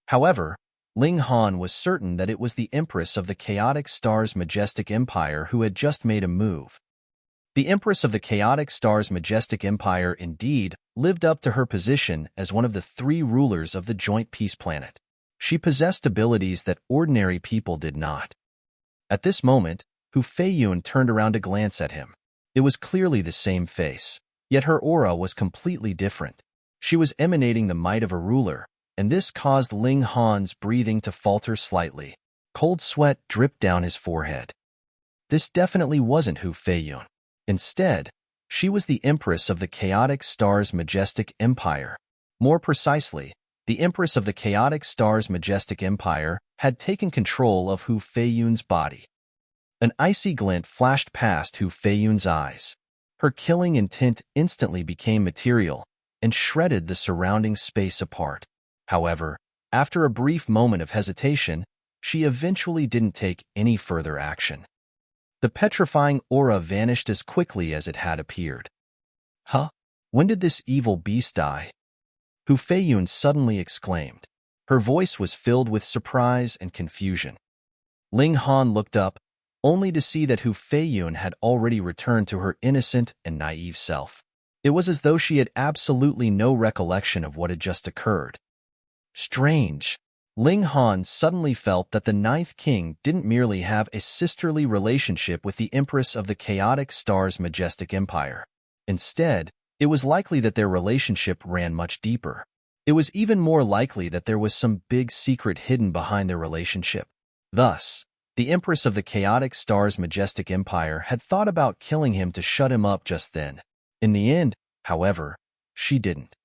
However, Ling Han was certain that it was the Empress of the Chaotic Star's majestic empire who had just made a move. The Empress of the Chaotic Star's majestic empire indeed lived up to her position as one of the 3 rulers of the joint peace planet. She possessed abilities that ordinary people did not. At this moment, Hu Feiyun turned around to glance at him. It was clearly the same face, yet her aura was completely different. She was emanating the might of a ruler, and this caused Ling Han's breathing to falter slightly. Cold sweat dripped down his forehead. This definitely wasn't Hu Feiyun. Instead, she was the Empress of the Chaotic Star's majestic empire. More precisely, the Empress of the Chaotic Star's majestic empire had taken control of Hu Feiyun's body. An icy glint flashed past Hu Feiyun's eyes. Her killing intent instantly became material and shredded the surrounding space apart. However, after a brief moment of hesitation, she eventually didn't take any further action. The petrifying aura vanished as quickly as it had appeared. Huh? When did this evil beast die? Hu Feiyun suddenly exclaimed. Her voice was filled with surprise and confusion. Ling Han looked up, only to see that Hu Feiyun had already returned to her innocent and naive self. It was as though she had absolutely no recollection of what had just occurred. Strange. Ling Han suddenly felt that the Ninth King didn't merely have a sisterly relationship with the Empress of the Chaotic Star's majestic empire. Instead, it was likely that their relationship ran much deeper. It was even more likely that there was some big secret hidden behind their relationship. Thus, the Empress of the Chaotic Star's majestic empire had thought about killing him to shut him up just then. In the end, however, she didn't.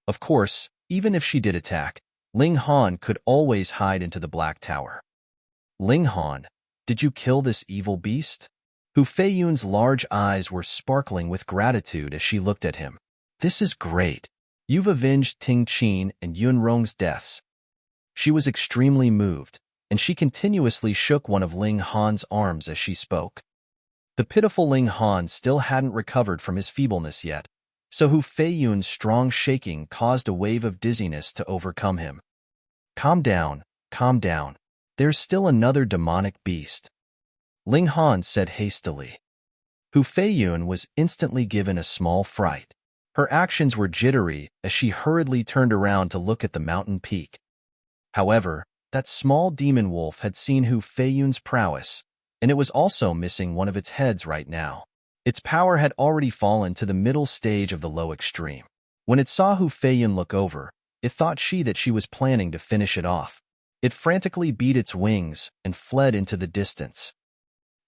Of course, even if she did attack, Ling Han could always hide into the Black Tower. Ling Han, did you kill this evil beast? Hu Feiyun's large eyes were sparkling with gratitude as she looked at him. This is great. You've avenged Ting Qin and Yun Rong's deaths. She was extremely moved, and she continuously shook one of Ling Han's arms as she spoke. The pitiful Ling Han still hadn't recovered from his feebleness yet, so Hu Feiyun's strong shaking caused a wave of dizziness to overcome him. Calm down, calm down. There's still another demonic beast, Ling Han said hastily. Hu Feiyun was instantly given a small fright. Her actions were jittery as she hurriedly turned around to look at the mountain peak. However, that small demon wolf had seen Hu Feiyun's prowess, and it was also missing one of its heads right now. Its power had already fallen to the middle stage of the low extreme. When it saw Hu Feiyun look over, it thought that she was planning to finish it off. It frantically beat its wings and fled into the distance.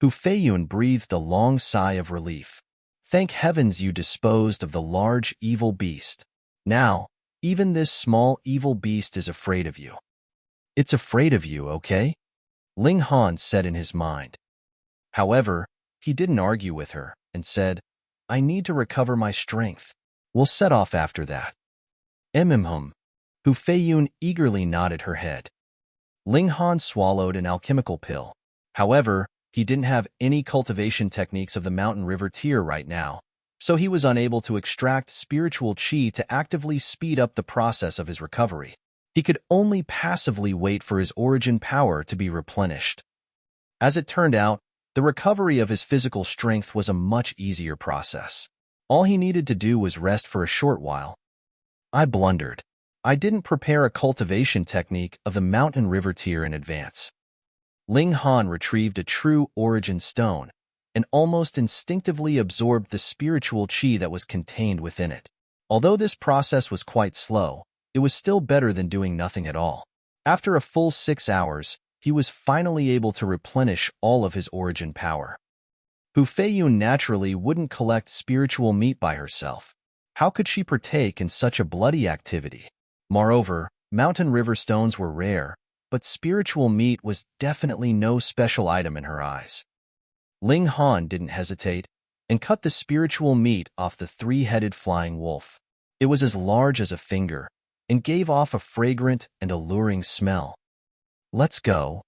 Hu Feiyun breathed a long sigh of relief. Thank heavens you disposed of the large evil beast. Now, even this small evil beast is afraid of you. It's afraid of you, okay? Ling Han said in his mind. However, he didn't argue with her and said, I need to recover my strength. We'll set off after that. Hu Feiyun eagerly nodded her head. Ling Han swallowed an alchemical pill. However, he didn't have any cultivation techniques of the mountain river tier right now, so he was unable to extract spiritual qi to actively speed up the process of his recovery. He could only passively wait for his origin power to be replenished. As it turned out, the recovery of his physical strength was a much easier process. All he needed to do was rest for a short while. I blundered. I didn't prepare a cultivation technique of the mountain river tier in advance. Ling Han retrieved a true origin stone and almost instinctively absorbed the spiritual qi that was contained within it. Although this process was quite slow, it was still better than doing nothing at all. After a full 6 hours, he was finally able to replenish all of his origin power. Hu Feiyun naturally wouldn't collect spiritual meat by herself. How could she partake in such a bloody activity? Moreover, mountain river stones were rare, but spiritual meat was definitely no special item in her eyes. Ling Han didn't hesitate and cut the spiritual meat off the 3-headed flying wolf. It was as large as a finger and gave off a fragrant and alluring smell. Let's go.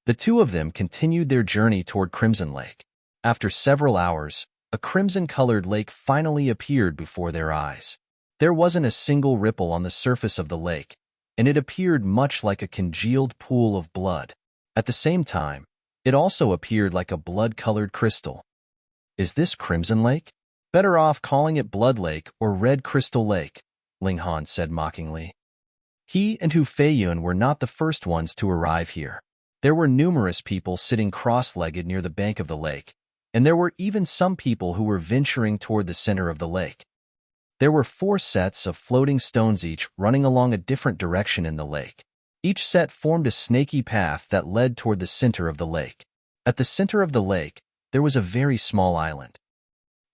The two of them continued their journey toward Crimson Lake. After several hours, a crimson-colored lake finally appeared before their eyes. There wasn't a single ripple on the surface of the lake, and it appeared much like a congealed pool of blood. At the same time, it also appeared like a blood-colored crystal. Is this Crimson Lake? Better off calling it Blood Lake or Red Crystal Lake, Ling Han said mockingly. He and Hu Feiyun were not the first ones to arrive here. There were numerous people sitting cross-legged near the bank of the lake, and there were even some people who were venturing toward the center of the lake. There were 4 sets of floating stones each running along a different direction in the lake. Each set formed a snaky path that led toward the center of the lake. At the center of the lake, there was a very small island.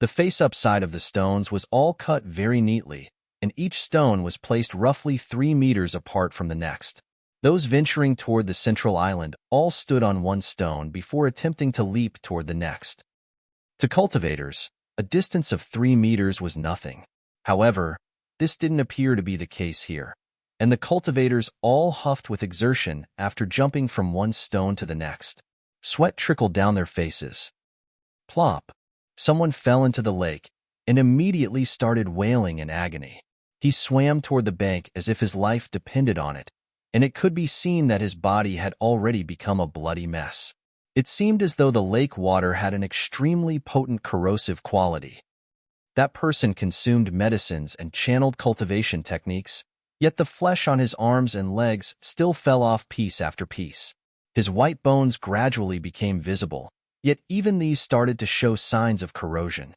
The face-up side of the stones was all cut very neatly, and each stone was placed roughly 3 meters apart from the next. Those venturing toward the central island all stood on one stone before attempting to leap toward the next. To cultivators, a distance of 3 meters was nothing. However, this didn't appear to be the case here, and the cultivators all huffed with exertion after jumping from one stone to the next. Sweat trickled down their faces. Plop! Someone fell into the lake and immediately started wailing in agony. He swam toward the bank as if his life depended on it, and it could be seen that his body had already become a bloody mess. It seemed as though the lake water had an extremely potent corrosive quality. That person consumed medicines and channeled cultivation techniques, yet the flesh on his arms and legs still fell off piece after piece. His white bones gradually became visible, yet even these started to show signs of corrosion.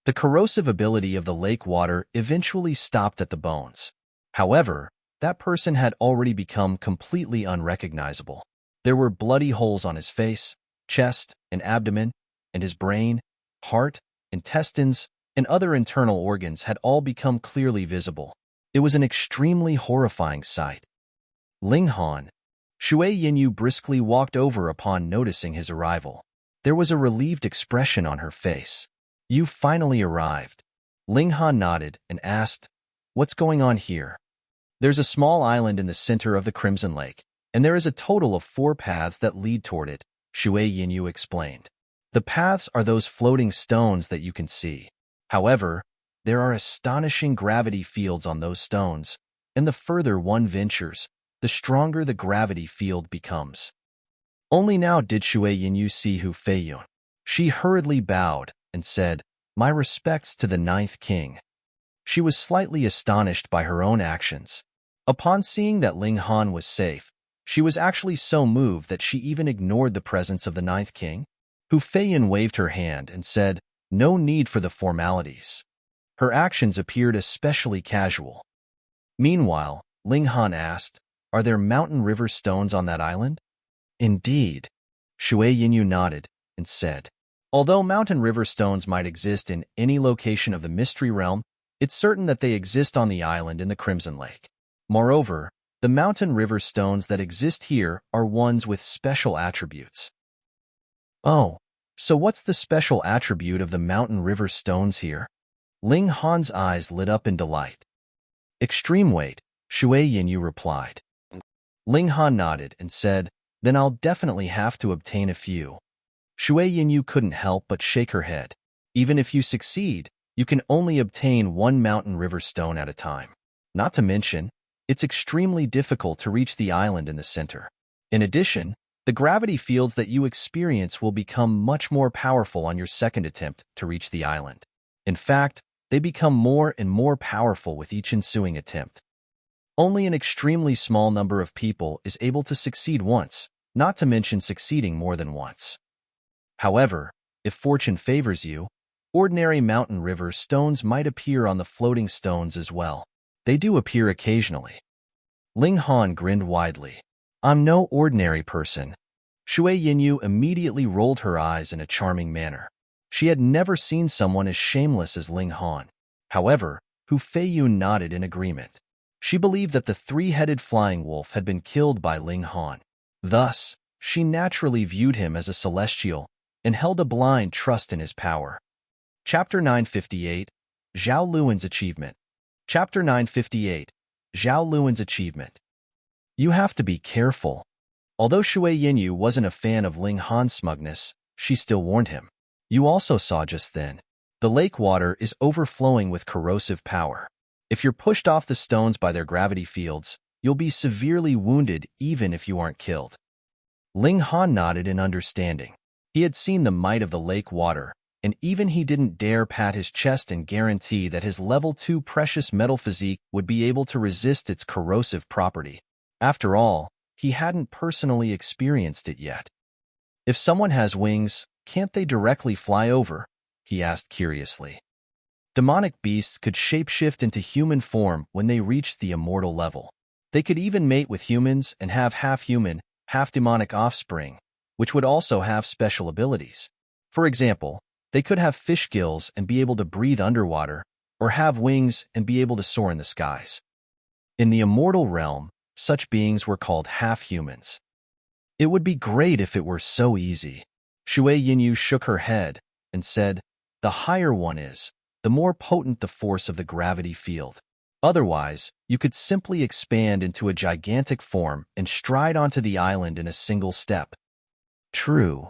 The corrosive ability of the lake water eventually stopped at the bones. However, that person had already become completely unrecognizable. There were bloody holes on his face, chest, and abdomen, and his brain, heart, intestines, and other internal organs had all become clearly visible. It was an extremely horrifying sight. Ling Han. Shui Yinyu briskly walked over upon noticing his arrival. There was a relieved expression on her face. You finally arrived. Ling Han nodded and asked, What's going on here? There's a small island in the center of the Crimson Lake, and there is a total of 4 paths that lead toward it, Shui Yinyu explained. The paths are those floating stones that you can see. However, there are astonishing gravity fields on those stones, and the further one ventures, the stronger the gravity field becomes. Only now did Shui Yinyu see Hu Feiyun. She hurriedly bowed and said, My respects to the 9th king. She was slightly astonished by her own actions. Upon seeing that Ling Han was safe, she was actually so moved that she even ignored the presence of the 9th king. Hu Feiyun waved her hand and said, No need for the formalities. Her actions appeared especially casual. Meanwhile, Ling Han asked, Are there mountain river stones on that island? Indeed. Shui Yinyu nodded and said, Although mountain river stones might exist in any location of the mystery realm, it's certain that they exist on the island in the Crimson Lake. Moreover, the mountain river stones that exist here are ones with special attributes. Oh, so what's the special attribute of the mountain river stones here? Ling Han's eyes lit up in delight. Extreme weight, Shui Yinyu replied. Ling Han nodded and said, Then I'll definitely have to obtain a few. Shui Yinyu couldn't help but shake her head. Even if you succeed, you can only obtain 1 mountain river stone at a time. Not to mention, it's extremely difficult to reach the island in the center. In addition, the gravity fields that you experience will become much more powerful on your second attempt to reach the island. In fact, they become more and more powerful with each ensuing attempt. Only an extremely small number of people is able to succeed once, not to mention succeeding more than once. However, if fortune favors you, ordinary mountain river stones might appear on the floating stones as well. They do appear occasionally. Ling Han grinned widely. I'm no ordinary person. Shui Yinyu immediately rolled her eyes in a charming manner. She had never seen someone as shameless as Ling Han. However, Hu Feiyun nodded in agreement. She believed that the 3-headed flying wolf had been killed by Ling Han. Thus, she naturally viewed him as a celestial and held a blind trust in his power. Chapter 958, Zhao Luan's Achievement. Chapter 958, Zhao Luan's Achievement. You have to be careful. Although Shui Yinyu wasn't a fan of Ling Han's smugness, she still warned him. You also saw just then. The lake water is overflowing with corrosive power. If you're pushed off the stones by their gravity fields, you'll be severely wounded even if you aren't killed. Ling Han nodded in understanding. He had seen the might of the lake water, and even he didn't dare pat his chest and guarantee that his level 2 precious metal physique would be able to resist its corrosive property. After all, he hadn't personally experienced it yet. If someone has wings, can't they directly fly over? He asked curiously. Demonic beasts could shapeshift into human form when they reached the immortal level. They could even mate with humans and have half-human, half-demonic offspring, which would also have special abilities. For example, they could have fish gills and be able to breathe underwater, or have wings and be able to soar in the skies. In the immortal realm, such beings were called half-humans. It would be great if it were so easy. Shui Yinyu shook her head and said, "The higher one is, the more potent the force of the gravity field. Otherwise, you could simply expand into a gigantic form and stride onto the island in a single step." True.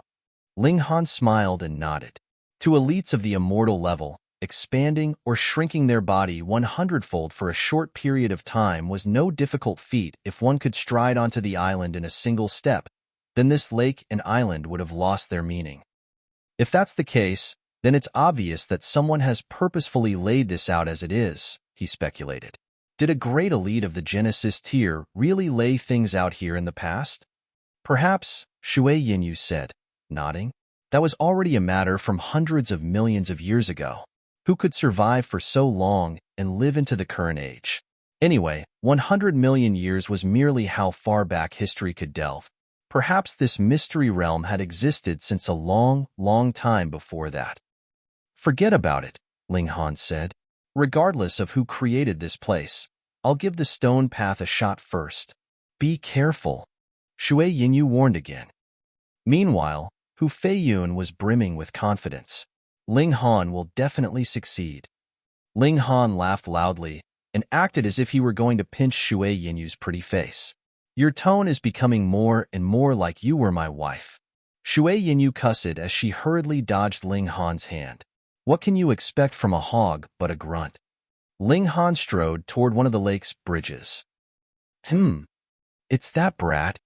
Ling Han smiled and nodded. To elites of the immortal level, expanding or shrinking their body 100-fold for a short period of time was no difficult feat. If one could stride onto the island in a single step, then this lake and island would have lost their meaning. If that's the case, then it's obvious that someone has purposefully laid this out as it is, he speculated. Did a great elite of the Genesis tier really lay things out here in the past? Perhaps, Shui Yinyu said, nodding. That was already a matter from hundreds of millions of years ago. Who could survive for so long and live into the current age? Anyway, 100 million years was merely how far back history could delve. Perhaps this mystery realm had existed since a long, long time before that. Forget about it, Ling Han said. Regardless of who created this place, I'll give the stone path a shot first. Be careful, Shui Yinyu warned again. Meanwhile, Hu Feiyun was brimming with confidence. Ling Han will definitely succeed. Ling Han laughed loudly and acted as if he were going to pinch Shui Yinyu's pretty face. Your tone is becoming more and more like you were my wife. Shui Yinyu cussed as she hurriedly dodged Ling Han's hand. What can you expect from a hog but a grunt? Ling Han strode toward one of the lake's bridges. It's that brat.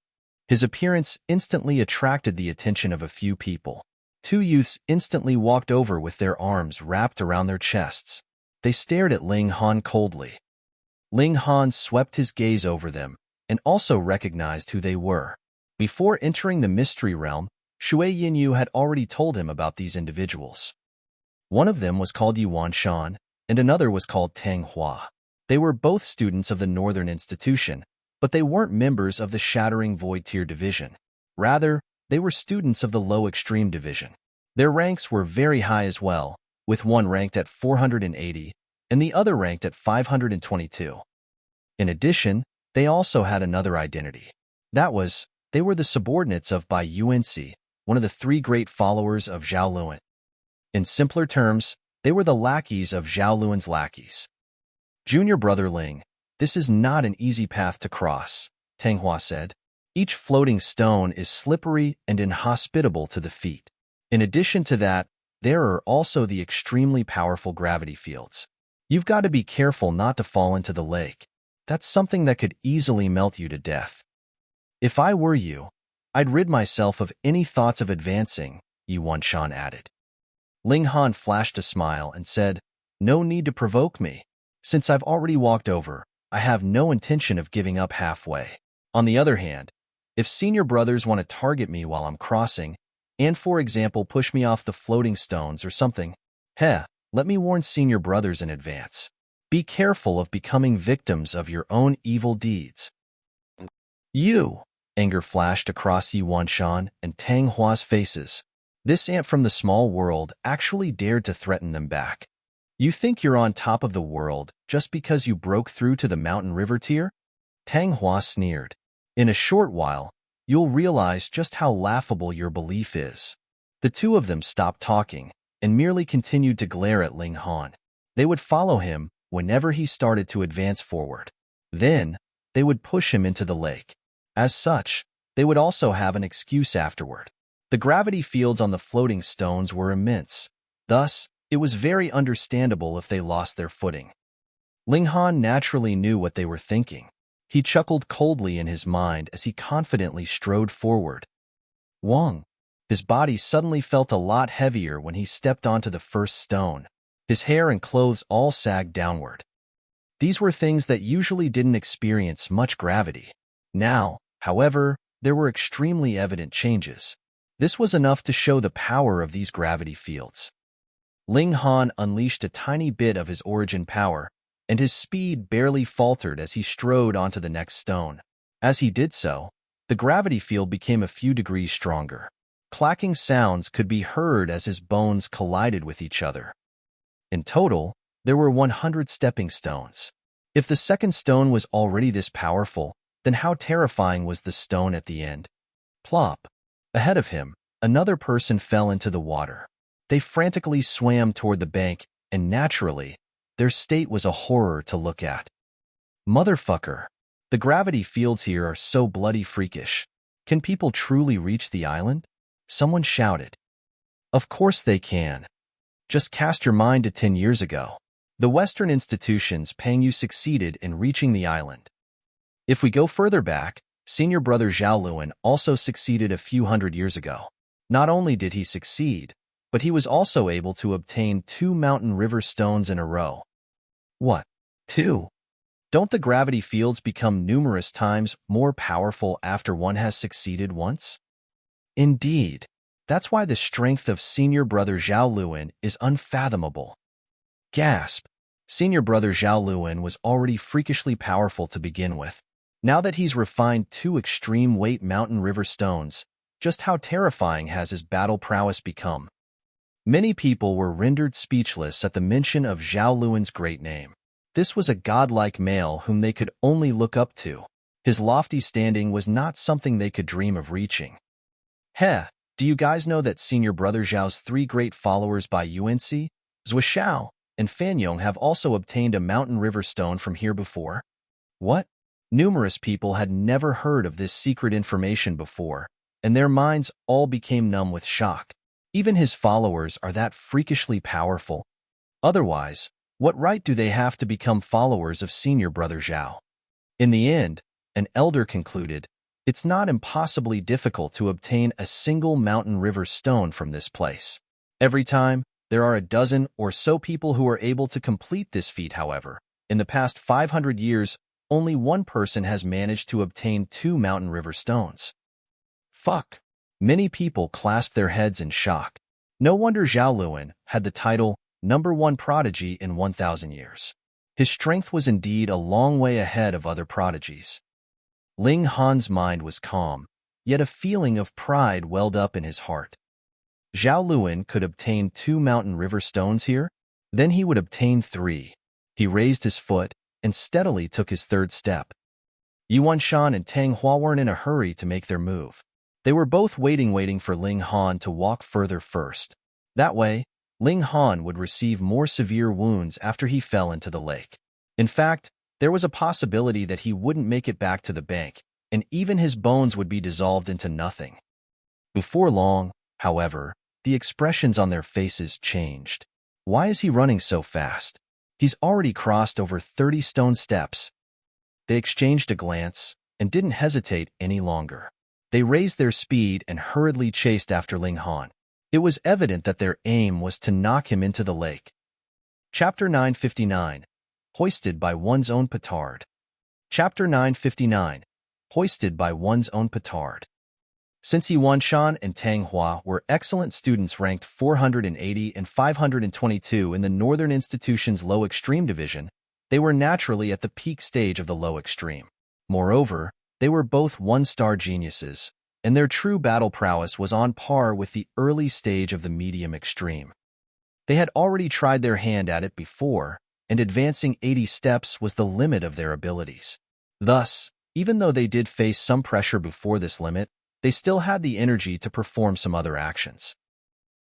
His appearance instantly attracted the attention of a few people. Two youths instantly walked over with their arms wrapped around their chests. They stared at Ling Han coldly. Ling Han swept his gaze over them and also recognized who they were. Before entering the mystery realm, Shui Yinyu had already told him about these individuals. One of them was called Yuan Shan, and another was called Tang Hua. They were both students of the Northern Institution, but they weren't members of the Shattering Void Tier Division. Rather, they were students of the Low Extreme Division. Their ranks were very high as well, with one ranked at 480 and the other ranked at 522. In addition, they also had another identity. That was, they were the subordinates of Bai Yuanxi, one of the three great followers of Zhao Luan. In simpler terms, they were the lackeys of Zhao Luan's lackeys. Junior brother Ling, this is not an easy path to cross, Tang Hua said. Each floating stone is slippery and inhospitable to the feet. In addition to that, there are also the extremely powerful gravity fields. You've got to be careful not to fall into the lake. That's something that could easily melt you to death. If I were you, I'd rid myself of any thoughts of advancing, Yuan Shan added. Ling Han flashed a smile and said, No need to provoke me. Since I've already walked over, I have no intention of giving up halfway. On the other hand, if senior brothers want to target me while I'm crossing, and for example push me off the floating stones or something, let me warn senior brothers in advance. Be careful of becoming victims of your own evil deeds. You! Anger flashed across Yuan Shan and Tang Hua's faces. This ant from the small world actually dared to threaten them back. You think you're on top of the world just because you broke through to the mountain river tier? Tang Hua sneered. In a short while, you'll realize just how laughable your belief is. The two of them stopped talking and merely continued to glare at Ling Han. They would follow him whenever he started to advance forward. Then, they would push him into the lake. As such, they would also have an excuse afterward. The gravity fields on the floating stones were immense. Thus, it was very understandable if they lost their footing. Ling Han naturally knew what they were thinking. He chuckled coldly in his mind as he confidently strode forward. Wong. His body suddenly felt a lot heavier when he stepped onto the first stone. His hair and clothes all sagged downward. These were things that usually didn't experience much gravity. Now, however, there were extremely evident changes. This was enough to show the power of these gravity fields. Ling Han unleashed a tiny bit of his origin power, and his speed barely faltered as he strode onto the next stone. As he did so, the gravity field became a few degrees stronger. Clacking sounds could be heard as his bones collided with each other. In total, there were 100 stepping stones. If the second stone was already this powerful, then how terrifying was the stone at the end? Plop. Ahead of him, another person fell into the water. They frantically swam toward the bank, and naturally, their state was a horror to look at. Motherfucker. The gravity fields here are so bloody freakish. Can people truly reach the island? Someone shouted. Of course they can. Just cast your mind to 10 years ago. The Western institutions paying you succeeded in reaching the island. If we go further back, senior brother Zhao Luan also succeeded a few hundred years ago. Not only did he succeed, but he was also able to obtain 2 mountain river stones in a row. What? 2? Don't the gravity fields become numerous times more powerful after one has succeeded once? Indeed. That's why the strength of senior brother Zhao Luan is unfathomable. Gasp. Senior brother Zhao Luan was already freakishly powerful to begin with. Now that he's refined 2 extreme weight mountain river stones, just how terrifying has his battle prowess become? Many people were rendered speechless at the mention of Zhao Luan's great name. This was a godlike male whom they could only look up to. His lofty standing was not something they could dream of reaching. Heh, do you guys know that senior brother Zhao's 3 great followers by UNC, Zhuo and Fanyong, have also obtained a mountain river stone from here before? What? Numerous people had never heard of this secret information before, and their minds all became numb with shock. Even his followers are that freakishly powerful. Otherwise, what right do they have to become followers of senior brother Zhao? In the end, an elder concluded, it's not impossibly difficult to obtain a single mountain river stone from this place. Every time, there are a dozen or so people who are able to complete this feat. However, in the past 500 years, only one person has managed to obtain 2 mountain river stones. Fuck. Many people clasped their heads in shock. No wonder Zhao Luan had the title #1 prodigy in 1,000 years. His strength was indeed a long way ahead of other prodigies. Ling Han's mind was calm, yet a feeling of pride welled up in his heart. Zhao Luan could obtain 2 mountain river stones here? Then he would obtain 3. He raised his foot and steadily took his 3rd step. Yuan Shan and Tang Hua weren't in a hurry to make their move. They were both waiting for Ling Han to walk further first. That way, Ling Han would receive more severe wounds after he fell into the lake. In fact, there was a possibility that he wouldn't make it back to the bank, and even his bones would be dissolved into nothing. Before long, however, the expressions on their faces changed. Why is he running so fast? He's already crossed over 30 stone steps. They exchanged a glance and didn't hesitate any longer. They raised their speed and hurriedly chased after Ling Han. It was evident that their aim was to knock him into the lake. Chapter 959. Hoisted by one's own petard. Chapter 959. Hoisted by one's own petard. Since Yuan Shan and Tang Hua were excellent students ranked 480 and 522 in the Northern Institution's Low Extreme Division, they were naturally at the peak stage of the Low Extreme. Moreover, they were both 1-star geniuses, and their true battle prowess was on par with the early stage of the Medium Extreme. They had already tried their hand at it before, and advancing 80 steps was the limit of their abilities. Thus, even though they did face some pressure before this limit, they still had the energy to perform some other actions.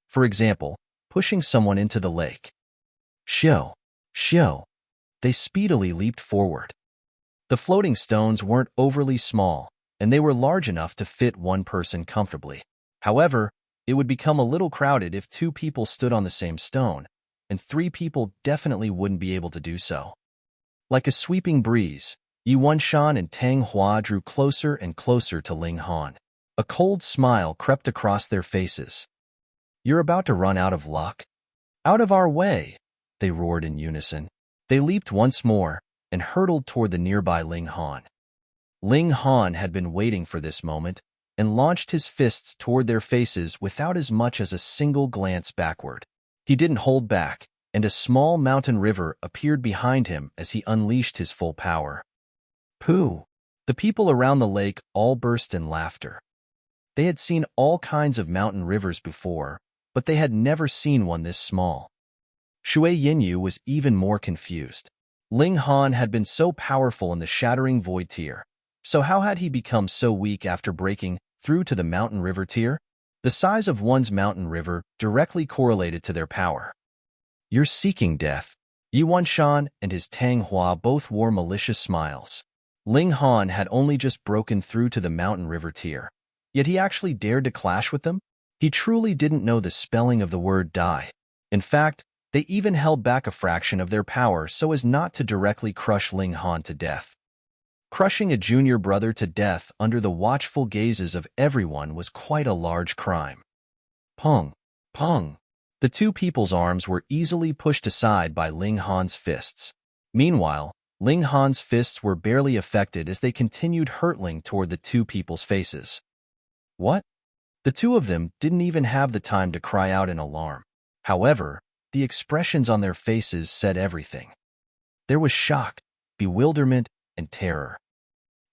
For example, pushing someone into the lake. Shio. They speedily leaped forward. The floating stones weren't overly small, and they were large enough to fit one person comfortably. However, it would become a little crowded if 2 people stood on the same stone, and 3 people definitely wouldn't be able to do so. Like a sweeping breeze, Yuan Shan and Tang Hua drew closer and closer to Ling Han. A cold smile crept across their faces. "You're about to run out of luck?" "Out of our way!" they roared in unison. They leaped once more and hurtled toward the nearby Ling Han. Ling Han had been waiting for this moment and launched his fists toward their faces without as much as a single glance backward. He didn't hold back, and a small mountain river appeared behind him as he unleashed his full power. Pooh! The people around the lake all burst in laughter. They had seen all kinds of mountain rivers before, but they had never seen one this small. Shui Yinyu was even more confused. Ling Han had been so powerful in the shattering void tier, so how had he become so weak after breaking through to the mountain river tier? The size of one's mountain river directly correlated to their power. "You're seeking death." Yuan Shan and his Tang Hua both wore malicious smiles. Ling Han had only just broken through to the mountain river tier, yet he actually dared to clash with them? He truly didn't know the spelling of the word die. In fact, they even held back a fraction of their power so as not to directly crush Ling Han to death. Crushing a junior brother to death under the watchful gazes of everyone was quite a large crime. Pung! Pung! The two people's arms were easily pushed aside by Ling Han's fists. Meanwhile, Ling Han's fists were barely affected as they continued hurtling toward the two people's faces. What? The two of them didn't even have the time to cry out in alarm. However, the expressions on their faces said everything. There was shock, bewilderment, and terror.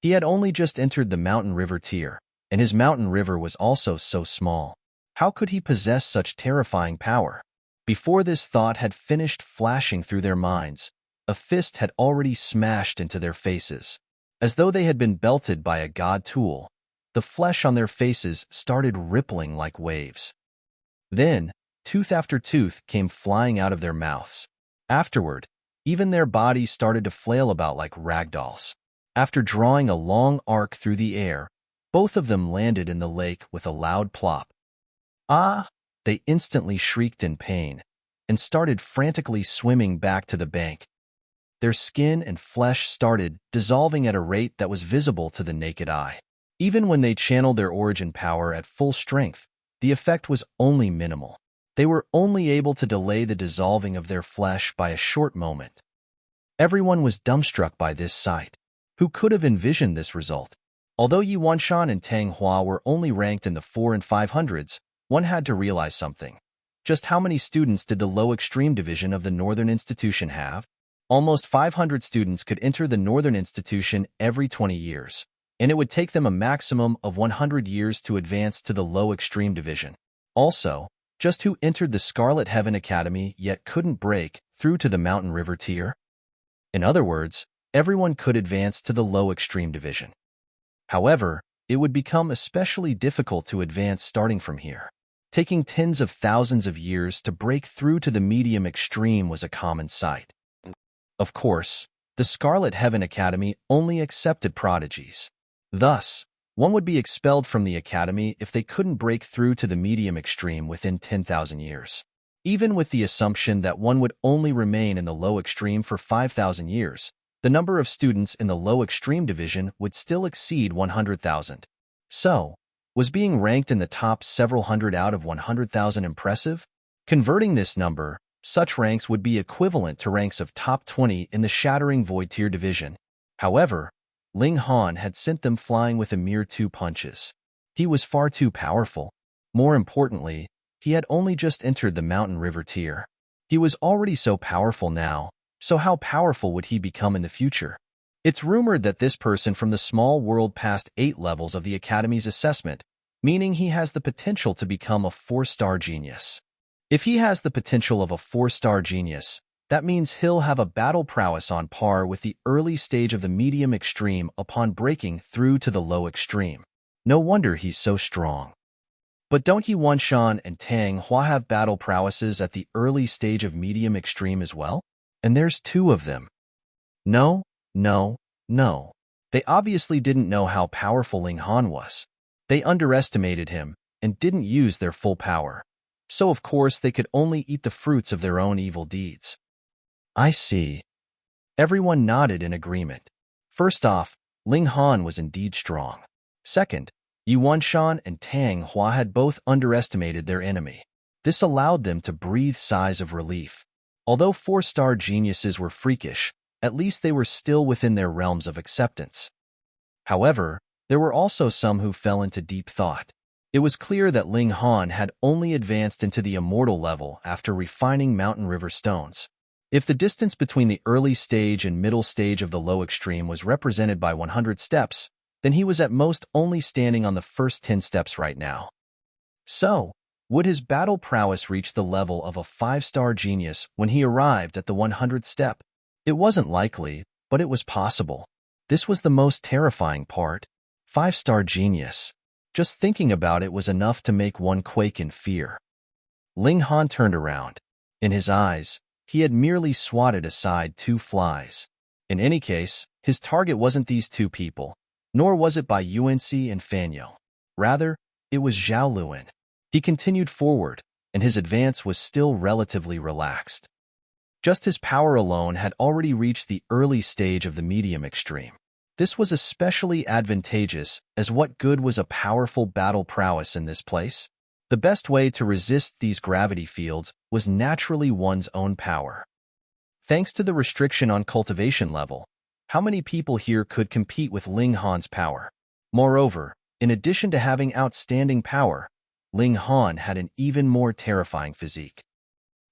He had only just entered the mountain river tier, and his mountain river was also so small. How could he possess such terrifying power? Before this thought had finished flashing through their minds, a fist had already smashed into their faces. As though they had been belted by a god tool, the flesh on their faces started rippling like waves. Then, tooth after tooth came flying out of their mouths. Afterward, even their bodies started to flail about like ragdolls. After drawing a long arc through the air, both of them landed in the lake with a loud plop. "Ah!" They instantly shrieked in pain and started frantically swimming back to the bank. Their skin and flesh started dissolving at a rate that was visible to the naked eye. Even when they channeled their origin power at full strength, the effect was only minimal. They were only able to delay the dissolving of their flesh by a short moment. Everyone was dumbstruck by this sight. Who could have envisioned this result? Although Yuan Shan and Tang Hua were only ranked in the 4 and 500s, one had to realize something. Just how many students did the low extreme division of the Northern Institution have? Almost 500 students could enter the Northern Institution every 20 years, and it would take them a maximum of 100 years to advance to the low extreme division. Also, just who entered the Scarlet Heaven Academy yet couldn't break through to the Mountain River tier? In other words, everyone could advance to the low extreme division. However, it would become especially difficult to advance starting from here. Taking tens of thousands of years to break through to the medium extreme was a common sight. Of course, the Scarlet Heaven Academy only accepted prodigies. Thus, one would be expelled from the academy if they couldn't break through to the medium extreme within 10,000 years. Even with the assumption that one would only remain in the low extreme for 5,000 years, the number of students in the low extreme division would still exceed 100,000. So, was being ranked in the top several hundred out of 100,000 impressive? Converting this number, such ranks would be equivalent to ranks of top 20 in the Shattering Void Tier division. However, Ling Han had sent them flying with a mere 2 punches. He was far too powerful. More importantly, he had only just entered the Mountain River tier. He was already so powerful now, so how powerful would he become in the future? It's rumored that this person from the small world passed 8 levels of the Academy's assessment, meaning he has the potential to become a 4-star genius. If he has the potential of a 4-star genius, that means he'll have a battle prowess on par with the early stage of the medium extreme upon breaking through to the low extreme. No wonder he's so strong. But don't Yuan Shan and Tang Hua have battle prowesses at the early stage of medium extreme as well? And there's 2 of them. No. They obviously didn't know how powerful Ling Han was. They underestimated him and didn't use their full power. So of course they could only eat the fruits of their own evil deeds. I see. Everyone nodded in agreement. First off, Ling Han was indeed strong. Second, Yuan Shan and Tang Hua had both underestimated their enemy. This allowed them to breathe sighs of relief. Although 4-star geniuses were freakish, at least they were still within their realms of acceptance. However, there were also some who fell into deep thought. It was clear that Ling Han had only advanced into the immortal level after refining mountain river stones. If the distance between the early stage and middle stage of the low extreme was represented by 100 steps, then he was at most only standing on the first 10 steps right now. So, would his battle prowess reach the level of a 5-star genius when he arrived at the 100th step? It wasn't likely, but it was possible. This was the most terrifying part. 5-star genius. Just thinking about it was enough to make one quake in fear. Ling Han turned around. In his eyes, he had merely swatted aside 2 flies. In any case, his target wasn't these 2 people, nor was it by UNC and Fanyo. Rather, it was Zhao Luan. He continued forward, and his advance was still relatively relaxed. Just his power alone had already reached the early stage of the medium extreme. This was especially advantageous, as what good was a powerful battle prowess in this place? The best way to resist these gravity fields was naturally one's own power. Thanks to the restriction on cultivation level, how many people here could compete with Ling Han's power? Moreover, in addition to having outstanding power, Ling Han had an even more terrifying physique.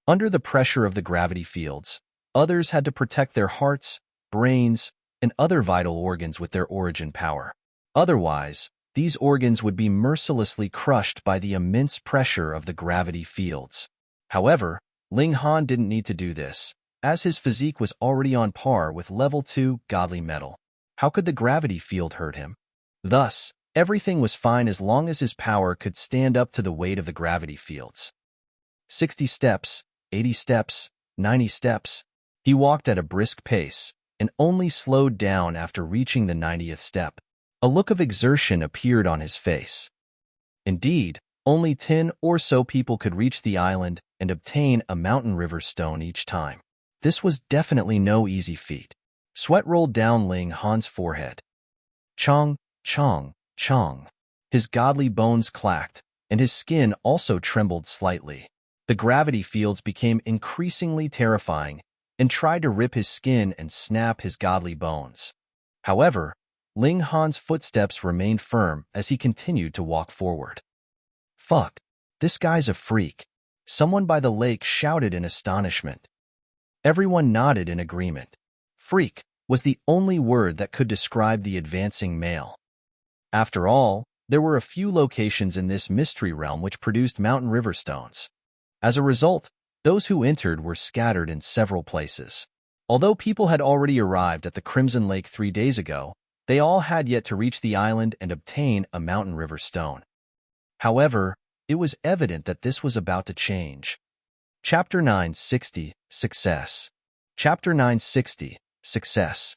Under the pressure of the gravity fields, others had to protect their hearts, brains, and other vital organs with their origin power. Otherwise, these organs would be mercilessly crushed by the immense pressure of the gravity fields. However, Ling Han didn't need to do this, as his physique was already on par with level 2 godly metal. How could the gravity field hurt him? Thus, everything was fine as long as his power could stand up to the weight of the gravity fields. 60 steps, 80 steps, 90 steps. He walked at a brisk pace, and only slowed down after reaching the 90th step. A look of exertion appeared on his face. Indeed, only 10 or so people could reach the island and obtain a mountain river stone each time. This was definitely no easy feat. Sweat rolled down Ling Han's forehead. Chong, chong, chong. His godly bones clacked, and his skin also trembled slightly. The gravity fields became increasingly terrifying and tried to rip his skin and snap his godly bones. However, Ling Han's footsteps remained firm as he continued to walk forward. Fuck, this guy's a freak. Someone by the lake shouted in astonishment. Everyone nodded in agreement. Freak was the only word that could describe the advancing male. After all, there were a few locations in this mystery realm which produced mountain river stones. As a result, those who entered were scattered in several places. Although people had already arrived at the Crimson Lake 3 days ago, they all had yet to reach the island and obtain a mountain river stone. However, it was evident that this was about to change. Chapter 960, Success. Chapter 960, Success.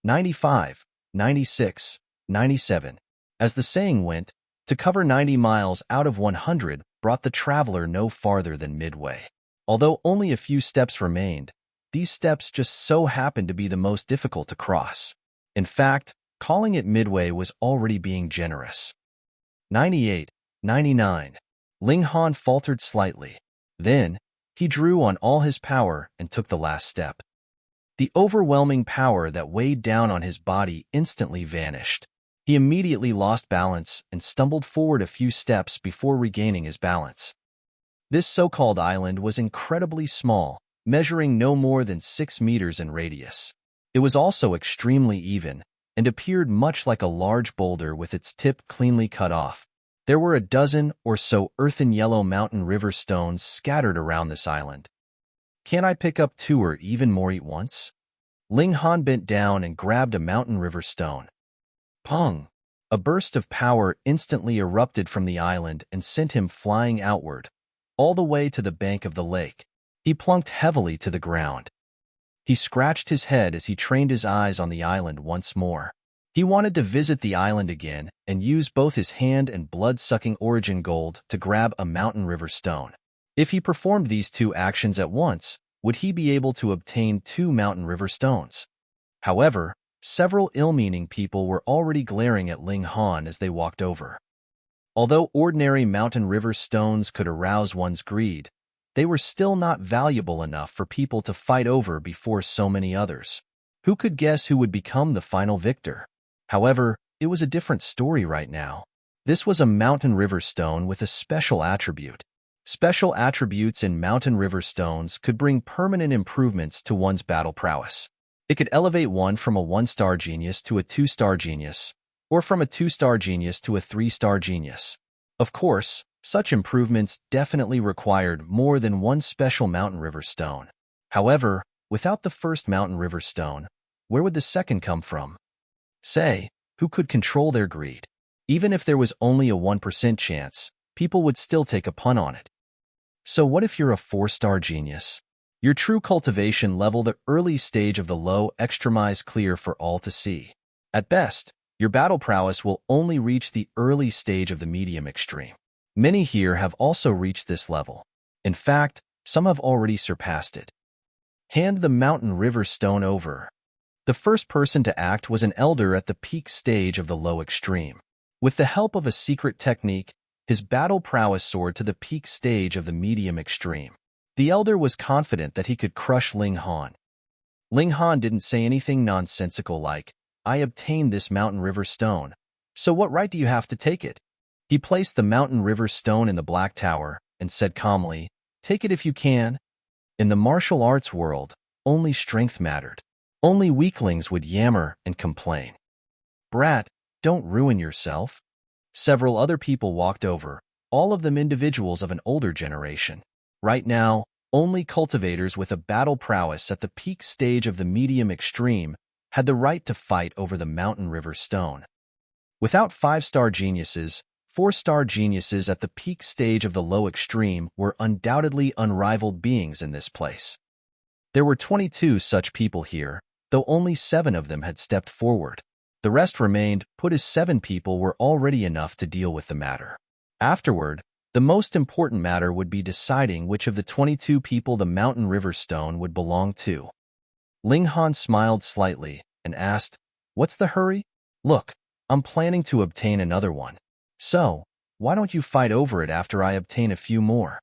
95, 96, 97. As the saying went, to cover 90 miles out of 100 brought the traveler no farther than midway. Although only a few steps remained, these steps just so happened to be the most difficult to cross. In fact, calling it midway was already being generous. 98, 99. Ling Han faltered slightly. Then, he drew on all his power and took the last step. The overwhelming power that weighed down on his body instantly vanished. He immediately lost balance and stumbled forward a few steps before regaining his balance. This so-called island was incredibly small, measuring no more than 6 meters in radius. It was also extremely even, and appeared much like a large boulder with its tip cleanly cut off. There were a dozen or so earthen yellow mountain river stones scattered around this island. Can I pick up 2 or even more at once? Ling Han bent down and grabbed a mountain river stone. Pong! A burst of power instantly erupted from the island and sent him flying outward, all the way to the bank of the lake. He plunked heavily to the ground. He scratched his head as he trained his eyes on the island once more. He wanted to visit the island again and use both his hand and blood-sucking origin gold to grab a mountain river stone. If he performed these 2 actions at once, would he be able to obtain 2 mountain river stones? However, several ill-meaning people were already glaring at Ling Han as they walked over. Although ordinary mountain river stones could arouse one's greed, they were still not valuable enough for people to fight over before so many others. Who could guess who would become the final victor? However, it was a different story right now. This was a mountain river stone with a special attribute. Special attributes in mountain river stones could bring permanent improvements to one's battle prowess. It could elevate one from a 1-star genius to a 2-star genius, or from a 2-star genius to a 3-star genius. Of course, such improvements definitely required more than one special mountain river stone. However, without the first mountain river stone, where would the second come from? Say, who could control their greed? Even if there was only a 1% chance, people would still take a punt on it. So what if you're a 4-star genius? Your true cultivation level, the early stage of the low extreme, clear for all to see. At best, your battle prowess will only reach the early stage of the medium extreme. Many here have also reached this level. In fact, some have already surpassed it. Hand the mountain river stone over. The first person to act was an elder at the peak stage of the low extreme. With the help of a secret technique, his battle prowess soared to the peak stage of the medium extreme. The elder was confident that he could crush Ling Han. Ling Han didn't say anything nonsensical like, "I obtained this mountain river stone, so what right do you have to take it?" He placed the mountain river stone in the Black Tower and said calmly, "Take it if you can." In the martial arts world, only strength mattered. Only weaklings would yammer and complain. "Brat, don't ruin yourself." Several other people walked over, all of them individuals of an older generation. Right now, only cultivators with a battle prowess at the peak stage of the medium extreme had the right to fight over the mountain river stone. Without 5-star geniuses, 4-star geniuses at the peak stage of the low extreme were undoubtedly unrivaled beings in this place. There were 22 such people here, though only 7 of them had stepped forward. The rest remained put as 7 people were already enough to deal with the matter. Afterward, the most important matter would be deciding which of the 22 people the mountain river stone would belong to. Ling Han smiled slightly and asked, "What's the hurry? Look, I'm planning to obtain another one. So, why don't you fight over it after I obtain a few more?"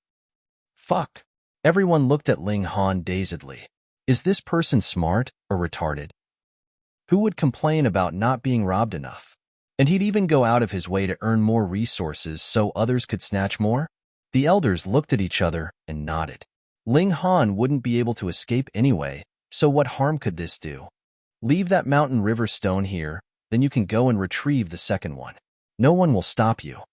Fuck. Everyone looked at Ling Han dazedly. Is this person smart or retarded? Who would complain about not being robbed enough? And he'd even go out of his way to earn more resources so others could snatch more? The elders looked at each other and nodded. Ling Han wouldn't be able to escape anyway, so what harm could this do? Leave that mountain river stone here, then you can go and retrieve the second one. No one will stop you.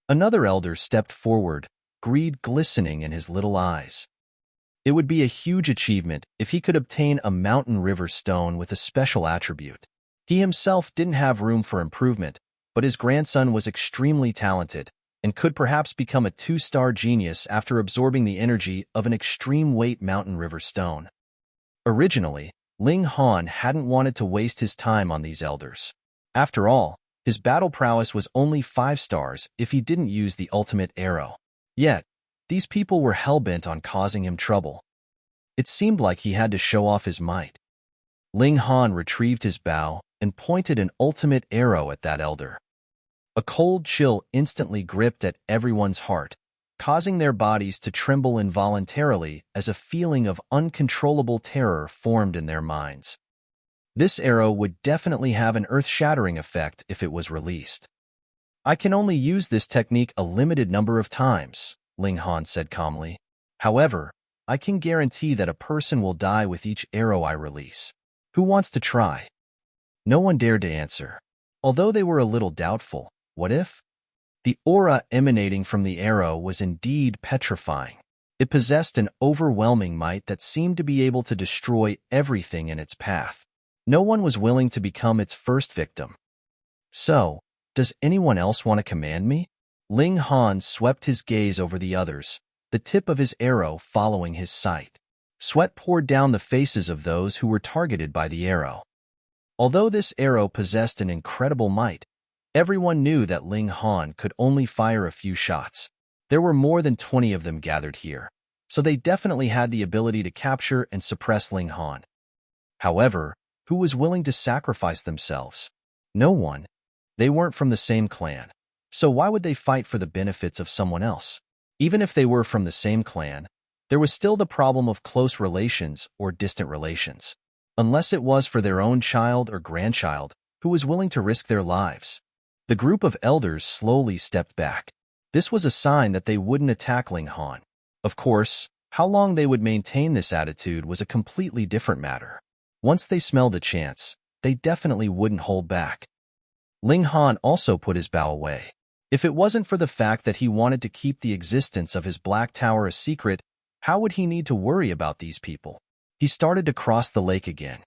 Another elder stepped forward, greed glistening in his little eyes. It would be a huge achievement if he could obtain a mountain river stone with a special attribute. He himself didn't have room for improvement, but his grandson was extremely talented and could perhaps become a 2-star genius after absorbing the energy of an extreme weight mountain river stone. Originally, Ling Han hadn't wanted to waste his time on these elders. After all, his battle prowess was only 5 stars if he didn't use the ultimate arrow. Yet, these people were hell-bent on causing him trouble. It seemed like he had to show off his might. Ling Han retrieved his bow and pointed an ultimate arrow at that elder. A cold chill instantly gripped at everyone's heart, causing their bodies to tremble involuntarily as a feeling of uncontrollable terror formed in their minds. This arrow would definitely have an earth-shattering effect if it was released. "I can only use this technique a limited number of times," Ling Han said calmly. "However, I can guarantee that a person will die with each arrow I release. Who wants to try?" No one dared to answer. Although they were a little doubtful, what if? The aura emanating from the arrow was indeed petrifying. It possessed an overwhelming might that seemed to be able to destroy everything in its path. No one was willing to become its first victim. "So, does anyone else want to command me?" Ling Han swept his gaze over the others, the tip of his arrow following his sight. Sweat poured down the faces of those who were targeted by the arrow. Although this arrow possessed an incredible might, everyone knew that Ling Han could only fire a few shots. There were more than 20 of them gathered here, so they definitely had the ability to capture and suppress Ling Han. However, who was willing to sacrifice themselves? No one. They weren't from the same clan. So why would they fight for the benefits of someone else? Even if they were from the same clan, there was still the problem of close relations or distant relations. Unless it was for their own child or grandchild who was willing to risk their lives. The group of elders slowly stepped back. This was a sign that they wouldn't attack Ling Han. Of course, how long they would maintain this attitude was a completely different matter. Once they smelled a chance, they definitely wouldn't hold back. Ling Han also put his bow away. If it wasn't for the fact that he wanted to keep the existence of his Black Tower a secret, how would he need to worry about these people? He started to cross the lake again.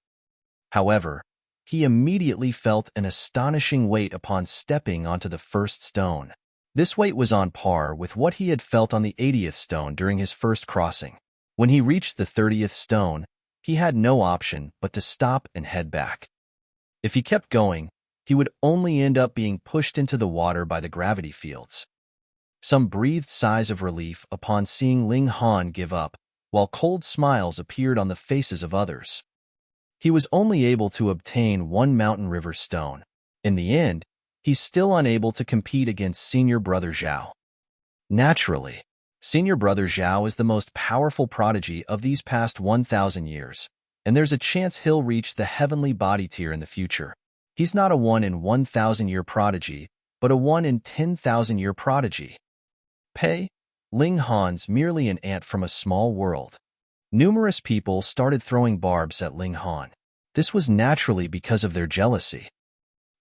However, he immediately felt an astonishing weight upon stepping onto the first stone. This weight was on par with what he had felt on the 80th stone during his first crossing. When he reached the 30th stone, he had no option but to stop and head back. If he kept going, he would only end up being pushed into the water by the gravity fields. Some breathed sighs of relief upon seeing Ling Han give up, while cold smiles appeared on the faces of others. He was only able to obtain one Mountain River stone. In the end, he's still unable to compete against Senior Brother Zhao. Naturally, Senior Brother Zhao is the most powerful prodigy of these past 1,000 years, and there's a chance he'll reach the heavenly body tier in the future. He's not a 1 in 1,000-year prodigy, but a 1 in 10,000-year prodigy. Ling Han's merely an ant from a small world. Numerous people started throwing barbs at Ling Han. This was naturally because of their jealousy.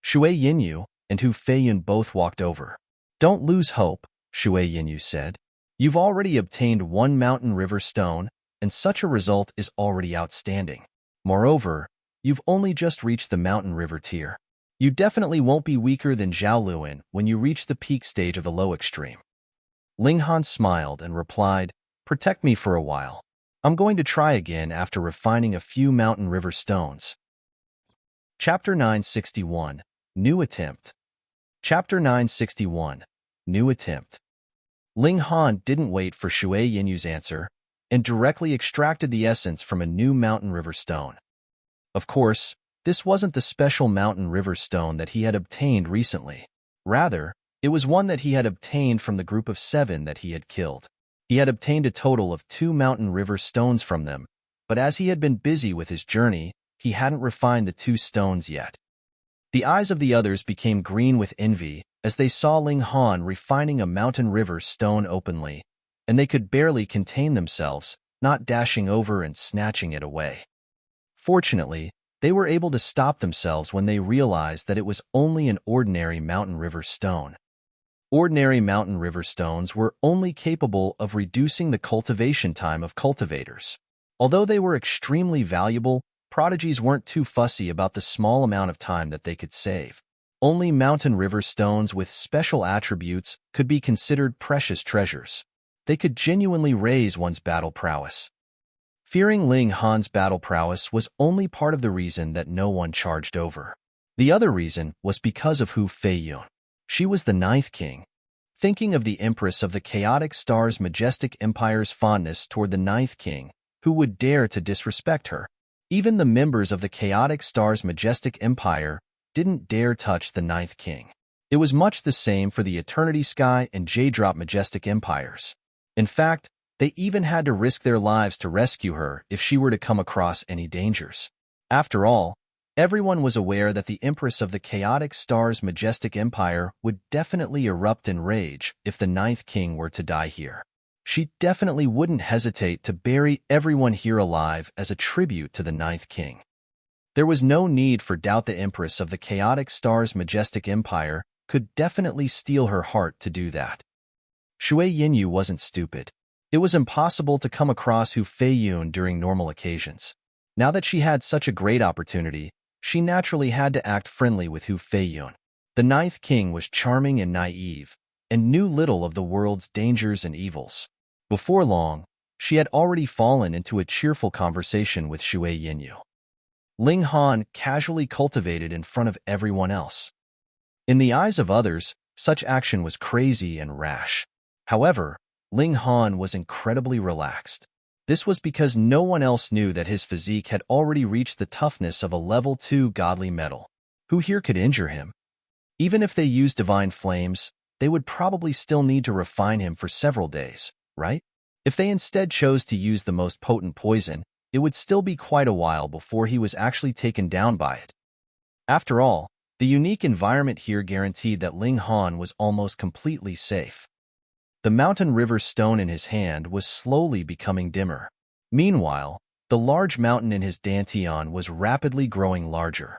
Shui Yinyu and Hu Feiyun both walked over. "Don't lose hope," Shui Yinyu said. "You've already obtained one Mountain River stone, and such a result is already outstanding. Moreover, you've only just reached the Mountain River tier. You definitely won't be weaker than Zhao Luan when you reach the peak stage of the low extreme." Ling Han smiled and replied, "Protect me for a while. I'm going to try again after refining a few Mountain River stones." Chapter 961, New Attempt. Chapter 961, New Attempt. Ling Han didn't wait for Shui Yinyu's answer and directly extracted the essence from a new Mountain River stone. Of course, this wasn't the special Mountain River stone that he had obtained recently. Rather, it was one that he had obtained from the group of 7 that he had killed. He had obtained a total of 2 Mountain River stones from them, but as he had been busy with his journey, he hadn't refined the 2 stones yet. The eyes of the others became green with envy as they saw Ling Han refining a Mountain River stone openly, and they could barely contain themselves, not dashing over and snatching it away. Fortunately, they were able to stop themselves when they realized that it was only an ordinary Mountain River stone. Ordinary Mountain River stones were only capable of reducing the cultivation time of cultivators. Although they were extremely valuable, prodigies weren't too fussy about the small amount of time that they could save. Only Mountain River stones with special attributes could be considered precious treasures. They could genuinely raise one's battle prowess. Fearing Ling Han's battle prowess was only part of the reason that no one charged over. The other reason was because of Hu Feiyun. She was the 9th king. Thinking of the Empress of the Chaotic Star's majestic empire's fondness toward the 9th king, who would dare to disrespect her? Even the members of the Chaotic Star's majestic empire didn't dare touch the 9th king. It was much the same for the Eternity Sky and J-Drop majestic empires. In fact, they even had to risk their lives to rescue her if she were to come across any dangers. After all, everyone was aware that the Empress of the Chaotic Star's majestic empire would definitely erupt in rage if the 9th king were to die here. She definitely wouldn't hesitate to bury everyone here alive as a tribute to the 9th king. There was no need for doubt the Empress of the Chaotic Star's majestic empire could definitely steal her heart to do that. Shui Yinyu wasn't stupid. It was impossible to come across Hu Feiyun during normal occasions. Now that she had such a great opportunity, she naturally had to act friendly with Hu Feiyun. The 9th king was charming and naive, and knew little of the world's dangers and evils. Before long, she had already fallen into a cheerful conversation with Shui Yinyu. Ling Han casually cultivated in front of everyone else. In the eyes of others, such action was crazy and rash. However, Ling Han was incredibly relaxed. This was because no one else knew that his physique had already reached the toughness of a level 2 godly metal. Who here could injure him? Even if they used divine flames, they would probably still need to refine him for several days, right? If they instead chose to use the most potent poison, it would still be quite a while before he was actually taken down by it. After all, the unique environment here guaranteed that Ling Han was almost completely safe. The mountain river stone in his hand was slowly becoming dimmer. Meanwhile, the large mountain in his dantian was rapidly growing larger.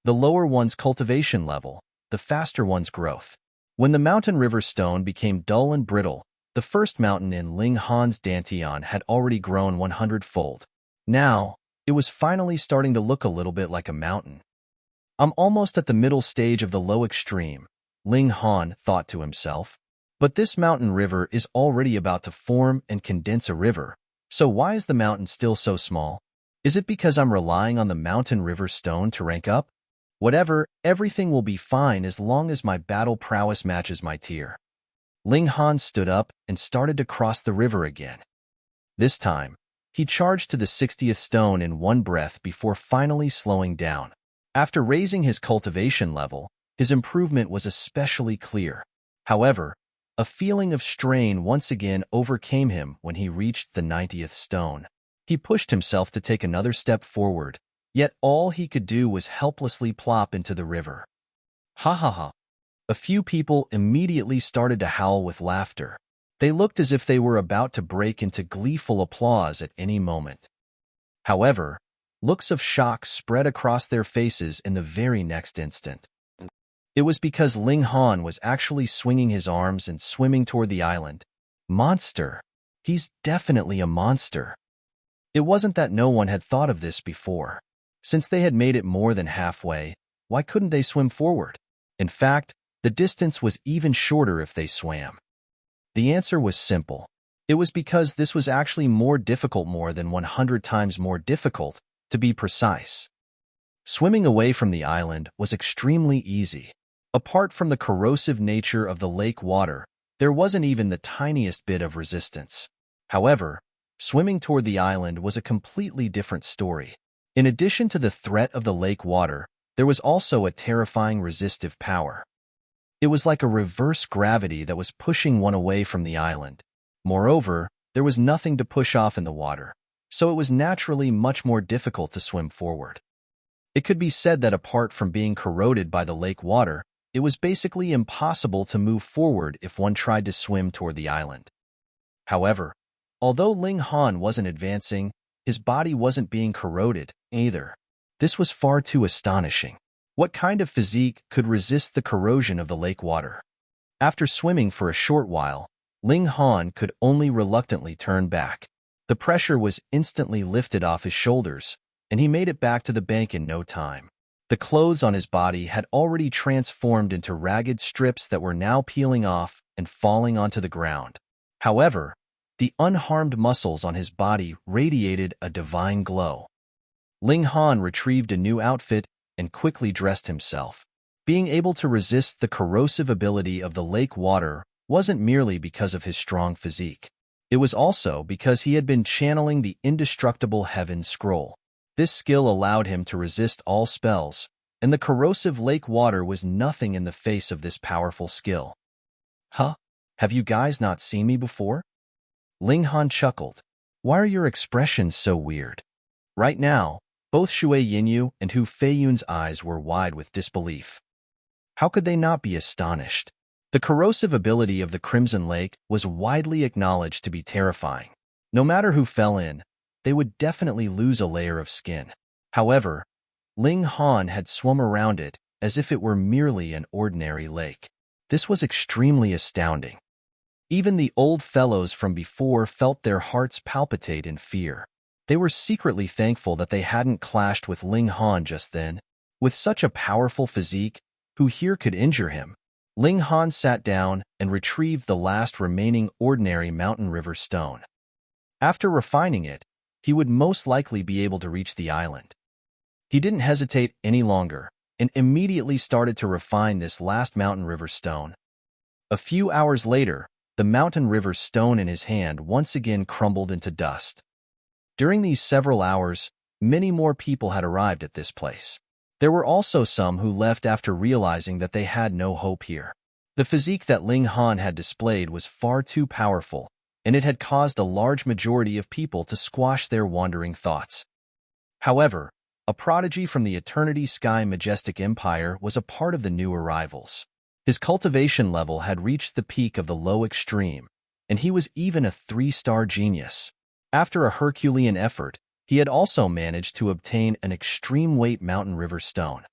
The lower one's cultivation level, the faster one's growth. When the mountain river stone became dull and brittle, the first mountain in Ling Han's dantian had already grown 100-fold. Now, it was finally starting to look a little bit like a mountain. I'm almost at the middle stage of the low extreme, Ling Han thought to himself. But this mountain river is already about to form and condense a river, so why is the mountain still so small? Is it because I'm relying on the mountain river stone to rank up? Whatever, everything will be fine as long as my battle prowess matches my tier. Ling Han stood up and started to cross the river again. This time, he charged to the 60th stone in one breath before finally slowing down. After raising his cultivation level, his improvement was especially clear. However, a feeling of strain once again overcame him when he reached the 90th stone. He pushed himself to take another step forward, yet all he could do was helplessly plop into the river. Ha ha ha. A few people immediately started to howl with laughter. They looked as if they were about to break into gleeful applause at any moment. However, looks of shock spread across their faces in the very next instant. It was because Ling Han was actually swinging his arms and swimming toward the island. Monster! He's definitely a monster. It wasn't that no one had thought of this before. Since they had made it more than halfway, why couldn't they swim forward? In fact, the distance was even shorter if they swam. The answer was simple. It was because this was actually more difficult, more than 100 times more difficult, to be precise. Swimming away from the island was extremely easy. Apart from the corrosive nature of the lake water, there wasn't even the tiniest bit of resistance. However, swimming toward the island was a completely different story. In addition to the threat of the lake water, there was also a terrifying resistive power. It was like a reverse gravity that was pushing one away from the island. Moreover, there was nothing to push off in the water, so it was naturally much more difficult to swim forward. It could be said that apart from being corroded by the lake water, it was basically impossible to move forward if one tried to swim toward the island. However, although Ling Han wasn't advancing, his body wasn't being corroded either. This was far too astonishing. What kind of physique could resist the corrosion of the lake water? After swimming for a short while, Ling Han could only reluctantly turn back. The pressure was instantly lifted off his shoulders, and he made it back to the bank in no time. The clothes on his body had already transformed into ragged strips that were now peeling off and falling onto the ground. However, the unharmed muscles on his body radiated a divine glow. Ling Han retrieved a new outfit and quickly dressed himself. Being able to resist the corrosive ability of the lake water wasn't merely because of his strong physique. It was also because he had been channeling the indestructible Heaven Scroll. This skill allowed him to resist all spells, and the corrosive lake water was nothing in the face of this powerful skill. Huh? Have you guys not seen me before? Ling Han chuckled. Why are your expressions so weird? Right now, both Shui Yinyu and Hu Feiyun's eyes were wide with disbelief. How could they not be astonished? The corrosive ability of the Crimson Lake was widely acknowledged to be terrifying. No matter who fell in, they would definitely lose a layer of skin. However, Ling Han had swum around it as if it were merely an ordinary lake. This was extremely astounding. Even the old fellows from before felt their hearts palpitate in fear. They were secretly thankful that they hadn't clashed with Ling Han just then. With such a powerful physique, who here could injure him? Ling Han sat down and retrieved the last remaining ordinary mountain river stone. After refining it, he would most likely be able to reach the island. He didn't hesitate any longer and immediately started to refine this last mountain river stone. A few hours later, the mountain river stone in his hand once again crumbled into dust. During these several hours, many more people had arrived at this place. There were also some who left after realizing that they had no hope here. The physique that Ling Han had displayed was far too powerful, and it had caused a large majority of people to squash their wandering thoughts. However, a prodigy from the Eternity Sky Majestic Empire was a part of the new arrivals. His cultivation level had reached the peak of the low extreme, and he was even a 3-star genius. After a Herculean effort, he had also managed to obtain an extreme weight mountain river stone.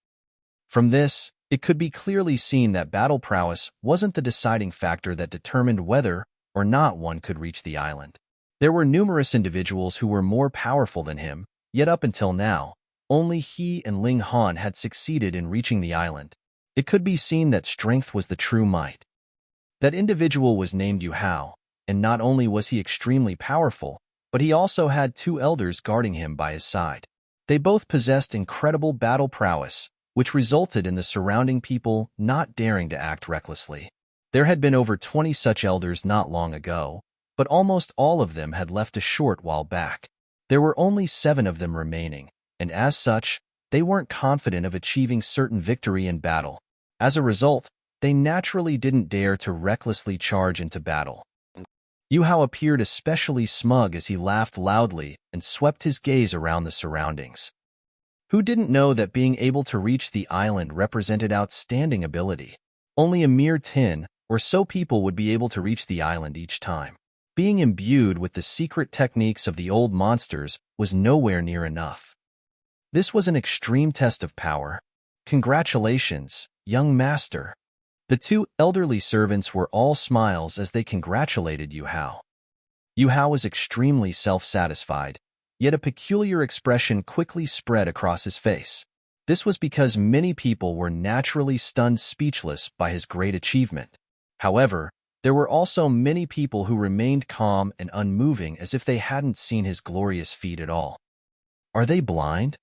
From this, it could be clearly seen that battle prowess wasn't the deciding factor that determined whether or not one could reach the island. There were numerous individuals who were more powerful than him, yet up until now, only he and Ling Han had succeeded in reaching the island. It could be seen that strength was the true might. That individual was named Zhao, and not only was he extremely powerful, but he also had 2 elders guarding him by his side. They both possessed incredible battle prowess, which resulted in the surrounding people not daring to act recklessly. There had been over 20 such elders not long ago, but almost all of them had left a short while back. There were only 7 of them remaining, and as such, they weren't confident of achieving certain victory in battle. As a result, they naturally didn't dare to recklessly charge into battle. Zhao appeared especially smug as he laughed loudly and swept his gaze around the surroundings. Who didn't know that being able to reach the island represented outstanding ability? Only a mere 10 or so people would be able to reach the island each time. Being imbued with the secret techniques of the old monsters was nowhere near enough. This was an extreme test of power. Congratulations, young master. The 2 elderly servants were all smiles as they congratulated Zhao. Zhao was extremely self-satisfied, yet a peculiar expression quickly spread across his face. This was because many people were naturally stunned speechless by his great achievement. However, there were also many people who remained calm and unmoving as if they hadn't seen his glorious feat at all. Are they blind?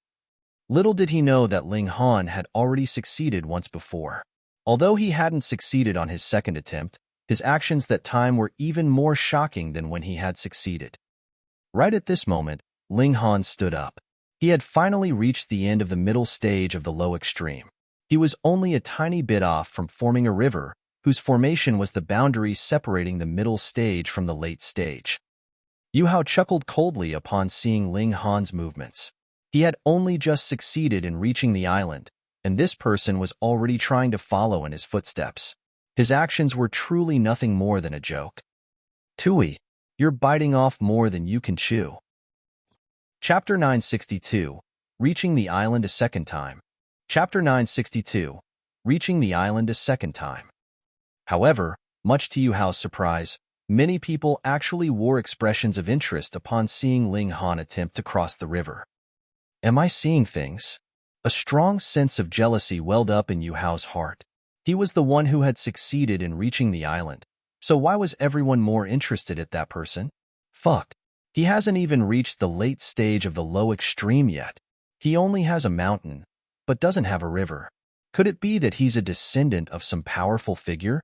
Little did he know that Ling Han had already succeeded once before. Although he hadn't succeeded on his second attempt, his actions that time were even more shocking than when he had succeeded. Right at this moment, Ling Han stood up. He had finally reached the end of the middle stage of the low extreme. He was only a tiny bit off from forming a river, whose formation was the boundary separating the middle stage from the late stage. Zhao chuckled coldly upon seeing Ling Han's movements. He had only just succeeded in reaching the island, and this person was already trying to follow in his footsteps. His actions were truly nothing more than a joke. Tui, you're biting off more than you can chew. Chapter 962, Reaching the Island a Second Time. Chapter 962, Reaching the Island a Second Time. However, much to Zhao's surprise, many people actually wore expressions of interest upon seeing Ling Han attempt to cross the river. Am I seeing things? A strong sense of jealousy welled up in Zhao's heart. He was the one who had succeeded in reaching the island, so why was everyone more interested at that person? Fuck. He hasn't even reached the late stage of the low extreme yet. He only has a mountain, but doesn't have a river. Could it be that he's a descendant of some powerful figure?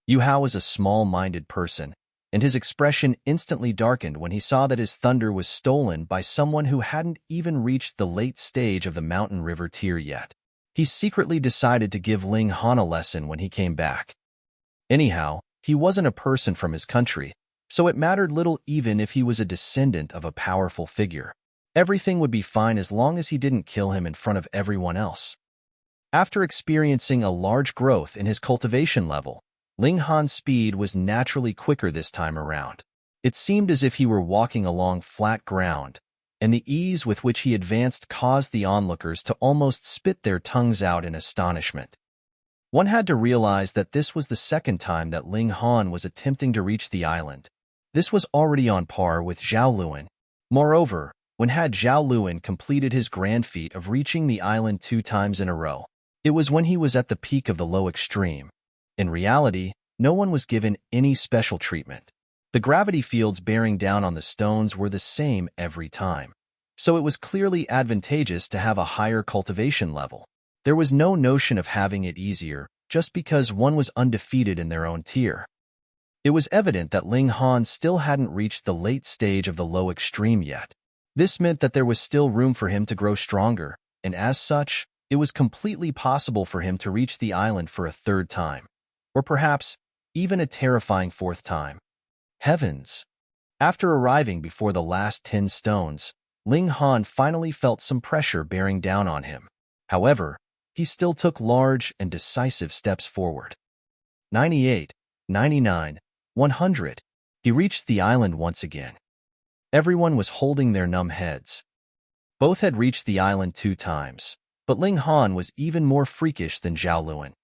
Zhao was a small-minded person, and his expression instantly darkened when he saw that his thunder was stolen by someone who hadn't even reached the late stage of the mountain river tier yet. He secretly decided to give Ling Han a lesson when he came back. Anyhow, he wasn't a person from his country, so it mattered little even if he was a descendant of a powerful figure. Everything would be fine as long as he didn't kill him in front of everyone else. After experiencing a large growth in his cultivation level, Ling Han's speed was naturally quicker this time around. It seemed as if he were walking along flat ground, and the ease with which he advanced caused the onlookers to almost spit their tongues out in astonishment. One had to realize that this was the second time that Ling Han was attempting to reach the island. This was already on par with Zhao Luan. Moreover, when had Zhao Luan completed his grand feat of reaching the island 2 times in a row? It was when he was at the peak of the low extreme. In reality, no one was given any special treatment. The gravity fields bearing down on the stones were the same every time, so it was clearly advantageous to have a higher cultivation level. There was no notion of having it easier just because one was undefeated in their own tier. It was evident that Ling Han still hadn't reached the late stage of the low extreme yet. This meant that there was still room for him to grow stronger, and as such, it was completely possible for him to reach the island for a third time, or perhaps even a terrifying fourth time. Heavens! After arriving before the last 10 stones, Ling Han finally felt some pressure bearing down on him. However, he still took large and decisive steps forward. 98, 99, 100. He reached the island once again. Everyone was holding their numb heads. Both had reached the island 2 times, but Ling Han was even more freakish than Zhao Luan.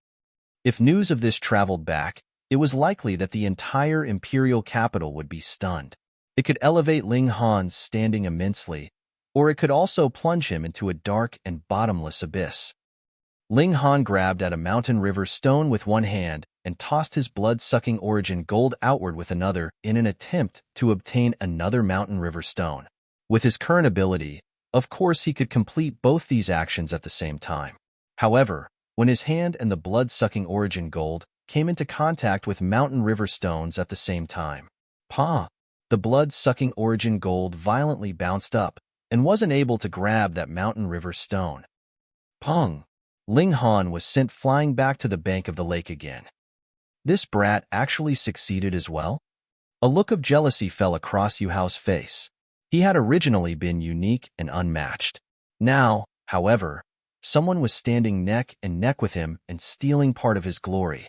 If news of this traveled back, it was likely that the entire imperial capital would be stunned. It could elevate Ling Han's standing immensely, or it could also plunge him into a dark and bottomless abyss. Ling Han grabbed at a mountain river stone with one hand and tossed his blood-sucking origin gold outward with another in an attempt to obtain another mountain river stone. With his current ability, of course he could complete both these actions at the same time. However, when his hand and the blood-sucking origin gold came into contact with mountain river stones at the same time, the blood-sucking origin gold violently bounced up and wasn't able to grab that mountain river stone. Pong! Ling Han was sent flying back to the bank of the lake again. This brat actually succeeded as well? A look of jealousy fell across Yu Hao's face. He had originally been unique and unmatched. Now, however, someone was standing neck and neck with him and stealing part of his glory.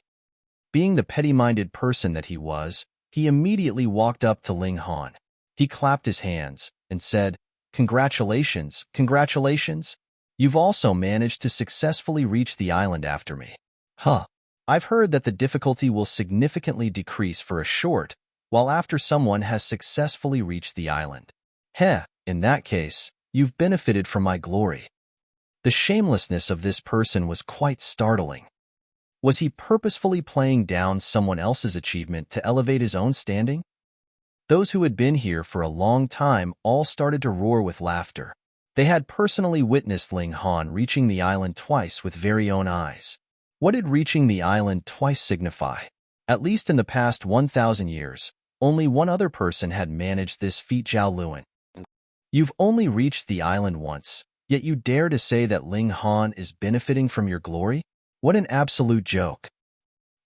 Being the petty-minded person that he was, he immediately walked up to Ling Han. He clapped his hands and said, "Congratulations, congratulations. You've also managed to successfully reach the island after me. I've heard that the difficulty will significantly decrease for a short while after someone has successfully reached the island. In that case, you've benefited from my glory." The shamelessness of this person was quite startling. Was he purposefully playing down someone else's achievement to elevate his own standing? Those who had been here for a long time all started to roar with laughter. They had personally witnessed Ling Han reaching the island twice with very own eyes. What did reaching the island twice signify? At least in the past 1,000 years, only one other person had managed this feat, Zhao Luan. You've only reached the island once, yet you dare to say that Ling Han is benefiting from your glory? What an absolute joke.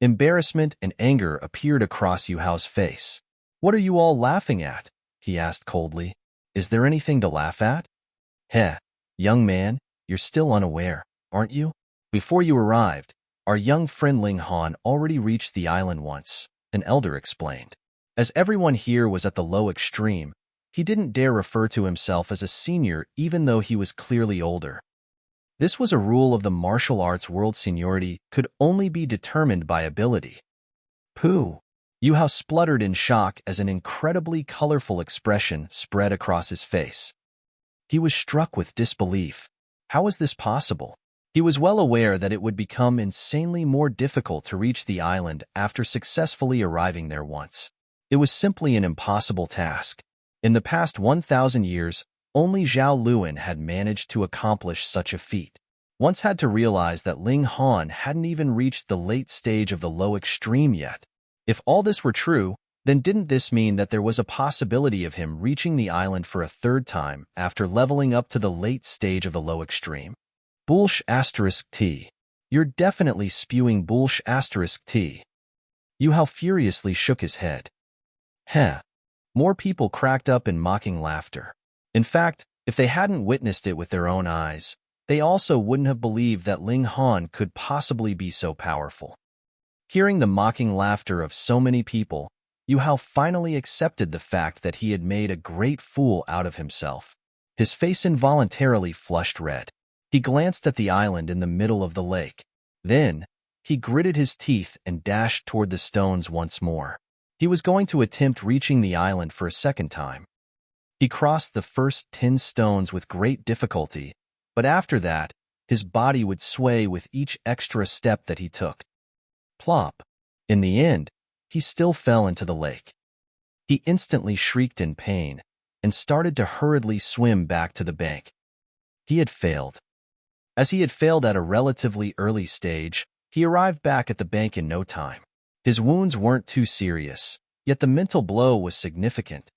Embarrassment and anger appeared across Yu Hao's face. "What are you all laughing at?" he asked coldly. "Is there anything to laugh at?" Young man, you're still unaware, aren't you? Before you arrived, our young friend Ling Han already reached the island once, an elder explained. As everyone here was at the low extreme, he didn't dare refer to himself as a senior even though he was clearly older. This was a rule of the martial arts world. Seniority could only be determined by ability. Pooh! Yu Hao spluttered in shock as an incredibly colorful expression spread across his face. He was struck with disbelief. How was this possible? He was well aware that it would become insanely more difficult to reach the island after successfully arriving there once. It was simply an impossible task. In the past 1,000 years, only Zhao Luan had managed to accomplish such a feat. Once had to realize that Ling Han hadn't even reached the late stage of the low extreme yet. If all this were true, then didn't this mean that there was a possibility of him reaching the island for a third time after leveling up to the late stage of the low extreme? Bullsh*T. You're definitely spewing Bullsh*T. Yu Hao furiously shook his head. More people cracked up in mocking laughter. In fact, if they hadn't witnessed it with their own eyes, they also wouldn't have believed that Ling Han could possibly be so powerful. Hearing the mocking laughter of so many people, Yu Hao finally accepted the fact that he had made a great fool out of himself. His face involuntarily flushed red. He glanced at the island in the middle of the lake. Then, he gritted his teeth and dashed toward the stones once more. He was going to attempt reaching the island for a second time. He crossed the first 10 stones with great difficulty, but after that, his body would sway with each extra step that he took. Plop! In the end, he still fell into the lake. He instantly shrieked in pain and started to hurriedly swim back to the bank. He had failed. As he had failed at a relatively early stage, he arrived back at the bank in no time. His wounds weren't too serious, yet the mental blow was significant.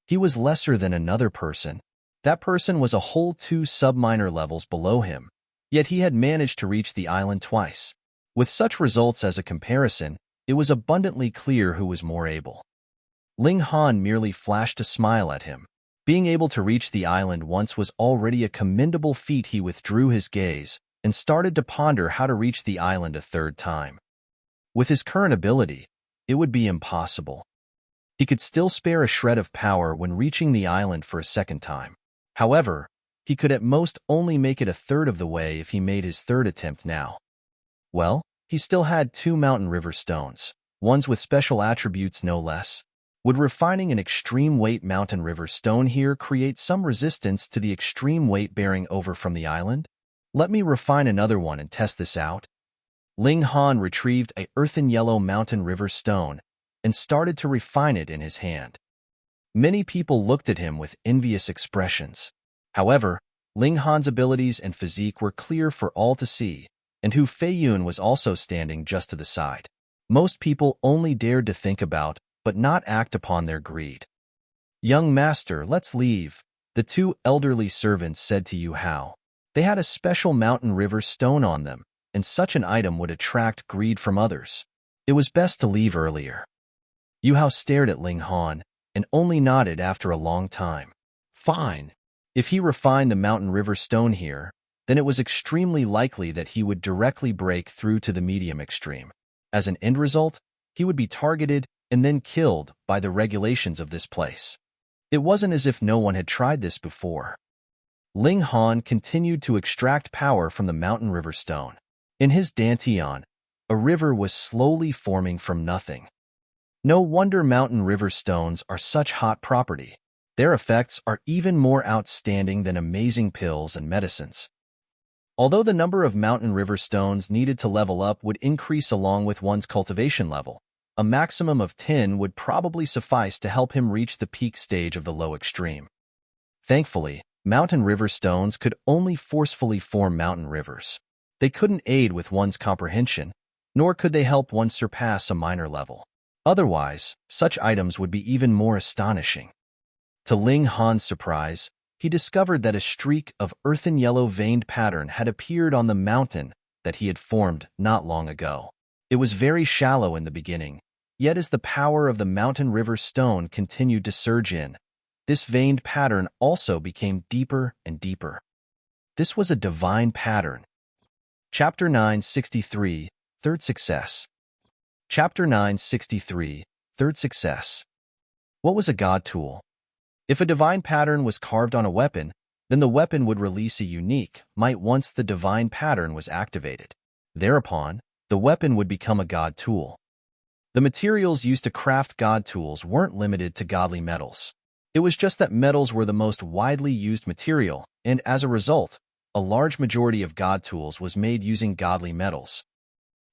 He was lesser than another person. That person was a whole 2 sub-minor levels below him, yet he had managed to reach the island twice. With such results as a comparison, it was abundantly clear who was more able. Ling Han merely flashed a smile at him. Being able to reach the island once was already a commendable feat. He withdrew his gaze and started to ponder how to reach the island a third time. With his current ability, it would be impossible. He could still spare a shred of power when reaching the island for a second time. However, he could at most only make it a third of the way if he made his third attempt now. Well, he still had 2 mountain river stones, ones with special attributes no less. Would refining an extreme weight mountain river stone here create some resistance to the extreme weight bearing over from the island? Let me refine another one and test this out. Ling Han retrieved a earthen yellow mountain river stone and started to refine it in his hand. Many people looked at him with envious expressions. However, Ling Han's abilities and physique were clear for all to see, and Hu Feiyun was also standing just to the side. Most people only dared to think about, but not act upon their greed. "Young master, let's leave," the 2 elderly servants said to Yu Hao. They had a special mountain river stone on them, and such an item would attract greed from others. It was best to leave earlier. Yu Hao stared at Ling Han and only nodded after a long time. Fine. If he refined the mountain river stone here, then it was extremely likely that he would directly break through to the medium extreme. As an end result, he would be targeted and then killed by the regulations of this place. It wasn't as if no one had tried this before. Ling Han continued to extract power from the mountain river stone. In his dantian, a river was slowly forming from nothing. No wonder mountain river stones are such hot property. Their effects are even more outstanding than amazing pills and medicines. Although the number of mountain river stones needed to level up would increase along with one's cultivation level, a maximum of 10 would probably suffice to help him reach the peak stage of the low extreme. Thankfully, mountain river stones could only forcefully form mountain rivers. They couldn't aid with one's comprehension, nor could they help one surpass a minor level. Otherwise, such items would be even more astonishing. To Ling Han's surprise, he discovered that a streak of earthen yellow veined pattern had appeared on the mountain that he had formed not long ago. It was very shallow in the beginning, yet as the power of the mountain river stone continued to surge in, this veined pattern also became deeper and deeper. This was a divine pattern. Chapter 963, Third Success. Chapter 963, Third Success. What was a god tool? If a divine pattern was carved on a weapon, then the weapon would release a unique might once the divine pattern was activated. Thereupon, the weapon would become a god tool. The materials used to craft god tools weren't limited to godly metals. It was just that metals were the most widely used material, and as a result, a large majority of god tools was made using godly metals.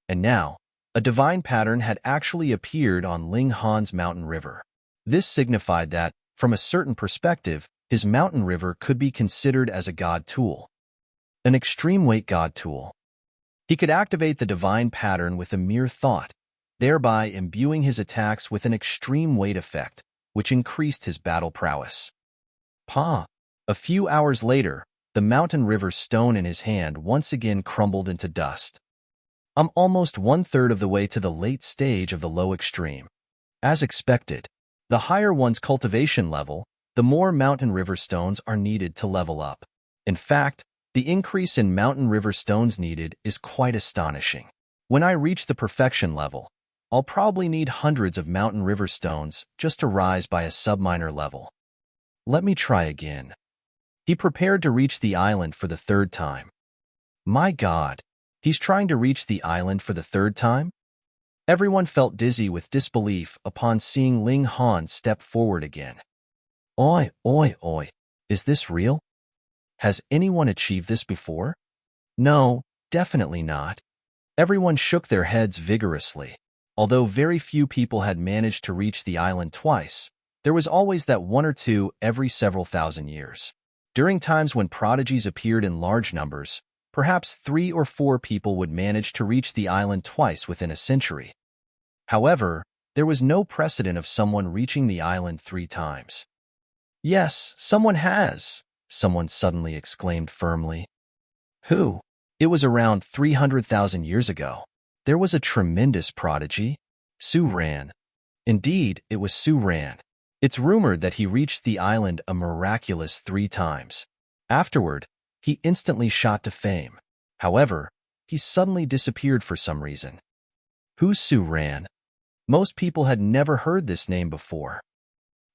And now, a divine pattern had actually appeared on Ling Han's mountain river. This signified that, from a certain perspective, his mountain river could be considered as a god tool. An extreme weight god tool. He could activate the divine pattern with a mere thought, thereby imbuing his attacks with an extreme weight effect, which increased his battle prowess. A few hours later, the mountain river stone in his hand once again crumbled into dust. I'm almost 1/3 of the way to the late stage of the low extreme. As expected, the higher one's cultivation level, the more mountain river stones are needed to level up. In fact, the increase in mountain river stones needed is quite astonishing. When I reach the perfection level, I'll probably need hundreds of mountain river stones just to rise by a sub-minor level. Let me try again. He prepared to reach the island for the 3rd time. My God, he's trying to reach the island for the 3rd time? Everyone felt dizzy with disbelief upon seeing Ling Han step forward again. Oi, oi, oi, is this real? Has anyone achieved this before? No, definitely not. Everyone shook their heads vigorously. Although very few people had managed to reach the island twice, there was always that 1 or 2 every several thousand years. During times when prodigies appeared in large numbers, perhaps 3 or 4 people would manage to reach the island twice within a century. However, there was no precedent of someone reaching the island 3 times. "Yes, someone has," someone suddenly exclaimed firmly. "Who?" "It was around 300,000 years ago. There was a tremendous prodigy, Serene. Indeed, it was Serene. It's rumored that he reached the island a miraculous 3 times. Afterward, he instantly shot to fame. However, he suddenly disappeared for some reason." "Who's Serene?" Most people had never heard this name before.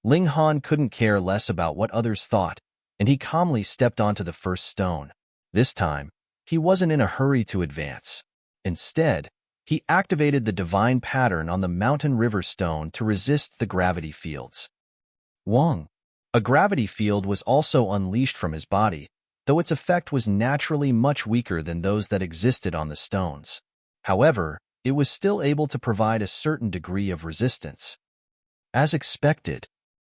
Ling Han couldn't care less about what others thought, and he calmly stepped onto the first stone. This time, he wasn't in a hurry to advance. Instead, he activated the divine pattern on the mountain river stone to resist the gravity fields. Wong. A gravity field was also unleashed from his body, though its effect was naturally much weaker than those that existed on the stones. However, it was still able to provide a certain degree of resistance. As expected,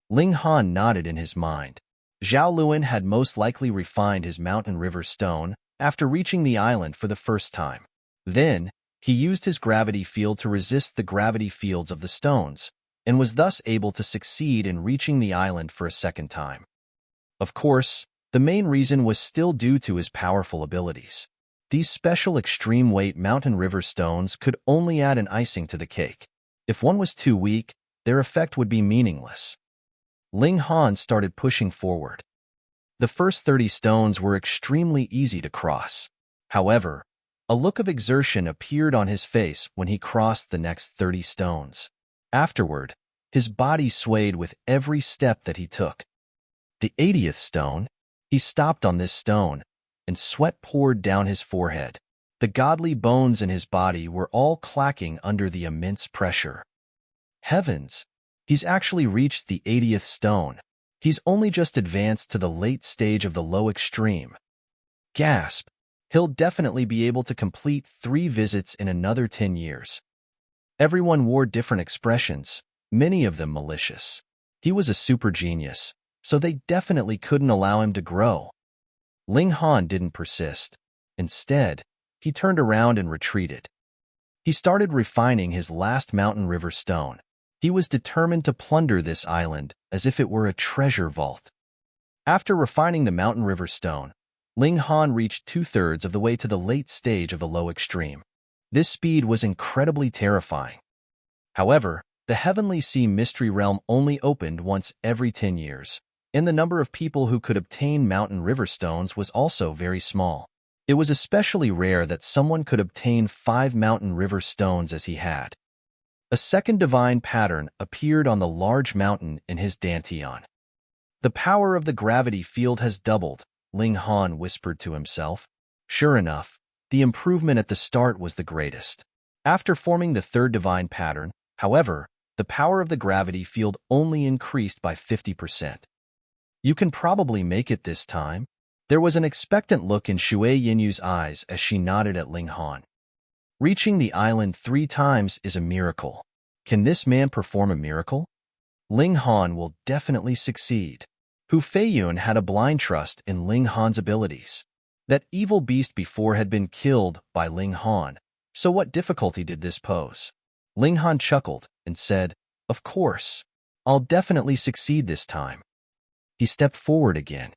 Ling Han nodded in his mind. Zhao Luan had most likely refined his mountain river stone after reaching the island for the first time. Then, he used his gravity field to resist the gravity fields of the stones, and was thus able to succeed in reaching the island for a second time. Of course, the main reason was still due to his powerful abilities. These special extreme weight mountain river stones could only add an icing to the cake. If one was too weak, their effect would be meaningless. Ling Han started pushing forward. The first 30 stones were extremely easy to cross. However, a look of exertion appeared on his face when he crossed the next 30 stones. Afterward, his body swayed with every step that he took. The 80th stone, he stopped on this stone, and sweat poured down his forehead. The godly bones in his body were all clacking under the immense pressure. Heavens! He's actually reached the 80th stone. He's only just advanced to the late stage of the low extreme. Gasp! He'll definitely be able to complete 3 visits in another 10 years. Everyone wore different expressions, many of them malicious. He was a super genius, so they definitely couldn't allow him to grow. Ling Han didn't persist. Instead, he turned around and retreated. He started refining his last mountain river stone. He was determined to plunder this island as if it were a treasure vault. After refining the mountain river stone, Ling Han reached 2/3 of the way to the late stage of the low extreme. This speed was incredibly terrifying. However, the Heavenly Sea Mystery Realm only opened once every 10 years, and the number of people who could obtain mountain river stones was also very small. It was especially rare that someone could obtain 5 mountain river stones as he had. A second divine pattern appeared on the large mountain in his dantian. "The power of the gravity field has doubled," Ling Han whispered to himself. Sure enough, the improvement at the start was the greatest. After forming the third divine pattern, however, the power of the gravity field only increased by 50%. "You can probably make it this time." There was an expectant look in Shui Yinyu's eyes as she nodded at Ling Han. Reaching the island 3 times is a miracle. Can this man perform a miracle? Ling Han will definitely succeed. Hu Feiyun had a blind trust in Ling Han's abilities. That evil beast before had been killed by Ling Han, so what difficulty did this pose? Ling Han chuckled and said, "Of course, I'll definitely succeed this time." He stepped forward again.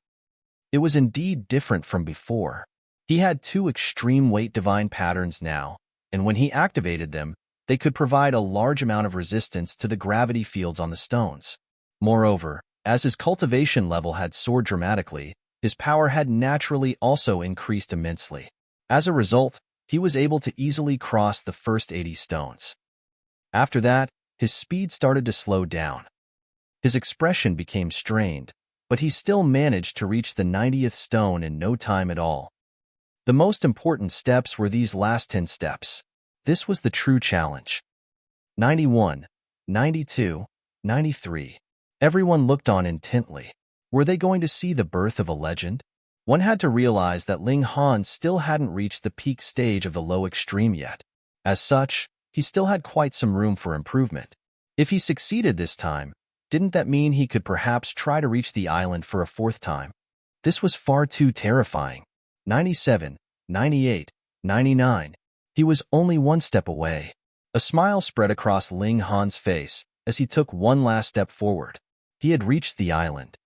It was indeed different from before. He had 2 extreme weight divine patterns now, and when he activated them, they could provide a large amount of resistance to the gravity fields on the stones. Moreover, as his cultivation level had soared dramatically, his power had naturally also increased immensely. As a result, he was able to easily cross the first 80 stones. After that, his speed started to slow down. His expression became strained, but he still managed to reach the 90th stone in no time at all. The most important steps were these last 10 steps. This was the true challenge. 91, 92, 93. Everyone looked on intently. Were they going to see the birth of a legend? One had to realize that Ling Han still hadn't reached the peak stage of the low extreme yet. As such, he still had quite some room for improvement. If he succeeded this time, didn't that mean he could perhaps try to reach the island for a 4th time? This was far too terrifying. 97, 98, 99. He was only 1 step away. A smile spread across Ling Han's face as he took one last step forward. He had reached the island.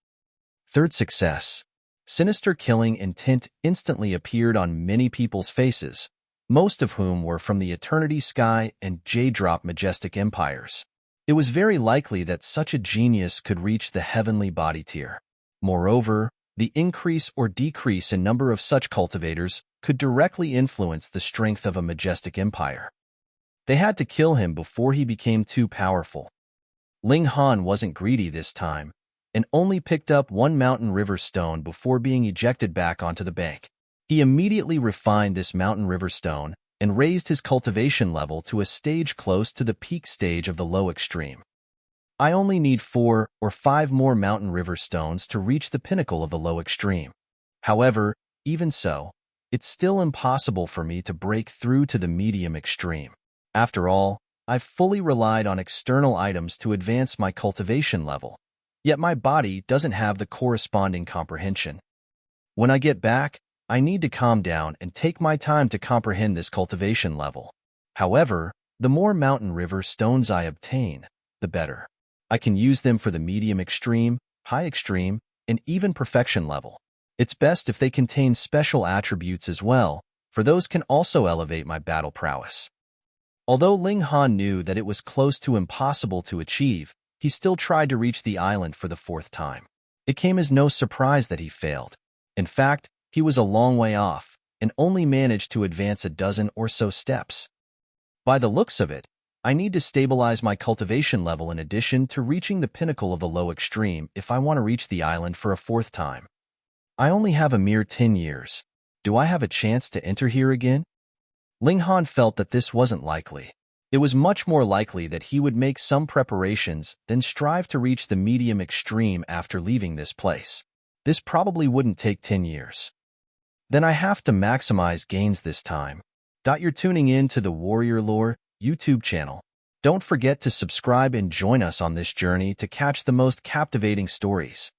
Third success. Sinister killing intent instantly appeared on many people's faces, most of whom were from the Eternity Sky and J-Drop Majestic Empires. It was very likely that such a genius could reach the heavenly body tier. Moreover, the increase or decrease in number of such cultivators could directly influence the strength of a majestic empire. They had to kill him before he became too powerful. Ling Han wasn't greedy this time, and only picked up one mountain river stone before being ejected back onto the bank. He immediately refined this mountain river stone and raised his cultivation level to a stage close to the peak stage of the low extreme. I only need 4 or 5 more mountain river stones to reach the pinnacle of the low extreme. However, even so, it's still impossible for me to break through to the medium extreme. After all, I've fully relied on external items to advance my cultivation level, yet my body doesn't have the corresponding comprehension. When I get back, I need to calm down and take my time to comprehend this cultivation level. However, the more mountain river stones I obtain, the better. I can use them for the medium extreme, high extreme, and even perfection level. It's best if they contain special attributes as well, for those can also elevate my battle prowess. Although Ling Han knew that it was close to impossible to achieve, he still tried to reach the island for the 4th time. It came as no surprise that he failed. In fact, he was a long way off, and only managed to advance a dozen or so steps. By the looks of it, I need to stabilize my cultivation level in addition to reaching the pinnacle of the low extreme if I want to reach the island for a 4th time. I only have a mere 10 years. Do I have a chance to enter here again? Ling Han felt that this wasn't likely. It was much more likely that he would make some preparations than strive to reach the medium extreme after leaving this place. This probably wouldn't take 10 years. Then I have to maximize gains this time. You're tuning in to the Warrior Lore YouTube channel. Don't forget to subscribe and join us on this journey to catch the most captivating stories.